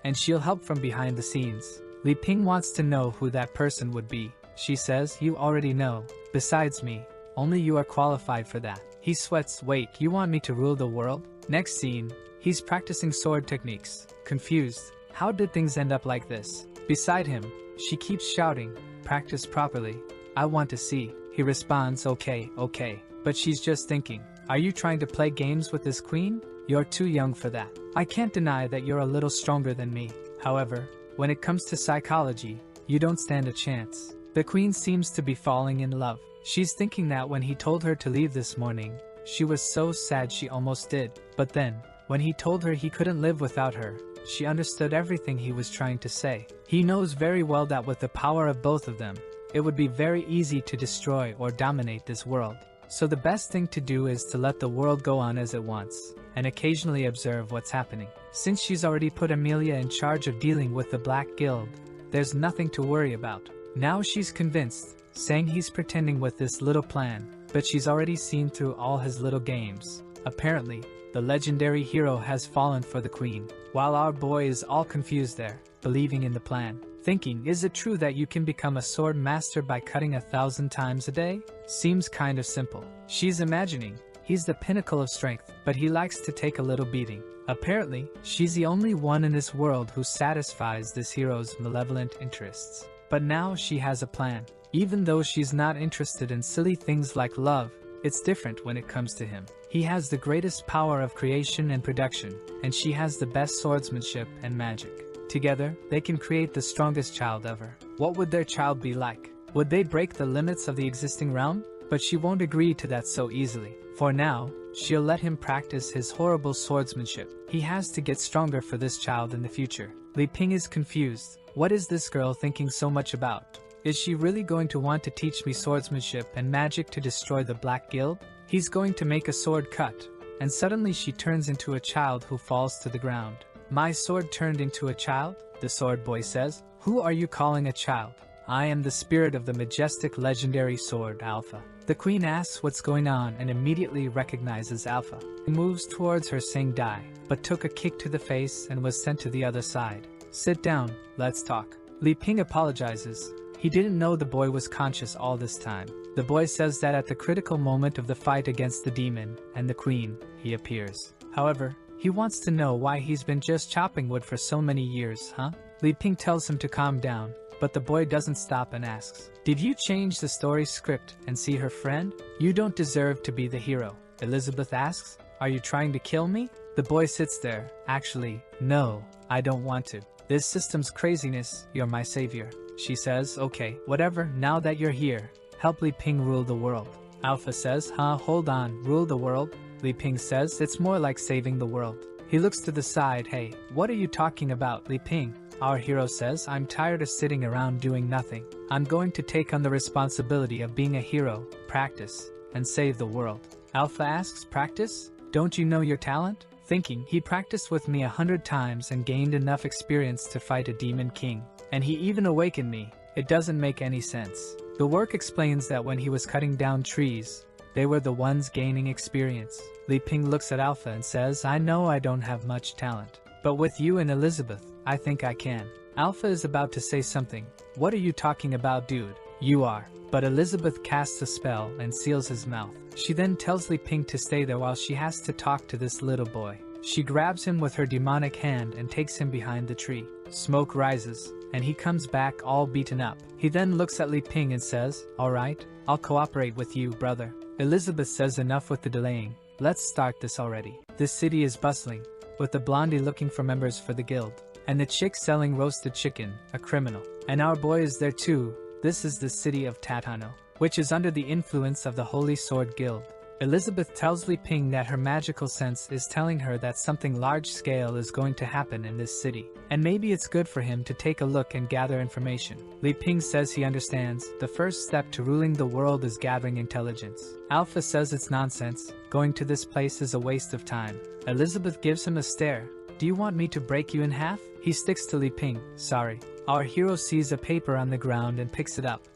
S1: and she'll help from behind the scenes. Li Ping wants to know who that person would be. She says, you already know. Besides me, only you are qualified for that. He sweats, wait, you want me to rule the world? Next scene, he's practicing sword techniques. Confused, how did things end up like this? Beside him, she keeps shouting, practice properly. I want to see. He responds, okay, okay. But she's just thinking, are you trying to play games with this queen? You're too young for that. I can't deny that you're a little stronger than me. However, when it comes to psychology, you don't stand a chance. The queen seems to be falling in love. She's thinking that when he told her to leave this morning, she was so sad she almost did. But then, when he told her he couldn't live without her, she understood everything he was trying to say. He knows very well that with the power of both of them, it would be very easy to destroy or dominate this world. So the best thing to do is to let the world go on as it wants, and occasionally observe what's happening. Since she's already put Amelia in charge of dealing with the Black Guild, there's nothing to worry about. Now she's convinced, saying he's pretending with this little plan, but she's already seen through all his little games. Apparently, the legendary hero has fallen for the queen, while our boy is all confused there, believing in the plan. Thinking, is it true that you can become a sword master by cutting 1,000 times a day? Seems kind of simple. She's imagining, He's the pinnacle of strength, but he likes to take a little beating. Apparently, she's the only one in this world who satisfies this hero's malevolent interests. But now she has a plan. Even though she's not interested in silly things like love, it's different when it comes to him. He has the greatest power of creation and production, and she has the best swordsmanship and magic. Together, they can create the strongest child ever. What would their child be like? Would they break the limits of the existing realm? But she won't agree to that so easily. For now, she'll let him practice his horrible swordsmanship. He has to get stronger for this child in the future. Li Ping is confused. What is this girl thinking so much about? Is she really going to want to teach me swordsmanship and magic to destroy the Black Guild? He's going to make a sword cut, and suddenly she turns into a child who falls to the ground. My sword turned into a child? The sword boy says. Who are you calling a child? I am the spirit of the majestic legendary sword, Alpha. The queen asks what's going on and immediately recognizes Alpha. He moves towards her saying die, but took a kick to the face and was sent to the other side. Sit down, let's talk. Li Ping apologizes. He didn't know the boy was conscious all this time. The boy says that at the critical moment of the fight against the demon and the queen, he appears. However, he wants to know why he's been just chopping wood for so many years, huh? Li Ping tells him to calm down, but the boy doesn't stop and asks, did you change the story script and see her friend? You don't deserve to be the hero. Elizabeth asks, are you trying to kill me? The boy sits there. Actually, no, I don't want to. This system's craziness, you're my savior. She says, okay, whatever, now that you're here, help Li Ping rule the world. Alpha says, hold on, rule the world? Li Ping says, it's more like saving the world. He looks to the side, hey, what are you talking about, Li Ping? Our hero says, I'm tired of sitting around doing nothing. I'm going to take on the responsibility of being a hero, practice, and save the world. Alpha asks, practice? Don't you know your talent? Thinking, he practiced with me 100 times and gained enough experience to fight a demon king. And he even awakened me. It doesn't make any sense. The work explains that when he was cutting down trees, they were the ones gaining experience. Li Ping looks at Alpha and says, I know I don't have much talent, but with you and Elizabeth, I think I can. Alpha is about to say something. What are you talking about, dude? You are. But Elizabeth casts a spell and seals his mouth. She then tells Li Ping to stay there while she has to talk to this little boy. She grabs him with her demonic hand and takes him behind the tree. Smoke rises, and he comes back all beaten up. He then looks at Li Ping and says, alright, I'll cooperate with you, brother. Elizabeth says enough with the delaying. Let's start this already. This city is bustling, with the blondie looking for members for the guild, and the chick selling roasted chicken, a criminal. And our boy is there too. This is the city of Tatano, which is under the influence of the Holy Sword Guild. Elizabeth tells Li Ping that her magical sense is telling her that something large-scale is going to happen in this city, and maybe it's good for him to take a look and gather information. Li Ping says he understands. The first step to ruling the world is gathering intelligence. Alpha says it's nonsense. Going to this place is a waste of time. Elizabeth gives him a stare. Do you want me to break you in half? He sticks to Li Ping. Sorry. Our hero sees a paper on the ground and picks it up.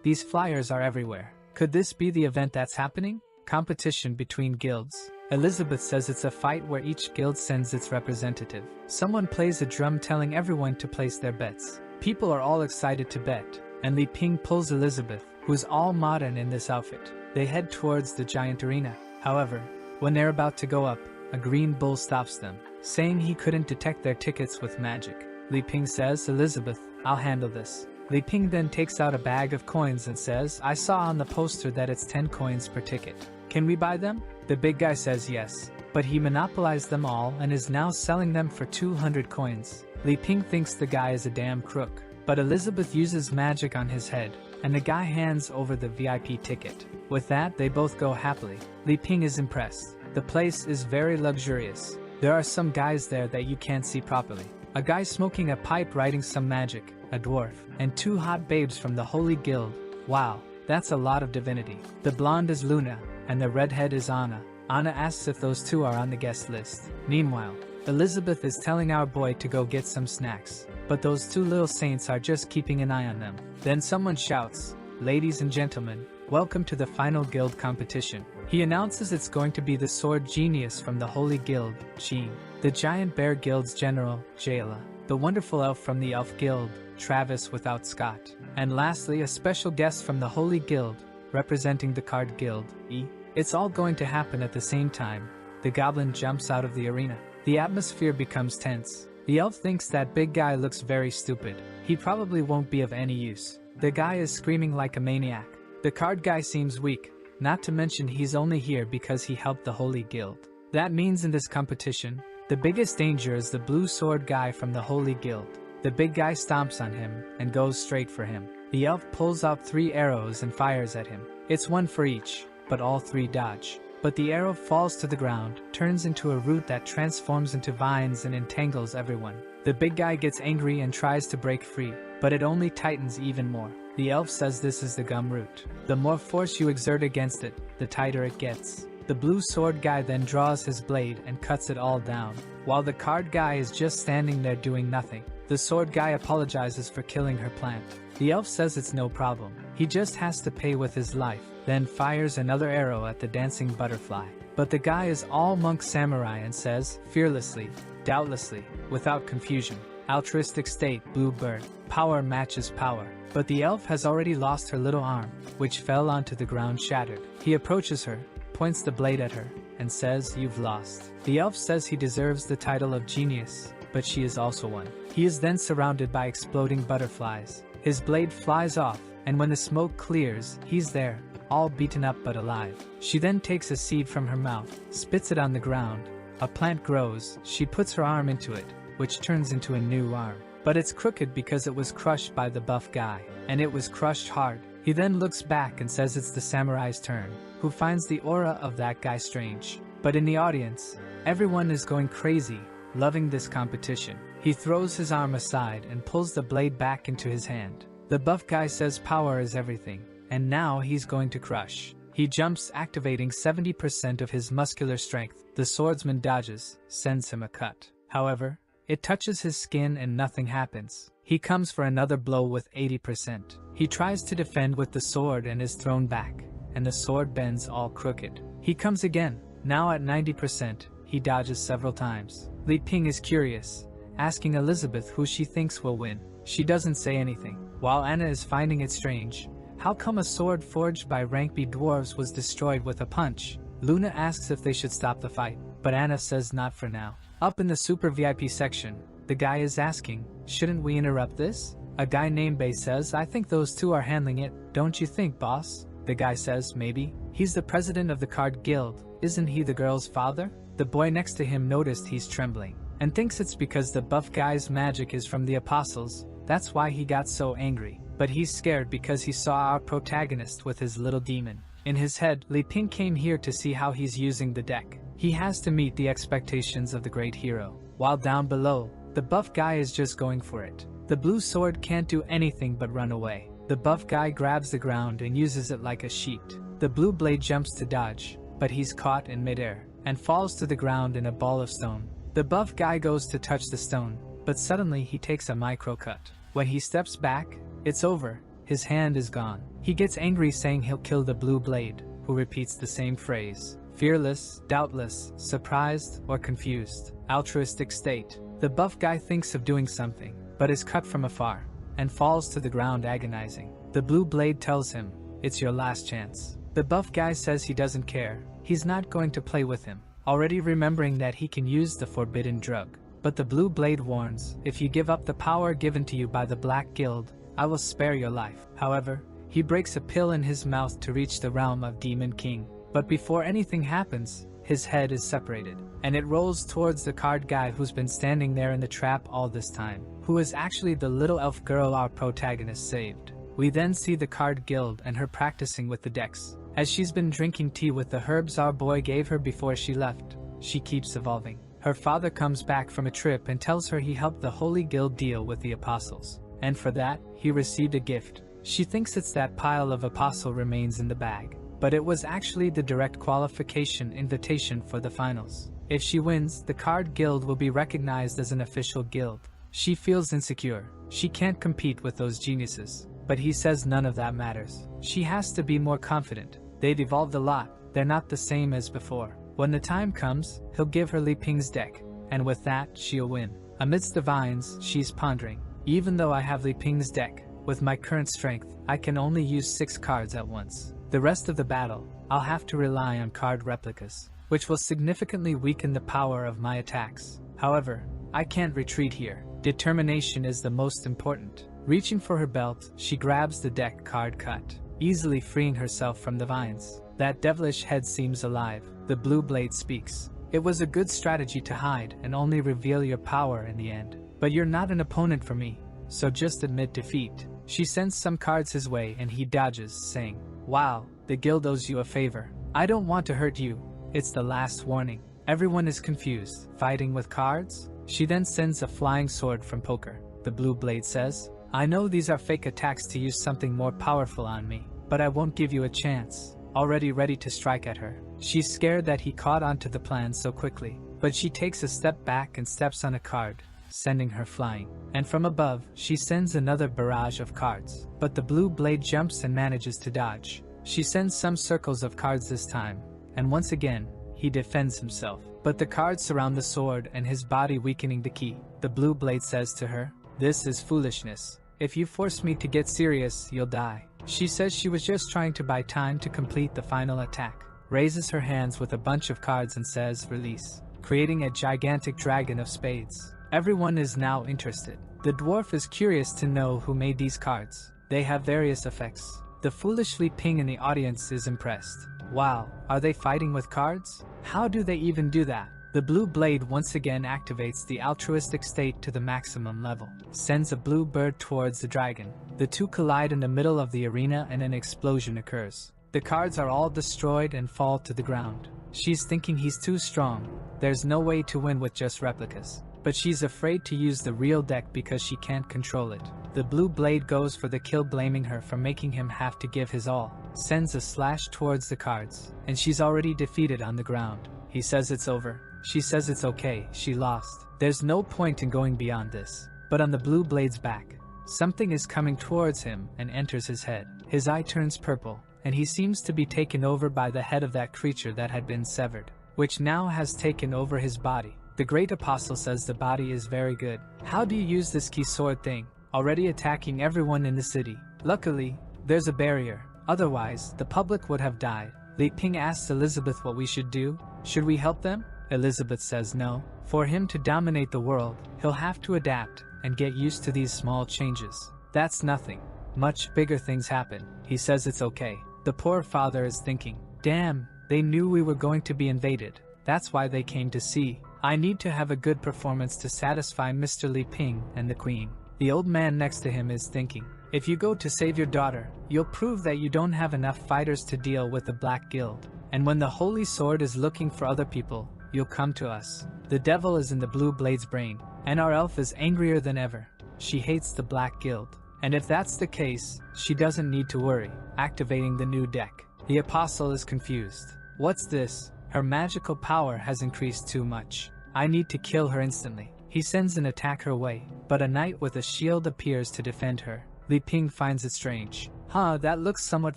S1: These flyers are everywhere. Could this be the event that's happening? Competition between guilds. Elizabeth says it's a fight where each guild sends its representative. Someone plays a drum telling everyone to place their bets. People are all excited to bet, and Li Ping pulls Elizabeth, who's all modern in this outfit. They head towards the giant arena. However, when they're about to go up, a green bull stops them, saying he couldn't detect their tickets with magic. Li Ping says, Elizabeth, I'll handle this. Li Ping then takes out a bag of coins and says, I saw on the poster that it's 10 coins per ticket. Can we buy them? The big guy says yes, but he monopolized them all and is now selling them for 200 coins. Li Ping thinks the guy is a damn crook, but Elizabeth uses magic on his head, and the guy hands over the VIP ticket. With that, they both go happily. Li Ping is impressed. The place is very luxurious. There are some guys there that you can't see properly. A guy smoking a pipe writing some magic, a dwarf, and 2 hot babes from the Holy Guild. Wow, that's a lot of divinity. The blonde is Luna, and the redhead is Anna. Anna asks if those 2 are on the guest list. Meanwhile, Elizabeth is telling our boy to go get some snacks, but those 2 little saints are just keeping an eye on them. Then someone shouts, ladies and gentlemen, welcome to the final guild competition. He announces it's going to be the sword genius from the Holy Guild, Jean, the giant bear guild's general, Jayla, the wonderful elf from the elf guild, Travis without Scott, and lastly a special guest from the Holy Guild, representing the card guild, E. It's all going to happen at the same time. The goblin jumps out of the arena. The atmosphere becomes tense. The elf thinks that big guy looks very stupid. He probably won't be of any use. The guy is screaming like a maniac. The card guy seems weak, not to mention he's only here because he helped the Holy Guild. That means in this competition, the biggest danger is the blue sword guy from the Holy Guild. The big guy stomps on him and goes straight for him. The elf pulls out 3 arrows and fires at him. It's 1 for each, but all 3 dodge. But the arrow falls to the ground, turns into a root that transforms into vines and entangles everyone. The big guy gets angry and tries to break free, but it only tightens even more. The elf says this is the gum root. The more force you exert against it, the tighter it gets. The blue sword guy then draws his blade and cuts it all down, while the card guy is just standing there doing nothing. The sword guy apologizes for killing her plant. The elf says it's no problem. He just has to pay with his life, then fires another arrow at the dancing butterfly. But the guy is all monk samurai and says, fearlessly, doubtlessly, without confusion, altruistic state, blue bird, power matches power. But the elf has already lost her little arm, which fell onto the ground shattered. He approaches her, points the blade at her, and says, you've lost. The elf says he deserves the title of genius, but she is also one. He is then surrounded by exploding butterflies. His blade flies off, and when the smoke clears, he's there, all beaten up but alive. She then takes a seed from her mouth, spits it on the ground. A plant grows, she puts her arm into it, which turns into a new arm. But it's crooked because it was crushed by the buff guy, and it was crushed hard. He then looks back and says it's the samurai's turn, who finds the aura of that guy strange. But in the audience, everyone is going crazy, loving this competition. He throws his arm aside and pulls the blade back into his hand. The buff guy says power is everything, and now he's going to crush. He jumps, activating 70% of his muscular strength. The swordsman dodges, sends him a cut. However, it touches his skin and nothing happens. He comes for another blow with 80%. He tries to defend with the sword and is thrown back, and the sword bends all crooked. He comes again, now at 90%. He dodges several times. Li Ping is curious, asking Elizabeth who she thinks will win. She doesn't say anything, while Anna is finding it strange. How come a sword forged by rank B dwarves was destroyed with a punch? Luna asks if they should stop the fight, but Anna says not for now. Up in the super VIP section, the guy is asking, shouldn't we interrupt this? A guy named Bay says, I think those two are handling it, don't you think, boss? The guy says, maybe. He's the president of the card guild, isn't he the girl's father? The boy next to him noticed he's trembling, and thinks it's because the buff guy's magic is from the apostles, that's why he got so angry. But he's scared because he saw our protagonist with his little demon. In his head, Li Ping came here to see how he's using the deck. He has to meet the expectations of the great hero. While down below, the buff guy is just going for it. The blue sword can't do anything but run away. The buff guy grabs the ground and uses it like a sheet. The blue blade jumps to dodge, but he's caught in midair, and falls to the ground in a ball of stone. The buff guy goes to touch the stone, but suddenly he takes a micro cut. When he steps back, it's over. His hand is gone. He gets angry saying he'll kill the blue blade, who repeats the same phrase. Fearless, doubtless, surprised, or confused. Altruistic state. The buff guy thinks of doing something, but is cut from afar, and falls to the ground agonizing. The blue blade tells him, it's your last chance. The buff guy says he doesn't care. He's not going to play with him, already remembering that he can use the forbidden drug. But the blue blade warns, if you give up the power given to you by the Black Guild, I will spare your life. However, he breaks a pill in his mouth to reach the realm of Demon King. But before anything happens, his head is separated, and it rolls towards the card guy who's been standing there in the trap all this time, who is actually the little elf girl our protagonist saved. We then see the card guild and her practicing with the decks. As she's been drinking tea with the herbs our boy gave her before she left, she keeps evolving. Her father comes back from a trip and tells her he helped the Holy Guild deal with the apostles, and for that, he received a gift. She thinks it's that pile of apostle remains in the bag, but it was actually the direct qualification invitation for the finals. If she wins, the card guild will be recognized as an official guild. She feels insecure. She can't compete with those geniuses, but he says none of that matters. She has to be more confident. They've evolved a lot. They're not the same as before. When the time comes, he'll give her Li Ping's deck, and with that, she'll win. Amidst the vines, she's pondering. Even though I have Li Ping's deck, with my current strength, I can only use 6 cards at once. The rest of the battle, I'll have to rely on card replicas, which will significantly weaken the power of my attacks. However, I can't retreat here. Determination is the most important. Reaching for her belt, she grabs the deck card cut, easily freeing herself from the vines. That devilish head seems alive. The blue blade speaks. It was a good strategy to hide and only reveal your power in the end. But you're not an opponent for me, so just admit defeat. She sends some cards his way and he dodges, saying, "Wow, the guild owes you a favor. I don't want to hurt you. It's the last warning." Everyone is confused. Fighting with cards? She then sends a flying sword from poker. The blue blade says, "I know these are fake attacks to use something more powerful on me, but I won't give you a chance." Already ready to strike at her. She's scared that he caught on to the plan so quickly, but she takes a step back and steps on a card, sending her flying. And from above, she sends another barrage of cards, but the blue blade jumps and manages to dodge. She sends some circles of cards this time, and once again, he defends himself. But the cards surround the sword and his body weakening the key. The blue blade says to her, "This is foolishness. If you force me to get serious, you'll die." She says she was just trying to buy time to complete the final attack, raises her hands with a bunch of cards and says, "Release," creating a gigantic dragon of spades. Everyone is now interested. The dwarf is curious to know who made these cards. They have various effects. The foolishly Ping in the audience is impressed. Wow, are they fighting with cards? How do they even do that? The blue blade once again activates the altruistic state to the maximum level, sends a blue bird towards the dragon. The two collide in the middle of the arena and an explosion occurs. The cards are all destroyed and fall to the ground. She's thinking he's too strong. There's no way to win with just replicas. But she's afraid to use the real deck because she can't control it. The blue blade goes for the kill, blaming her for making him have to give his all, sends a slash towards the cards, and she's already defeated on the ground. He says it's over. She says it's okay, she lost. There's no point in going beyond this. But on the blue blade's back, something is coming towards him and enters his head. His eye turns purple, and he seems to be taken over by the head of that creature that had been severed, which now has taken over his body. The great apostle says the body is very good. How do you use this key sword thing? Already attacking everyone in the city. Luckily, there's a barrier. Otherwise, the public would have died. Li Ping asks Elizabeth what we should do. Should we help them? Elizabeth says no. For him to dominate the world, he'll have to adapt and get used to these small changes. That's nothing. Much bigger things happen. He says it's okay. The poor father is thinking, damn, they knew we were going to be invaded. That's why they came to see. I need to have a good performance to satisfy Mr. Li Ping and the queen. The old man next to him is thinking, if you go to save your daughter, you'll prove that you don't have enough fighters to deal with the Black Guild. And when the Holy Sword is looking for other people, you'll come to us. The devil is in the blue blade's brain, and our elf is angrier than ever. She hates the Black Guild. And if that's the case, she doesn't need to worry. Activating the new deck. The apostle is confused. What's this? Her magical power has increased too much. I need to kill her instantly. He sends an attack her way, but a knight with a shield appears to defend her. Li Ping finds it strange. That looks somewhat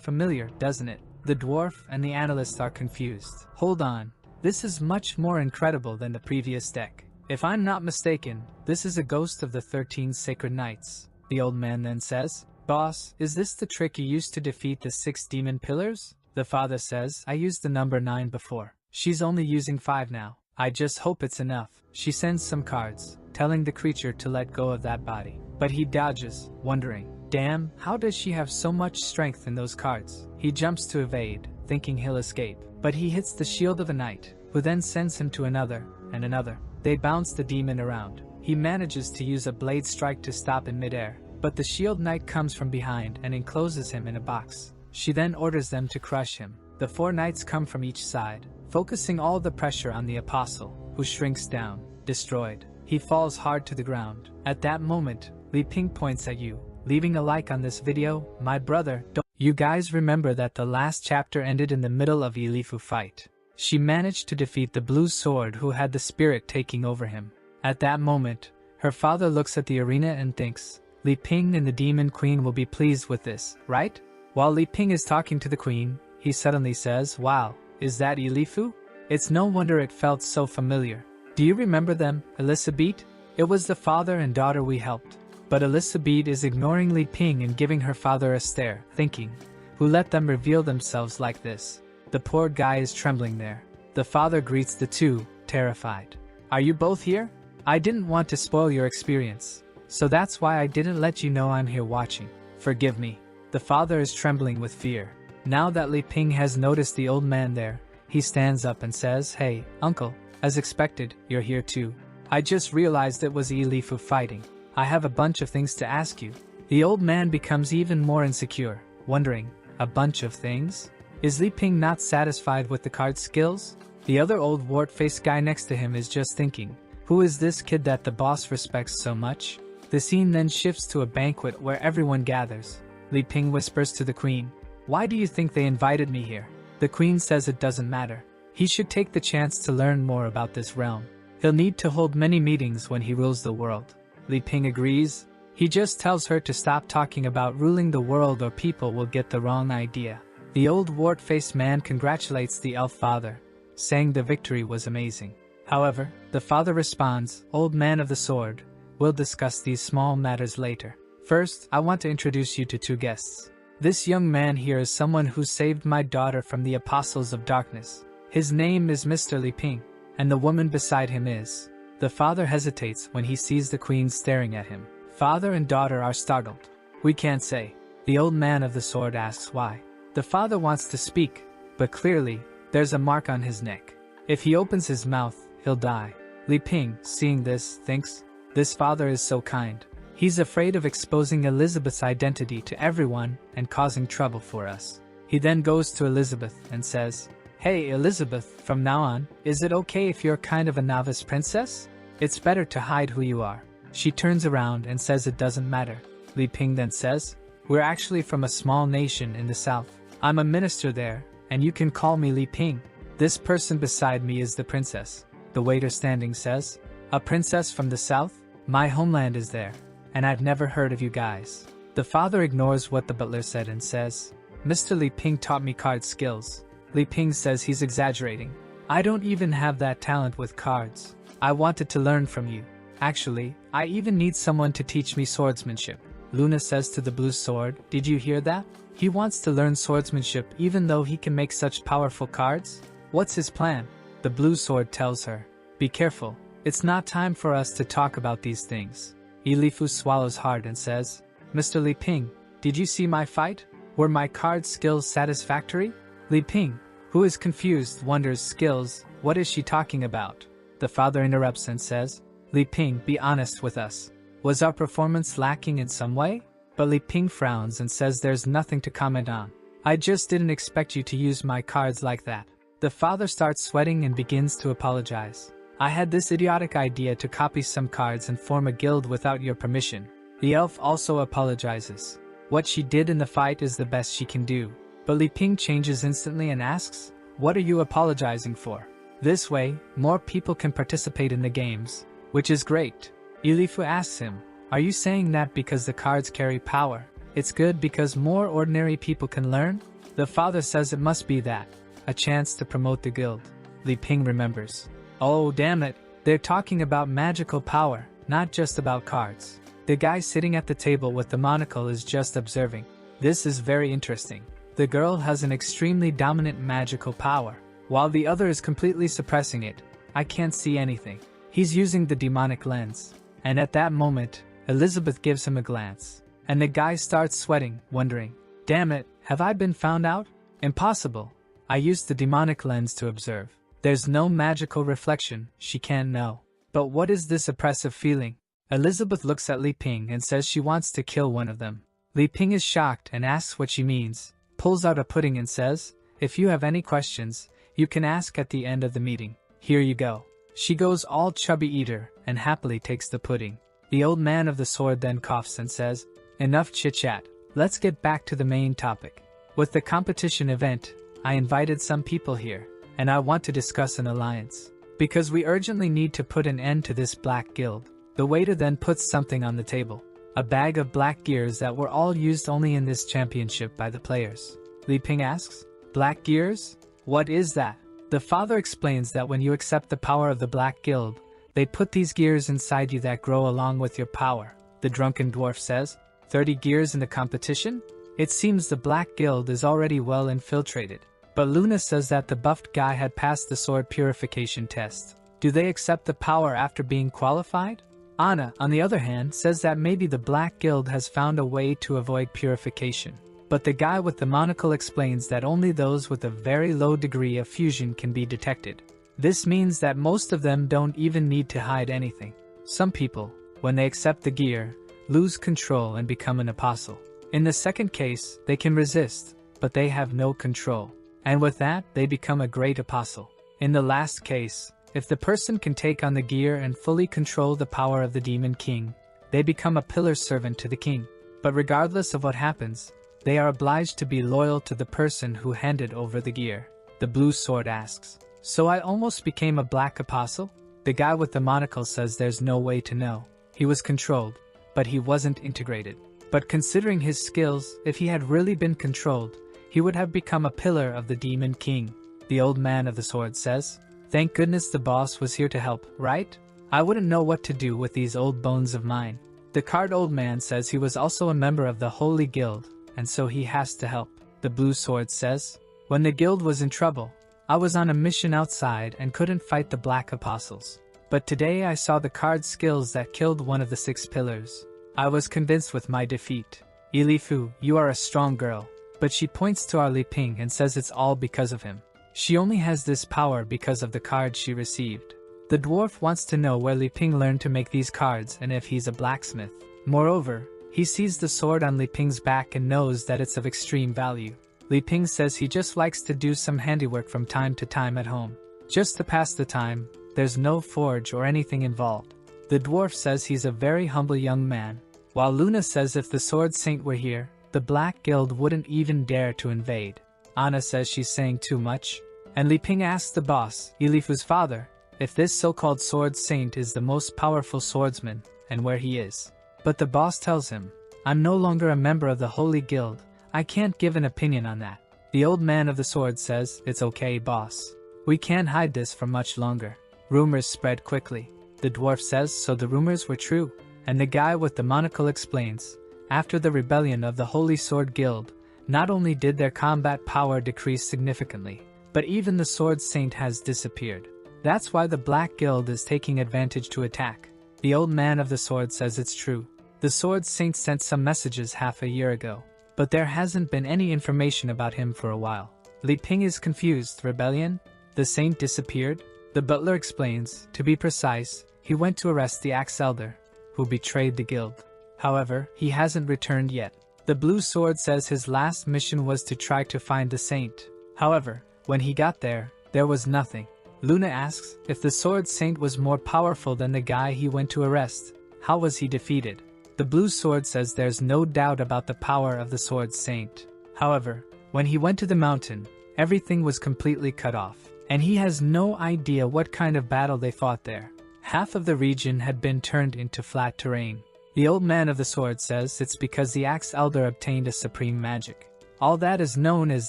S1: familiar, doesn't it? The dwarf and the analyst are confused. Hold on. This is much more incredible than the previous deck. If I'm not mistaken, this is a ghost of the 13 sacred knights. The old man then says, Boss, is this the trick you used to defeat the 6 demon pillars? The father says, I used the number 9 before. She's only using 5 now. I just hope it's enough. She sends some cards, telling the creature to let go of that body. But he dodges, wondering, damn, how does she have so much strength in those cards? He jumps to evade, thinking he'll escape. But he hits the shield of the knight, who then sends him to another, and another. They bounce the demon around. He manages to use a blade strike to stop in midair, but the shield knight comes from behind and encloses him in a box. She then orders them to crush him. The 4 knights come from each side, focusing all the pressure on the apostle, who shrinks down, destroyed. He falls hard to the ground. At that moment, Li Ping points at you, leaving a like on this video, my brother. You guys remember that the last chapter ended in the middle of Yilifu fight. She managed to defeat the blue sword who had the spirit taking over him. At that moment, her father looks at the arena and thinks, Li Ping and the demon queen will be pleased with this, right? While Li Ping is talking to the queen, he suddenly says, wow, is that Yilifu? It's no wonder it felt so familiar. Do you remember them, Elizabeth? It was the father and daughter we helped. But Elizabeth is ignoring Li Ping and giving her father a stare, thinking, Who let them reveal themselves like this? The poor guy is trembling there. The father greets the two, terrified. Are you both here? I didn't want to spoil your experience, so that's why I didn't let you know I'm here watching. Forgive me. The father is trembling with fear. Now that Li Ping has noticed the old man there, he stands up and says, Hey, uncle, as expected, you're here too. I just realized it was Li Fu fighting. I have a bunch of things to ask you. The old man becomes even more insecure, wondering, a bunch of things? Is Li Ping not satisfied with the card skills? The other old wart-faced guy next to him is just thinking, who is this kid that the boss respects so much? The scene then shifts to a banquet where everyone gathers. Li Ping whispers to the queen, Why do you think they invited me here? The queen says it doesn't matter. He should take the chance to learn more about this realm. He'll need to hold many meetings when he rules the world. Li Ping agrees. He just tells her to stop talking about ruling the world or people will get the wrong idea. The old wart-faced man congratulates the elf father, saying the victory was amazing. However, the father responds, Old man of the sword, we'll discuss these small matters later. First, I want to introduce you to two guests. This young man here is someone who saved my daughter from the apostles of darkness. His name is Mr. Li Ping, and the woman beside him is. The father hesitates when he sees the queen staring at him. Father and daughter are startled. We can't say. The old man of the sword asks why. The father wants to speak, but clearly, there's a mark on his neck. If he opens his mouth, he'll die. Li Ping, seeing this, thinks, this father is so kind. He's afraid of exposing Elizabeth's identity to everyone and causing trouble for us. He then goes to Elizabeth and says, Hey Elizabeth, from now on, is it okay if you're kind of a novice princess? It's better to hide who you are. She turns around and says it doesn't matter. Li Ping then says, We're actually from a small nation in the south. I'm a minister there, and you can call me Li Ping. This person beside me is the princess. The waiter standing says, A princess from the south? My homeland is there, and I've never heard of you guys. The father ignores what the butler said and says, Mr. Li Ping taught me card skills. Li Ping says he's exaggerating. I don't even have that talent with cards. I wanted to learn from you. Actually, I even need someone to teach me swordsmanship. Luna says to the blue sword, Did you hear that? He wants to learn swordsmanship even though he can make such powerful cards? What's his plan? The blue sword tells her, Be careful, it's not time for us to talk about these things. Li Fu swallows hard and says, Mr. Li Ping, did you see my fight? Were my card skills satisfactory? Li Ping, who is confused, wonders skills, what is she talking about? The father interrupts and says, Li Ping, be honest with us. Was our performance lacking in some way? But Li Ping frowns and says there's nothing to comment on. I just didn't expect you to use my cards like that. The father starts sweating and begins to apologize. I had this idiotic idea to copy some cards and form a guild without your permission. The elf also apologizes. What she did in the fight is the best she can do. But Li Ping changes instantly and asks, What are you apologizing for? This way, more people can participate in the games, which is great. Li Fu asks him, Are you saying that because the cards carry power, it's good because more ordinary people can learn? The father says it must be that. A chance to promote the guild. Li Ping remembers. Oh damn it, they're talking about magical power, not just about cards. The guy sitting at the table with the monocle is just observing. This is very interesting. The girl has an extremely dominant magical power, while the other is completely suppressing it. I can't see anything. He's using the demonic lens. And at that moment, Elizabeth gives him a glance. And the guy starts sweating, wondering, Damn it, have I been found out? Impossible. I used the demonic lens to observe. There's no magical reflection, she can't know. But what is this oppressive feeling? Elizabeth looks at Li Ping and says she wants to kill one of them. Li Ping is shocked and asks what she means, pulls out a pudding and says, If you have any questions, you can ask at the end of the meeting. Here you go. She goes all chubby eater and happily takes the pudding. The old man of the sword then coughs and says, Enough chit-chat, let's get back to the main topic. With the competition event, I invited some people here, and I want to discuss an alliance. Because we urgently need to put an end to this black guild. The waiter then puts something on the table. A bag of black gears that were all used only in this championship by the players. Li Ping asks, Black gears? What is that? The father explains that when you accept the power of the Black Guild, they put these gears inside you that grow along with your power. The drunken dwarf says, 30 gears in the competition? It seems the Black Guild is already well infiltrated. But Luna says that the buffed guy had passed the sword purification test. Do they accept the power after being qualified? Anna, on the other hand, says that maybe the Black Guild has found a way to avoid purification. But the guy with the monocle explains that only those with a very low degree of fusion can be detected. This means that most of them don't even need to hide anything. Some people, when they accept the gear, lose control and become an apostle. In the second case, they can resist, but they have no control. And with that, they become a great apostle. In the last case, if the person can take on the gear and fully control the power of the demon king, they become a pillar servant to the king. But regardless of what happens, they are obliged to be loyal to the person who handed over the gear. The blue sword asks, "So I almost became a black apostle?" The guy with the monocle says there's no way to know. He was controlled, but he wasn't integrated. But considering his skills, if he had really been controlled, he would have become a pillar of the demon king. The old man of the sword says, "Thank goodness the boss was here to help, right? I wouldn't know what to do with these old bones of mine." The card old man says he was also a member of the Holy Guild, and so he has to help. The blue sword says, "When the guild was in trouble, I was on a mission outside and couldn't fight the black apostles. But today I saw the card skills that killed one of the 6 pillars. I was convinced with my defeat. Ilifu, you are a strong girl." But she points to our Li Ping and says it's all because of him. She only has this power because of the cards she received. The dwarf wants to know where Li Ping learned to make these cards and if he's a blacksmith. Moreover, he sees the sword on Li Ping's back and knows that it's of extreme value. Li Ping says he just likes to do some handiwork from time to time at home. Just to pass the time, there's no forge or anything involved. The dwarf says he's a very humble young man, while Luna says if the sword saint were here, the Black Guild wouldn't even dare to invade. Anna says she's saying too much, and Li Ping asks the boss, Ilifu's father, if this so-called sword saint is the most powerful swordsman, and where he is. But the boss tells him, "I'm no longer a member of the Holy Guild, I can't give an opinion on that." The old man of the sword says, "It's okay, boss. We can't hide this for much longer." Rumors spread quickly. The dwarf says so the rumors were true, and the guy with the monocle explains, after the rebellion of the Holy Sword Guild, not only did their combat power decrease significantly, but even the Sword Saint has disappeared. That's why the Black Guild is taking advantage to attack. The old man of the sword says it's true. The Sword Saint sent some messages half a year ago, but there hasn't been any information about him for a while. Li Ping is confused. Rebellion? The saint disappeared? The butler explains, to be precise, he went to arrest the Axe Elder, who betrayed the guild. However, he hasn't returned yet. The blue sword says his last mission was to try to find the saint. However, when he got there was nothing. Luna asks, if the sword saint was more powerful than the guy he went to arrest, how was he defeated? The blue sword says there's no doubt about the power of the sword saint. However, when he went to the mountain, everything was completely cut off, and he has no idea what kind of battle they fought there. Half of the region had been turned into flat terrain. The old man of the sword says it's because the Axe Elder obtained a supreme magic. All that is known is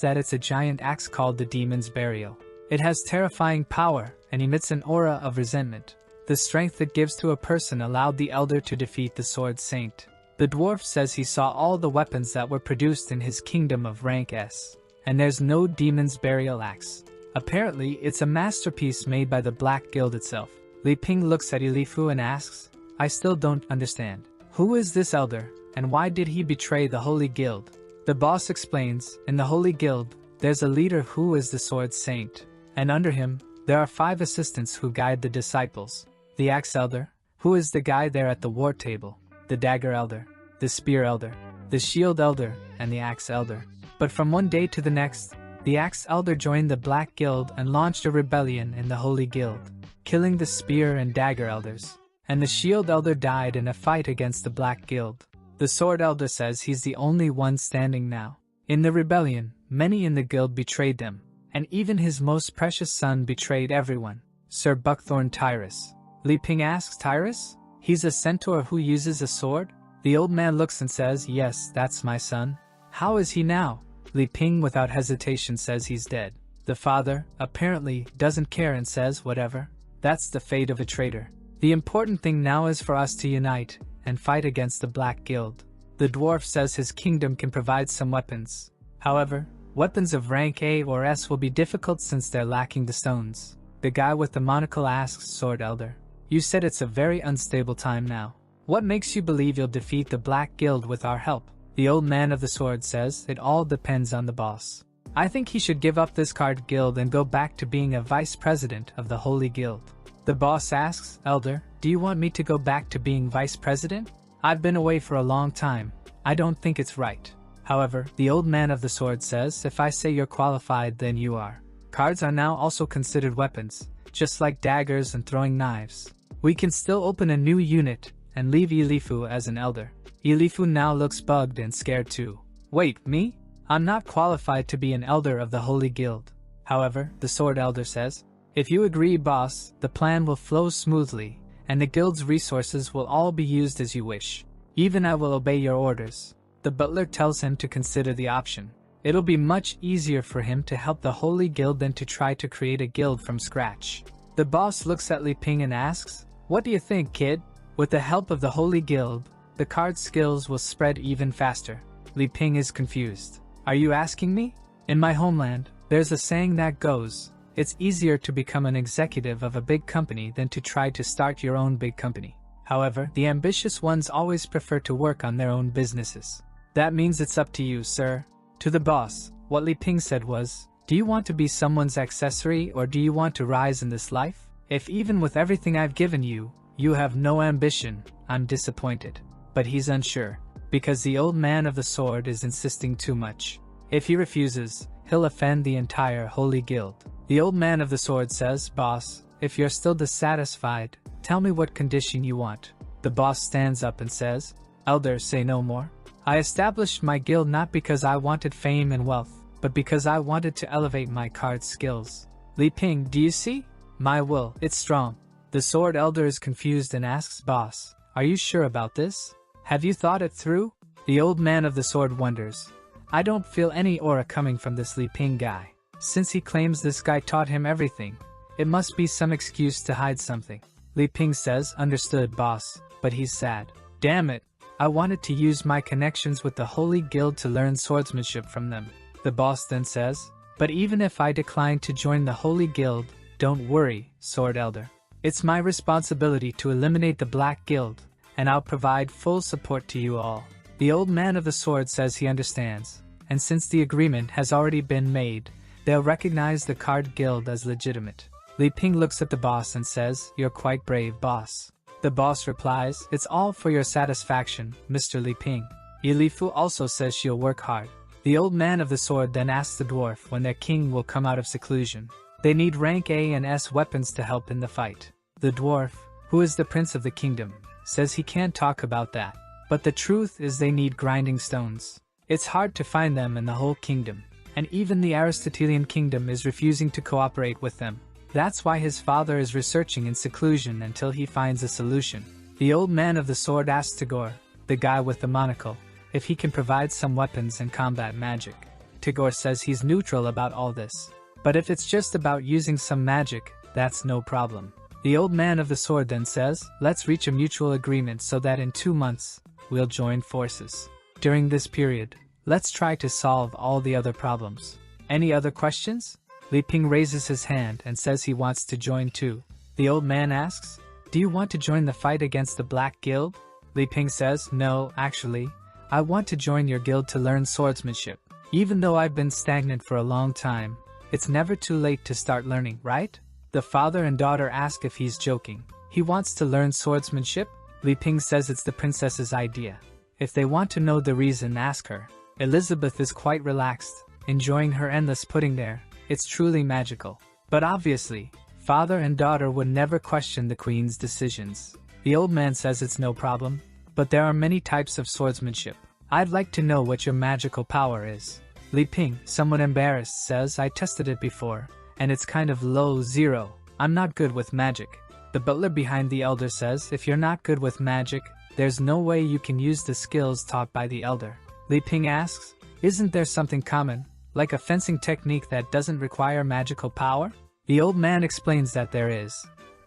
S1: that it's a giant axe called the Demon's Burial. It has terrifying power and emits an aura of resentment. The strength it gives to a person allowed the Elder to defeat the Sword Saint. The dwarf says he saw all the weapons that were produced in his kingdom of rank S, and there's no Demon's Burial axe. Apparently, it's a masterpiece made by the Black Guild itself. Li Ping looks at Ilifu and asks, I still don't understand. Who is this Elder, and why did he betray the Holy Guild? The boss explains, in the Holy Guild, there's a leader who is the Sword Saint, and under him, there are 5 assistants who guide the disciples. The Axe Elder, who is the guy there at the war table, the Dagger Elder, the Spear Elder, the Shield Elder, and the Axe Elder. But from one day to the next, the Axe Elder joined the Black Guild and launched a rebellion in the Holy Guild, killing the Spear and Dagger Elders, and the Shield Elder died in a fight against the Black Guild. The Sword Elder says he's the only one standing now. In the rebellion, many in the guild betrayed them, and even his most precious son betrayed everyone, Sir Buckthorn Tyrus. Li Ping asks, Tyrus? He's a centaur who uses a sword? The old man looks and says, yes, that's my son. How is he now? Li Ping without hesitation says he's dead. The father, apparently, doesn't care and says, whatever. That's the fate of a traitor. The important thing now is for us to unite and fight against the Black Guild. The dwarf says his kingdom can provide some weapons. However, weapons of rank A or S will be difficult since they're lacking the stones. The guy with the monocle asks Sword Elder, "You said it's a very unstable time now. What makes you believe you'll defeat the Black Guild with our help?" The old man of the sword says, "It all depends on the boss. I think he should give up this card guild and go back to being a vice president of the Holy Guild." The boss asks, "Elder, do you want me to go back to being vice president? I've been away for a long time. I don't think it's right." However, the old man of the sword says, "If I say you're qualified, then you are. Cards are now also considered weapons, just like daggers and throwing knives. We can still open a new unit and leave Elifu as an elder." Elifu now looks bugged and scared too. "Wait, me? I'm not qualified to be an elder of the Holy Guild." However, the sword elder says, "If you agree, boss, the plan will flow smoothly, and the guild's resources will all be used as you wish. Even I will obey your orders." The butler tells him to consider the option. It'll be much easier for him to help the Holy Guild than to try to create a guild from scratch. The boss looks at Li Ping and asks, "What do you think, kid? With the help of the Holy Guild, the card skills will spread even faster." Li Ping is confused. "Are you asking me? In my homeland, there's a saying that goes, it's easier to become an executive of a big company than to try to start your own big company. However, the ambitious ones always prefer to work on their own businesses. That means it's up to you, sir." To the boss, what Li Ping said was, "Do you want to be someone's accessory or do you want to rise in this life? If even with everything I've given you, you have no ambition, I'm disappointed." But he's unsure, because the old man of the sword is insisting too much. If he refuses, he'll offend the entire Holy Guild. The old man of the sword says, "Boss, if you're still dissatisfied, tell me what condition you want." The boss stands up and says, "Elder, say no more. I established my guild not because I wanted fame and wealth, but because I wanted to elevate my card skills. Li Ping, do you see? My will, it's strong." The sword elder is confused and asks, "Boss, are you sure about this? Have you thought it through?" The old man of the sword wonders. "I don't feel any aura coming from this Li Ping guy. Since he claims this guy taught him everything, it must be some excuse to hide something." Li Ping says, "Understood, boss," but he's sad. "Damn it. I wanted to use my connections with the Holy Guild to learn swordsmanship from them." The boss then says, "But even if I decline to join the Holy Guild, don't worry, Sword Elder. It's my responsibility to eliminate the Black Guild, and I'll provide full support to you all." The old man of the sword says he understands, and since the agreement has already been made, they'll recognize the card guild as legitimate. Li Ping looks at the boss and says, "You're quite brave, boss." The boss replies, "It's all for your satisfaction, Mr. Li Ping." Elifu also says she'll work hard. The old man of the sword then asks the dwarf when their king will come out of seclusion. They need rank A and S weapons to help in the fight. The dwarf, who is the prince of the kingdom, says he can't talk about that. But the truth is they need grinding stones. It's hard to find them in the whole kingdom, and even the Aristotelian kingdom is refusing to cooperate with them. That's why his father is researching in seclusion until he finds a solution. The old man of the sword asks Tagore, the guy with the monocle, if he can provide some weapons and combat magic. Tagore says he's neutral about all this, but if it's just about using some magic, that's no problem. The old man of the sword then says, "Let's reach a mutual agreement so that in 2 months, we'll join forces. During this period, let's try to solve all the other problems. Any other questions?" Li Ping raises his hand and says he wants to join too. The old man asks, "Do you want to join the fight against the Black Guild?" Li Ping says, "No, actually, I want to join your guild to learn swordsmanship. Even though I've been stagnant for a long time, it's never too late to start learning, right?" The father and daughter ask if he's joking. He wants to learn swordsmanship? Li Ping says it's the princess's idea. If they want to know the reason, ask her. Elizabeth is quite relaxed, enjoying her endless pudding there. It's truly magical. But obviously, father and daughter would never question the queen's decisions. The old man says it's no problem, but there are many types of swordsmanship. I'd like to know what your magical power is. Li Ping, somewhat embarrassed, says, "I tested it before, and it's kind of low 0. I'm not good with magic." The butler behind the elder says, "If you're not good with magic, there's no way you can use the skills taught by the elder." Li Ping asks, "Isn't there something common, like a fencing technique that doesn't require magical power?" The old man explains that there is,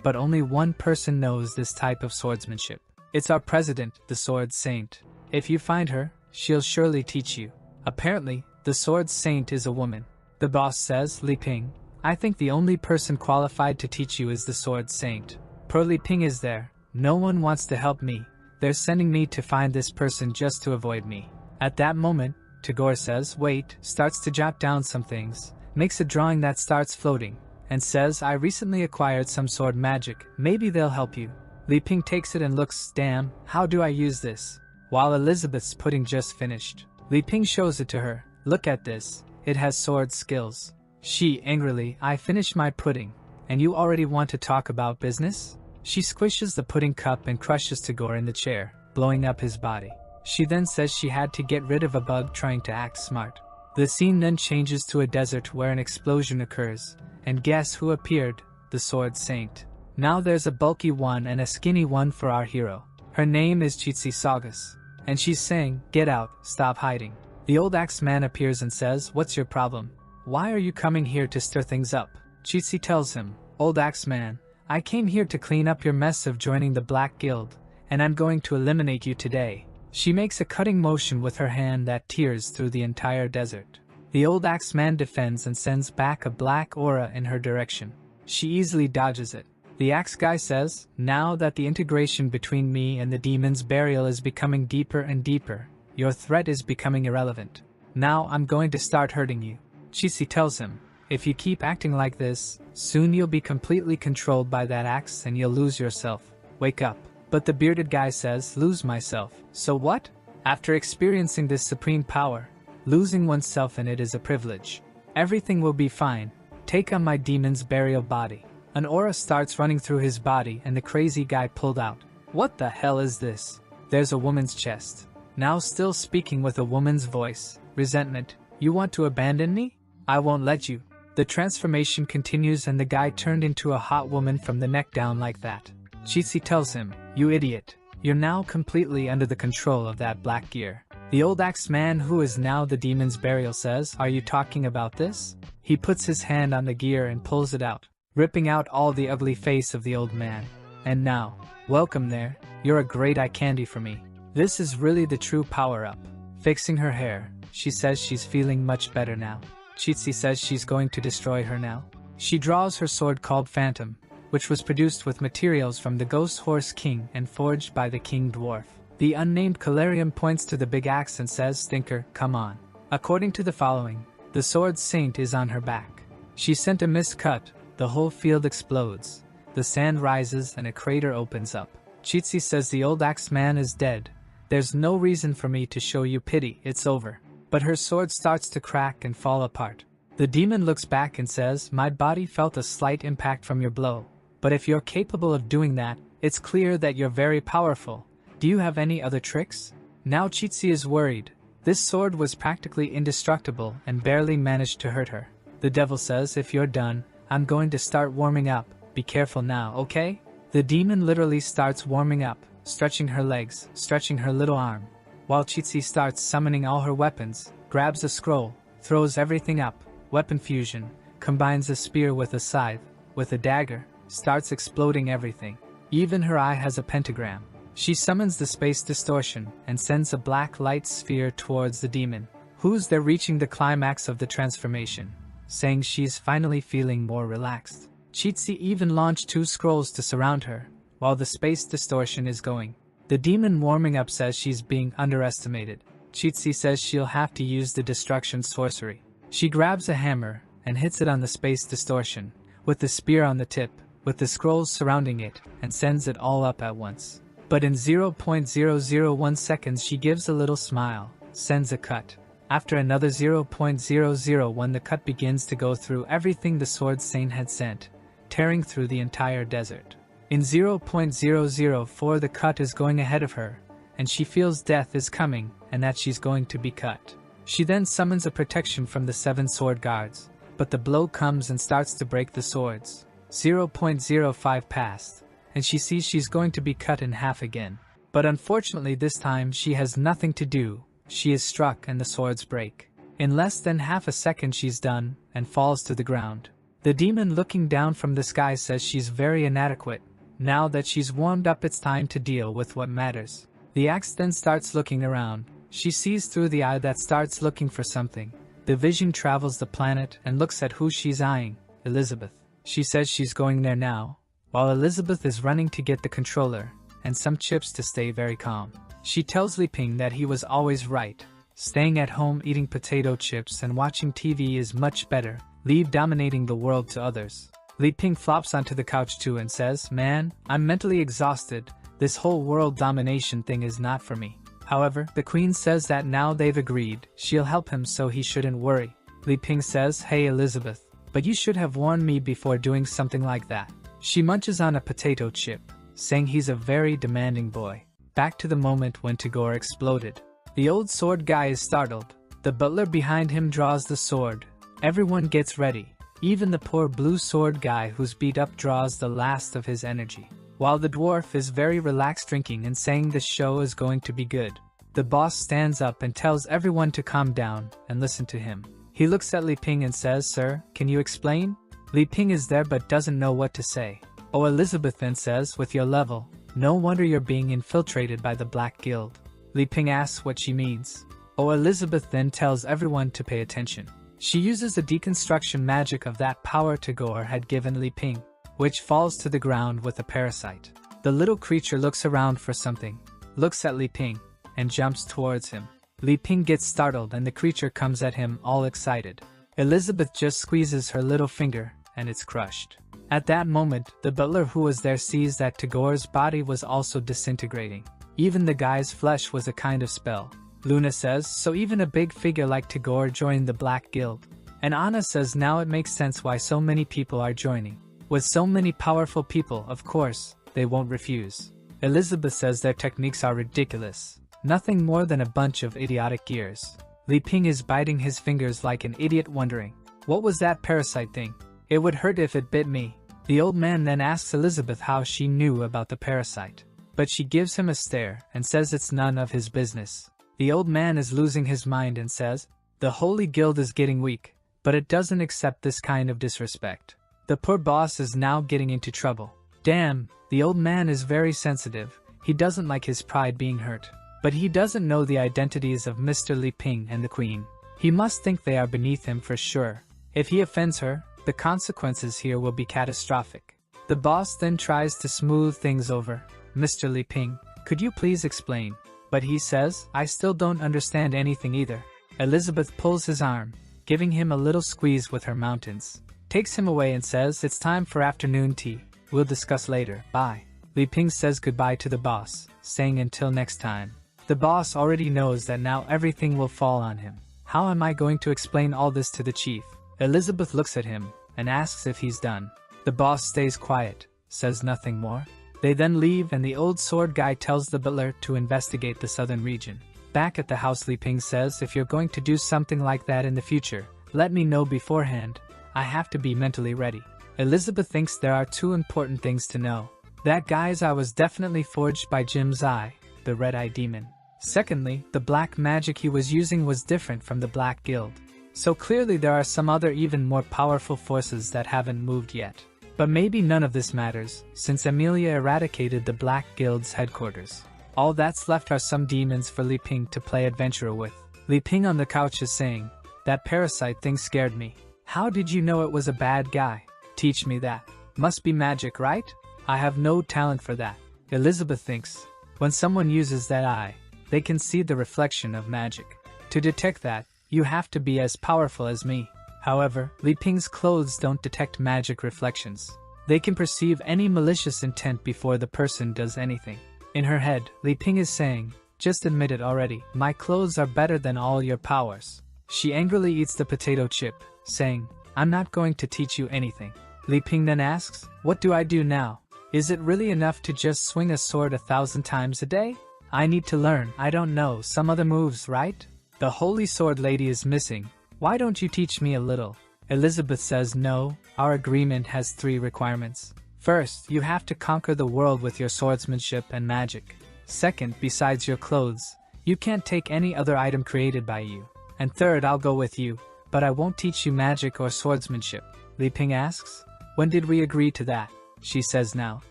S1: but only one person knows this type of swordsmanship. It's our president, the sword saint. If you find her, she'll surely teach you. Apparently, the sword saint is a woman. The boss says, Li Ping, I think the only person qualified to teach you is the sword saint. Poor Li Ping is there. No one wants to help me. They're sending me to find this person just to avoid me. At that moment, Tagore says, wait, starts to jot down some things, makes a drawing that starts floating, and says, I recently acquired some sword magic, maybe they'll help you. Li Ping takes it and looks, damn, how do I use this? While Elizabeth's pudding just finished, Li Ping shows it to her, look at this, it has sword skills. She, angrily, I finished my pudding, and you already want to talk about business? She squishes the pudding cup and crushes Tagore in the chair, blowing up his body. She then says she had to get rid of a bug trying to act smart. The scene then changes to a desert where an explosion occurs, and guess who appeared? The sword saint. Now there's a bulky one and a skinny one for our hero. Her name is Chitsi Saugus, and she's saying, get out, stop hiding. The old axe man appears and says, what's your problem? Why are you coming here to stir things up? Chitsi tells him, old axe man, I came here to clean up your mess of joining the Black Guild, and I'm going to eliminate you today. She makes a cutting motion with her hand that tears through the entire desert. The old axe man defends and sends back a black aura in her direction. She easily dodges it. The axe guy says, now that the integration between me and the demon's burial is becoming deeper and deeper, your threat is becoming irrelevant. Now I'm going to start hurting you. Chitsi tells him, if you keep acting like this, soon you'll be completely controlled by that axe and you'll lose yourself. Wake up. But the bearded guy says, lose myself. So what? After experiencing this supreme power, losing oneself in it is a privilege. Everything will be fine. Take on my demon's burial body. An aura starts running through his body and the crazy guy pulled out. What the hell is this? There's a woman's chest. Now still speaking with a woman's voice. Resentment. You want to abandon me? I won't let you. The transformation continues and the guy turned into a hot woman from the neck down like that. Chitsi tells him, you idiot. You're now completely under the control of that black gear. The old axe man who is now the demon's burial says, are you talking about this? He puts his hand on the gear and pulls it out, ripping out all the ugly face of the old man. And now, welcome there, you're a great eye candy for me. This is really the true power-up. Fixing her hair, she says she's feeling much better now. Chitsi says she's going to destroy her now. She draws her sword called Phantom, which was produced with materials from the Ghost Horse King and forged by the King Dwarf. The unnamed Calarium points to the big axe and says, Stinker, come on. According to the following, the sword saint is on her back. She sent a missed cut, the whole field explodes. The sand rises and a crater opens up. Chitsi says the old axe man is dead. There's no reason for me to show you pity, it's over. But her sword starts to crack and fall apart. The demon looks back and says, my body felt a slight impact from your blow. But if you're capable of doing that, it's clear that you're very powerful. Do you have any other tricks? Now Chitsi is worried. This sword was practically indestructible and barely managed to hurt her. The devil says, if you're done, I'm going to start warming up. Be careful now, okay? The demon literally starts warming up, stretching her legs, stretching her little arm. While Chitsi starts summoning all her weapons, grabs a scroll, throws everything up, weapon fusion, combines a spear with a scythe, with a dagger, starts exploding everything. Even her eye has a pentagram. She summons the space distortion and sends a black light sphere towards the demon, who's there reaching the climax of the transformation, saying she's finally feeling more relaxed. Chitsi even launched 2 scrolls to surround her, while the space distortion is going. The demon warming up says she's being underestimated. Chitsi says she'll have to use the destruction sorcery. She grabs a hammer and hits it on the space distortion, with the spear on the tip, with the scrolls surrounding it, and sends it all up at once. But in 0.001 seconds she gives a little smile, sends a cut. After another 0.001 the cut begins to go through everything the sword saint had sent, tearing through the entire desert. In 0.004 the cut is going ahead of her, and she feels death is coming and that she's going to be cut. She then summons a protection from the 7 sword guards, but the blow comes and starts to break the swords. 0.05 passed, and she sees she's going to be cut in half again. But unfortunately this time she has nothing to do. She is struck and the swords break. In less than half a second she's done, and falls to the ground. The demon looking down from the sky says she's very inadequate. Now that she's warmed up it's time to deal with what matters. The axe then starts looking around. She sees through the eye that starts looking for something. The vision travels the planet and looks at who she's eyeing, Elizabeth. She says she's going there now, while Elizabeth is running to get the controller and some chips to stay very calm. She tells Li Ping that he was always right. Staying at home eating potato chips and watching TV is much better. Leave dominating the world to others. Li Ping flops onto the couch too and says, "Man, I'm mentally exhausted. This whole world domination thing is not for me." However, the queen says that now they've agreed, she'll help him so he shouldn't worry. Li Ping says, "Hey Elizabeth, but you should have warned me before doing something like that." She munches on a potato chip, saying he's a very demanding boy. Back to the moment when Tagore exploded. The old sword guy is startled. The butler behind him draws the sword. Everyone gets ready. Even the poor blue sword guy who's beat up draws the last of his energy. While the dwarf is very relaxed drinking and saying the show is going to be good. The boss stands up and tells everyone to calm down and listen to him. He looks at Li Ping and says, "Sir, can you explain?" Li Ping is there but doesn't know what to say. Oh, Elizabeth then says, "With your level, no wonder you're being infiltrated by the Black Guild." Li Ping asks what she means. Oh, Elizabeth then tells everyone to pay attention. She uses the deconstruction magic of that power Tagore had given Li Ping, which falls to the ground with a parasite. The little creature looks around for something, looks at Li Ping, and jumps towards him. Li Ping gets startled and the creature comes at him all excited. Elizabeth just squeezes her little finger, and it's crushed. At that moment, the butler who was there sees that Tagore's body was also disintegrating. Even the guy's flesh was a kind of spell. Luna says, "So even a big figure like Tagore joined the Black Guild." And Anna says now it makes sense why so many people are joining. With so many powerful people, of course, they won't refuse. Elizabeth says their techniques are ridiculous. Nothing more than a bunch of idiotic gears. Li Ping is biting his fingers like an idiot wondering, what was that parasite thing? It would hurt if it bit me. The old man then asks Elizabeth how she knew about the parasite. But she gives him a stare and says it's none of his business. The old man is losing his mind and says, "The Holy Guild is getting weak, but it doesn't accept this kind of disrespect." The poor boss is now getting into trouble. Damn, the old man is very sensitive. He doesn't like his pride being hurt. But he doesn't know the identities of Mr. Li Ping and the queen. He must think they are beneath him for sure. If he offends her, the consequences here will be catastrophic. The boss then tries to smooth things over. "Mr. Li Ping, could you please explain?" But he says, "I still don't understand anything either." Elizabeth pulls his arm, giving him a little squeeze with her mountains. Takes him away and says, "It's time for afternoon tea. We'll discuss later. Bye." Li Ping says goodbye to the boss, saying until next time. The boss already knows that now everything will fall on him. How am I going to explain all this to the chief? Elizabeth looks at him and asks if he's done. The boss stays quiet, says nothing more. They then leave and the old sword guy tells the butler to investigate the southern region. Back at the house, Li Ping says, "If you're going to do something like that in the future, let me know beforehand. I have to be mentally ready." Elizabeth thinks there are two important things to know. That guy's eye was definitely forged by Jim's eye, the red-eye demon. Secondly, the black magic he was using was different from the Black Guild. So clearly there are some other even more powerful forces that haven't moved yet. But maybe none of this matters, since Amelia eradicated the Black Guild's headquarters. All that's left are some demons for Li Ping to play adventurer with. Li Ping on the couch is saying, "That parasite thing scared me. How did you know it was a bad guy? Teach me that. Must be magic, right? I have no talent for that." Elizabeth thinks, when someone uses that eye, they can see the reflection of magic. To detect that, you have to be as powerful as me. However, Li Ping's clothes don't detect magic reflections. They can perceive any malicious intent before the person does anything. In her head, Li Ping is saying, "Just admit it already, my clothes are better than all your powers." She angrily eats the potato chip, saying, "I'm not going to teach you anything." Li Ping then asks, "What do I do now? Is it really enough to just swing a sword 1,000 times a day? I need to learn, I don't know, some other moves, right? The Holy Sword Lady is missing. Why don't you teach me a little?" Elizabeth says, "No, our agreement has 3 requirements. First, you have to conquer the world with your swordsmanship and magic. Second, besides your clothes, you can't take any other item created by you. And third, I'll go with you, but I won't teach you magic or swordsmanship." Li Ping asks, "When did we agree to that?" She says now.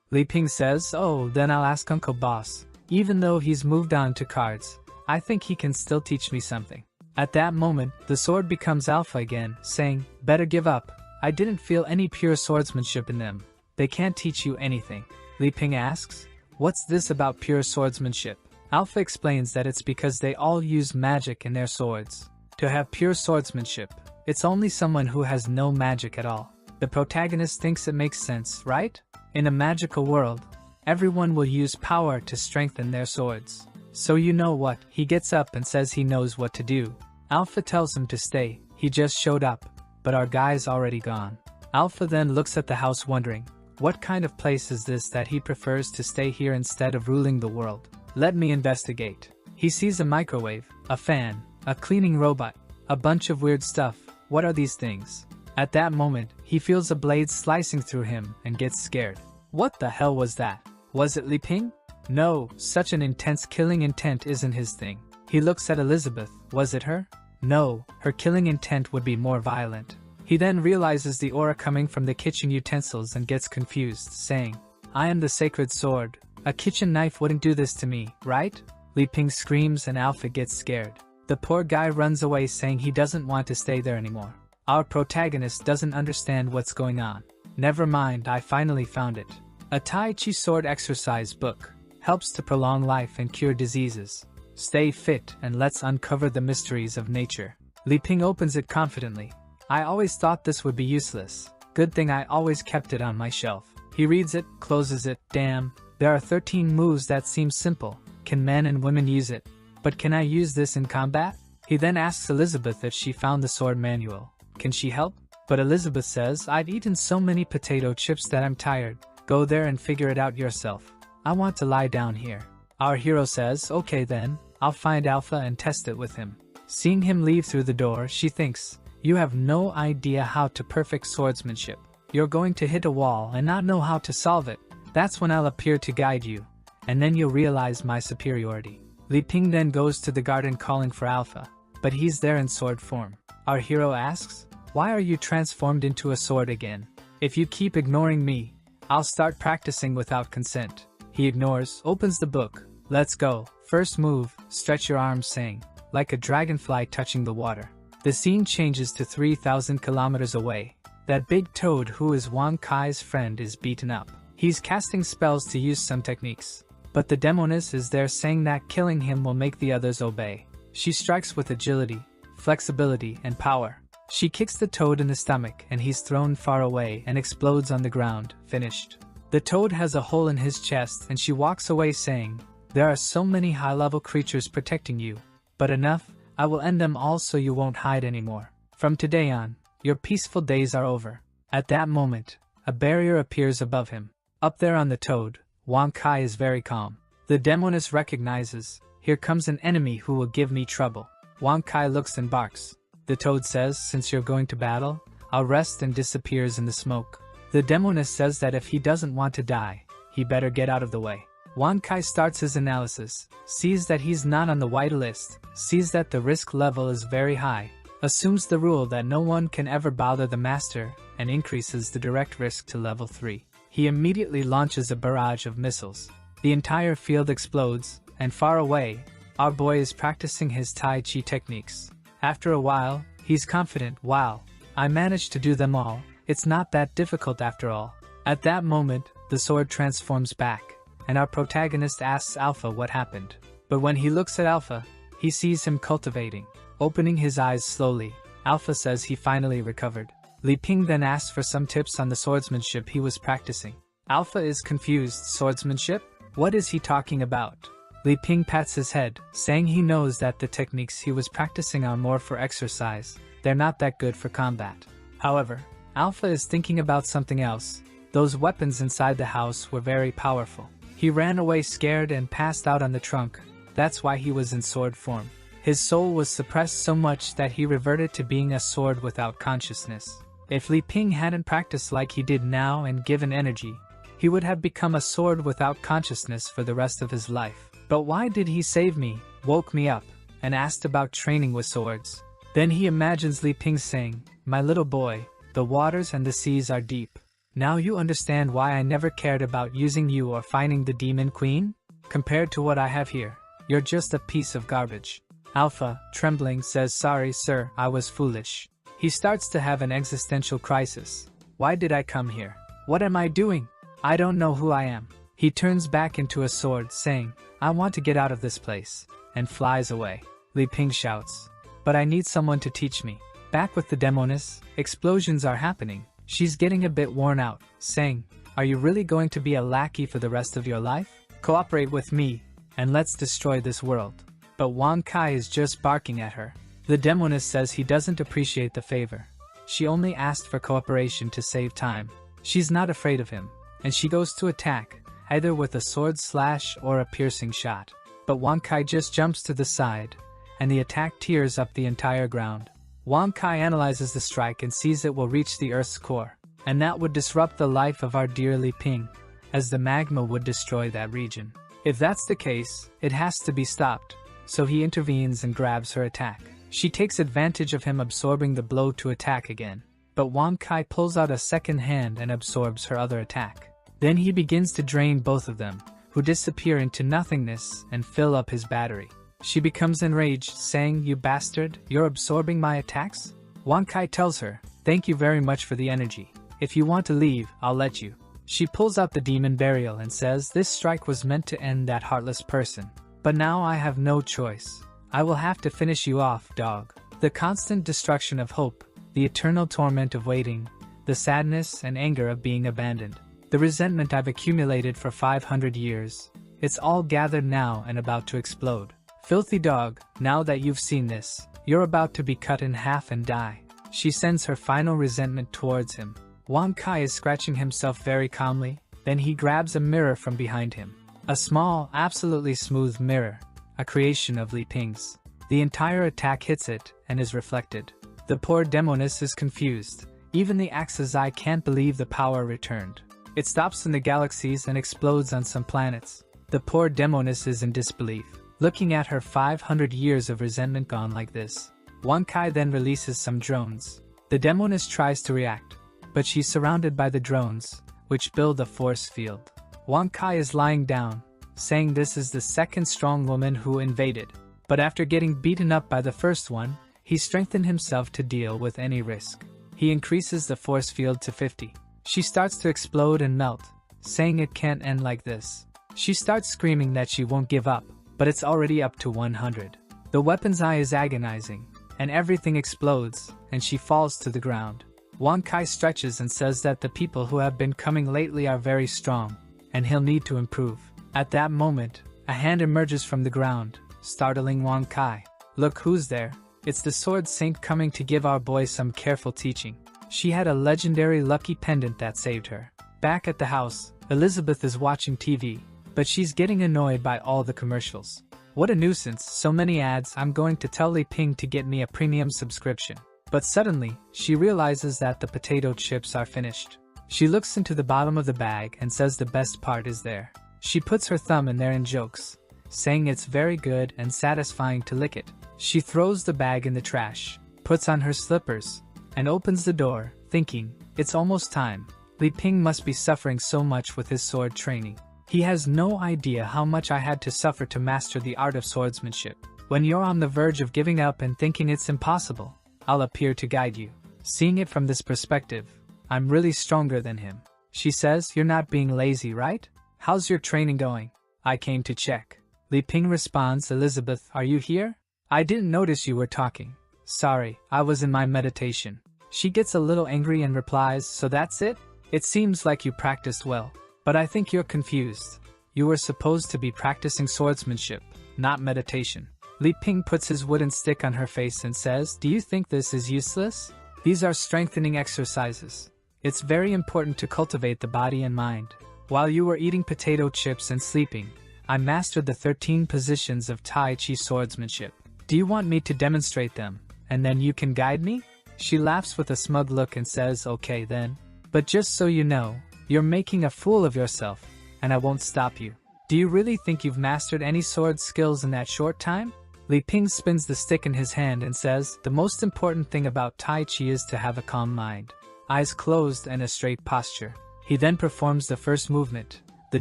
S1: Li Ping says, "Oh, then I'll ask Uncle Boss. Even though he's moved on to cards, I think he can still teach me something. At that moment, the sword becomes Alpha again, saying, better give up. I didn't feel any pure swordsmanship in them. They can't teach you anything. Li Ping asks, what's this about pure swordsmanship? Alpha explains that it's because they all use magic in their swords. To have pure swordsmanship, it's only someone who has no magic at all. The protagonist thinks it makes sense, right? In a magical world, everyone will use power to strengthen their swords. So you know what? He gets up and says he knows what to do. Alpha tells him to stay. He just showed up, but our guy's already gone. Alpha then looks at the house wondering, what kind of place is this that he prefers to stay here instead of ruling the world? Let me investigate. He sees a microwave, a fan, a cleaning robot, a bunch of weird stuff. What are these things? At that moment, he feels a blade slicing through him and gets scared. What the hell was that? Was it Li Ping? No, such an intense killing intent isn't his thing. He looks at Elizabeth. Was it her? No, her killing intent would be more violent. He then realizes the aura coming from the kitchen utensils and gets confused, saying, I am the sacred sword. A kitchen knife wouldn't do this to me, right? Li Ping screams and Alpha gets scared. The poor guy runs away saying he doesn't want to stay there anymore. Our protagonist doesn't understand what's going on. Never mind, I finally found it. A Tai Chi sword exercise book. Helps to prolong life and cure diseases. Stay fit and let's uncover the mysteries of nature. Li Ping opens it confidently. I always thought this would be useless. Good thing I always kept it on my shelf. He reads it, closes it. Damn, there are 13 moves that seem simple. Can men and women use it? But can I use this in combat? He then asks Elizabeth if she found the sword manual. Can she help? But Elizabeth says, I've eaten so many potato chips that I'm tired. Go there and figure it out yourself. I want to lie down here. Our hero says, okay then, I'll find Alpha and test it with him. Seeing him leave through the door, she thinks, you have no idea how to perfect swordsmanship. You're going to hit a wall and not know how to solve it. That's when I'll appear to guide you, and then you'll realize my superiority. Li Ping then goes to the garden calling for Alpha, but he's there in sword form. Our hero asks, why are you transformed into a sword again? If you keep ignoring me, I'll start practicing without consent. He ignores, opens the book. Let's go. First move, stretch your arms saying, like a dragonfly touching the water. The scene changes to 3,000 kilometers away. That big toad who is Wang Kai's friend is beaten up. He's casting spells to use some techniques. But the demoness is there saying that killing him will make the others obey. She strikes with agility, flexibility, and power. She kicks the toad in the stomach and he's thrown far away and explodes on the ground, finished. The toad has a hole in his chest and she walks away saying, there are so many high-level creatures protecting you. But enough, I will end them all so you won't hide anymore. From today on, your peaceful days are over. At that moment, a barrier appears above him. Up there on the toad, Wang Kai is very calm. The demoness recognizes, here comes an enemy who will give me trouble. Wang Kai looks and barks. The toad says, since you're going to battle, I'll rest, and disappears in the smoke. The demoness says that if he doesn't want to die, he better get out of the way. Wang Kai starts his analysis, sees that he's not on the white list, sees that the risk level is very high, assumes the rule that no one can ever bother the master, and increases the direct risk to level 3. He immediately launches a barrage of missiles. The entire field explodes, and far away, our boy is practicing his Tai Chi techniques. After a while, he's confident, wow, I managed to do them all, it's not that difficult after all. At that moment, the sword transforms back, and our protagonist asks Alpha what happened. But when he looks at Alpha, he sees him cultivating. Opening his eyes slowly, Alpha says he finally recovered. Li Ping then asks for some tips on the swordsmanship he was practicing. Alpha is confused. Swordsmanship? What is he talking about? Li Ping pats his head, saying he knows that the techniques he was practicing are more for exercise. They're not that good for combat. However, Alpha is thinking about something else. Those weapons inside the house were very powerful. He ran away scared and passed out on the trunk. That's why he was in sword form. His soul was suppressed so much that he reverted to being a sword without consciousness. If Li Ping hadn't practiced like he did now and given energy, he would have become a sword without consciousness for the rest of his life. But why did he save me, woke me up, and asked about training with swords? Then he imagines Li Ping saying, my little boy, the waters and the seas are deep. Now you understand why I never cared about using you or finding the demon queen? Compared to what I have here, you're just a piece of garbage. Alpha, trembling, says, sorry sir, I was foolish. He starts to have an existential crisis. Why did I come here? What am I doing? I don't know who I am. He turns back into a sword, saying, I want to get out of this place, and flies away. Li Ping shouts, but I need someone to teach me. Back with the demoness, explosions are happening. She's getting a bit worn out, saying, are you really going to be a lackey for the rest of your life? Cooperate with me, and let's destroy this world. But Wang Kai is just barking at her. The demoness says he doesn't appreciate the favor. She only asked for cooperation to save time. She's not afraid of him, and she goes to attack, either with a sword slash or a piercing shot. But Wang Kai just jumps to the side, and the attack tears up the entire ground. Wang Kai analyzes the strike and sees it will reach the Earth's core, and that would disrupt the life of our dear Li Ping, as the magma would destroy that region. If that's the case, it has to be stopped, so he intervenes and grabs her attack. She takes advantage of him absorbing the blow to attack again, but Wang Kai pulls out a second hand and absorbs her other attack. Then he begins to drain both of them, who disappear into nothingness and fill up his battery. She becomes enraged, saying, you bastard, you're absorbing my attacks? Wang Kai tells her, thank you very much for the energy. If you want to leave, I'll let you. She pulls out the demon burial and says, this strike was meant to end that heartless person. But now I have no choice. I will have to finish you off, dog. The constant destruction of hope, the eternal torment of waiting, the sadness and anger of being abandoned, the resentment I've accumulated for 500 years. It's all gathered now and about to explode. Filthy dog, now that you've seen this, you're about to be cut in half and die. She sends her final resentment towards him. Wang Kai is scratching himself very calmly, then he grabs a mirror from behind him. A small, absolutely smooth mirror, a creation of Li Ping's. The entire attack hits it and is reflected. The poor demoness is confused. Even the Axe's eye can't believe the power returned. It stops in the galaxies and explodes on some planets. The poor demoness is in disbelief, looking at her 500 years of resentment gone like this. Wang Kai then releases some drones. The demoness tries to react, but she's surrounded by the drones, which build a force field. Wang Kai is lying down, saying this is the second strong woman who invaded. But after getting beaten up by the first one, he strengthened himself to deal with any risk. He increases the force field to 50. She starts to explode and melt, saying it can't end like this. She starts screaming that she won't give up, but it's already up to 100. The weapon's eye is agonizing, and everything explodes, and she falls to the ground. Wang Kai stretches and says that the people who have been coming lately are very strong, and he'll need to improve. At that moment, a hand emerges from the ground, startling Wang Kai. Look who's there. It's the Sword Saint coming to give our boy some careful teaching. She had a legendary lucky pendant that saved her. Back at the house, Elizabeth is watching TV, but she's getting annoyed by all the commercials. What a nuisance, so many ads. I'm going to tell Li Ping to get me a premium subscription. But suddenly, she realizes that the potato chips are finished. She looks into the bottom of the bag and says the best part is there. She puts her thumb in there and jokes, saying it's very good and satisfying to lick it. She throws the bag in the trash, puts on her slippers, and opens the door, thinking, it's almost time. Li Ping must be suffering so much with his sword training. He has no idea how much I had to suffer to master the art of swordsmanship. When you're on the verge of giving up and thinking it's impossible, I'll appear to guide you. Seeing it from this perspective, I'm really stronger than him. She says, you're not being lazy, right? How's your training going? I came to check. Li Ping responds, Elizabeth, are you here? I didn't notice you were talking. Sorry, I was in my meditation. She gets a little angry and replies, so that's it? It seems like you practiced well. But I think you're confused. You were supposed to be practicing swordsmanship, not meditation. Li Ping puts his wooden stick on her face and says, do you think this is useless? These are strengthening exercises. It's very important to cultivate the body and mind. While you were eating potato chips and sleeping, I mastered the 13 positions of Tai Chi swordsmanship. Do you want me to demonstrate them, and then you can guide me? She laughs with a smug look and says, okay then. But just so you know, you're making a fool of yourself, and I won't stop you. Do you really think you've mastered any sword skills in that short time? Li Ping spins the stick in his hand and says, the most important thing about Tai Chi is to have a calm mind. Eyes closed and a straight posture. He then performs the first movement. The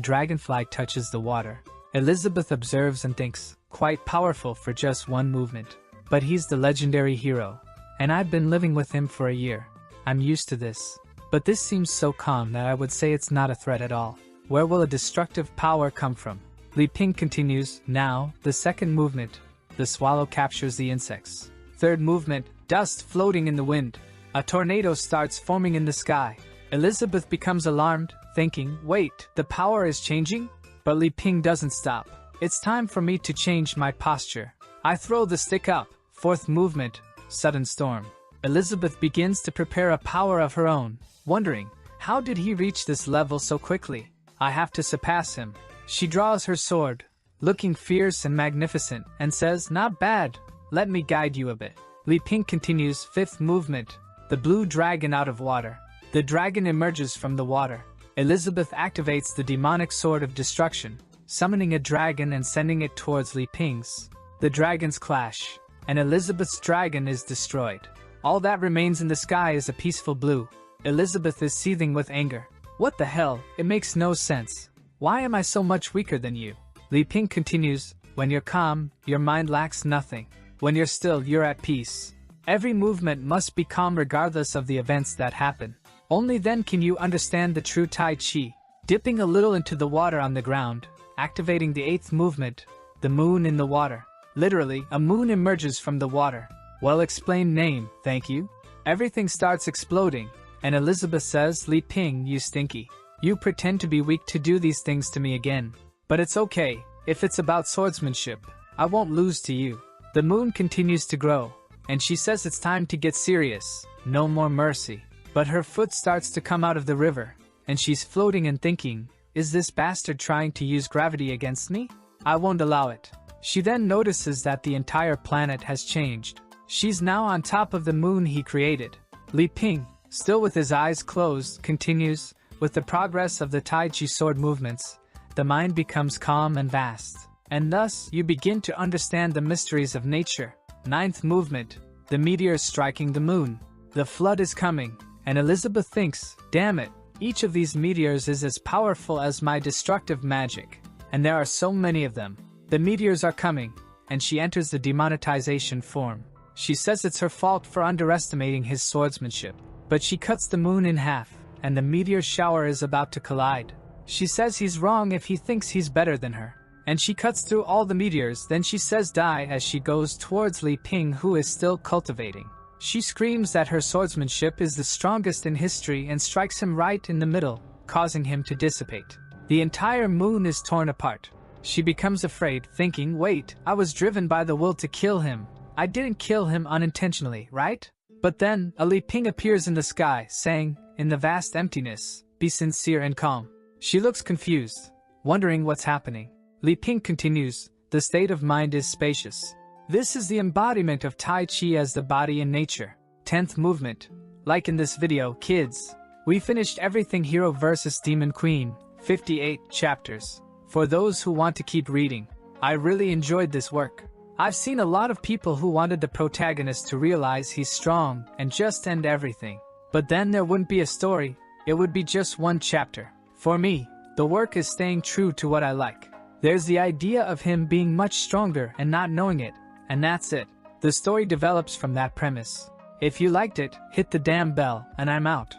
S1: dragonfly touches the water. Elizabeth observes and thinks, quite powerful for just one movement. But he's the legendary hero. And I've been living with him for a year. I'm used to this. But this seems so calm that I would say it's not a threat at all. Where will a destructive power come from? Li Ping continues, now, the second movement. The swallow captures the insects. Third movement, dust floating in the wind. A tornado starts forming in the sky. Elizabeth becomes alarmed, thinking, wait, the power is changing? But Li Ping doesn't stop. It's time for me to change my posture. I throw the stick up. Fourth movement, sudden storm. Elizabeth begins to prepare a power of her own, wondering, how did he reach this level so quickly? I have to surpass him. She draws her sword, looking fierce and magnificent, and says, not bad, let me guide you a bit. Li Ping continues, fifth movement, the blue dragon out of water. The dragon emerges from the water. Elizabeth activates the demonic sword of destruction, summoning a dragon and sending it towards Li Ping's. The dragons clash, and Elizabeth's dragon is destroyed. All that remains in the sky is a peaceful blue. Elizabeth is seething with anger. What the hell, it makes no sense. Why am I so much weaker than you? Li Ping continues, when you're calm, your mind lacks nothing. When you're still, you're at peace. Every movement must be calm regardless of the events that happen. Only then can you understand the true Tai Chi. Dipping a little into the water on the ground, activating the eighth movement, the moon in the water. Literally, a moon emerges from the water. Well-explained name, thank you. Everything starts exploding, and Elizabeth says, Li Ping, you stinky. You pretend to be weak to do these things to me again. But it's okay, if it's about swordsmanship, I won't lose to you. The moon continues to grow, and she says it's time to get serious, no more mercy. But her foot starts to come out of the river, and she's floating and thinking, is this bastard trying to use gravity against me? I won't allow it. She then notices that the entire planet has changed. She's now on top of the moon he created. Li Ping, still with his eyes closed, continues, with the progress of the Tai Chi sword movements, the mind becomes calm and vast. And thus, you begin to understand the mysteries of nature. Ninth movement, the meteor striking the moon. The flood is coming, and Elizabeth thinks, damn it, each of these meteors is as powerful as my destructive magic. And there are so many of them. The meteors are coming, and she enters the demonetization form. She says it's her fault for underestimating his swordsmanship. But she cuts the moon in half, and the meteor shower is about to collide. She says he's wrong if he thinks he's better than her. And she cuts through all the meteors, then she says die as she goes towards Li Ping, who is still cultivating. She screams that her swordsmanship is the strongest in history and strikes him right in the middle, causing him to dissipate. The entire moon is torn apart. She becomes afraid, thinking, wait, I was driven by the will to kill him. I didn't kill him unintentionally, right? But then, a Li Ping appears in the sky, saying, in the vast emptiness, be sincere and calm. She looks confused, wondering what's happening. Li Ping continues, the state of mind is spacious. This is the embodiment of Tai Chi as the body in nature. 10th movement. Like in this video, kids, we finished everything Hero vs Demon Queen, 58 chapters. For those who want to keep reading, I really enjoyed this work. I've seen a lot of people who wanted the protagonist to realize he's strong and just end everything. But then there wouldn't be a story, it would be just one chapter. For me, the work is staying true to what I like. There's the idea of him being much stronger and not knowing it, and that's it. The story develops from that premise. If you liked it, hit the damn bell, and I'm out.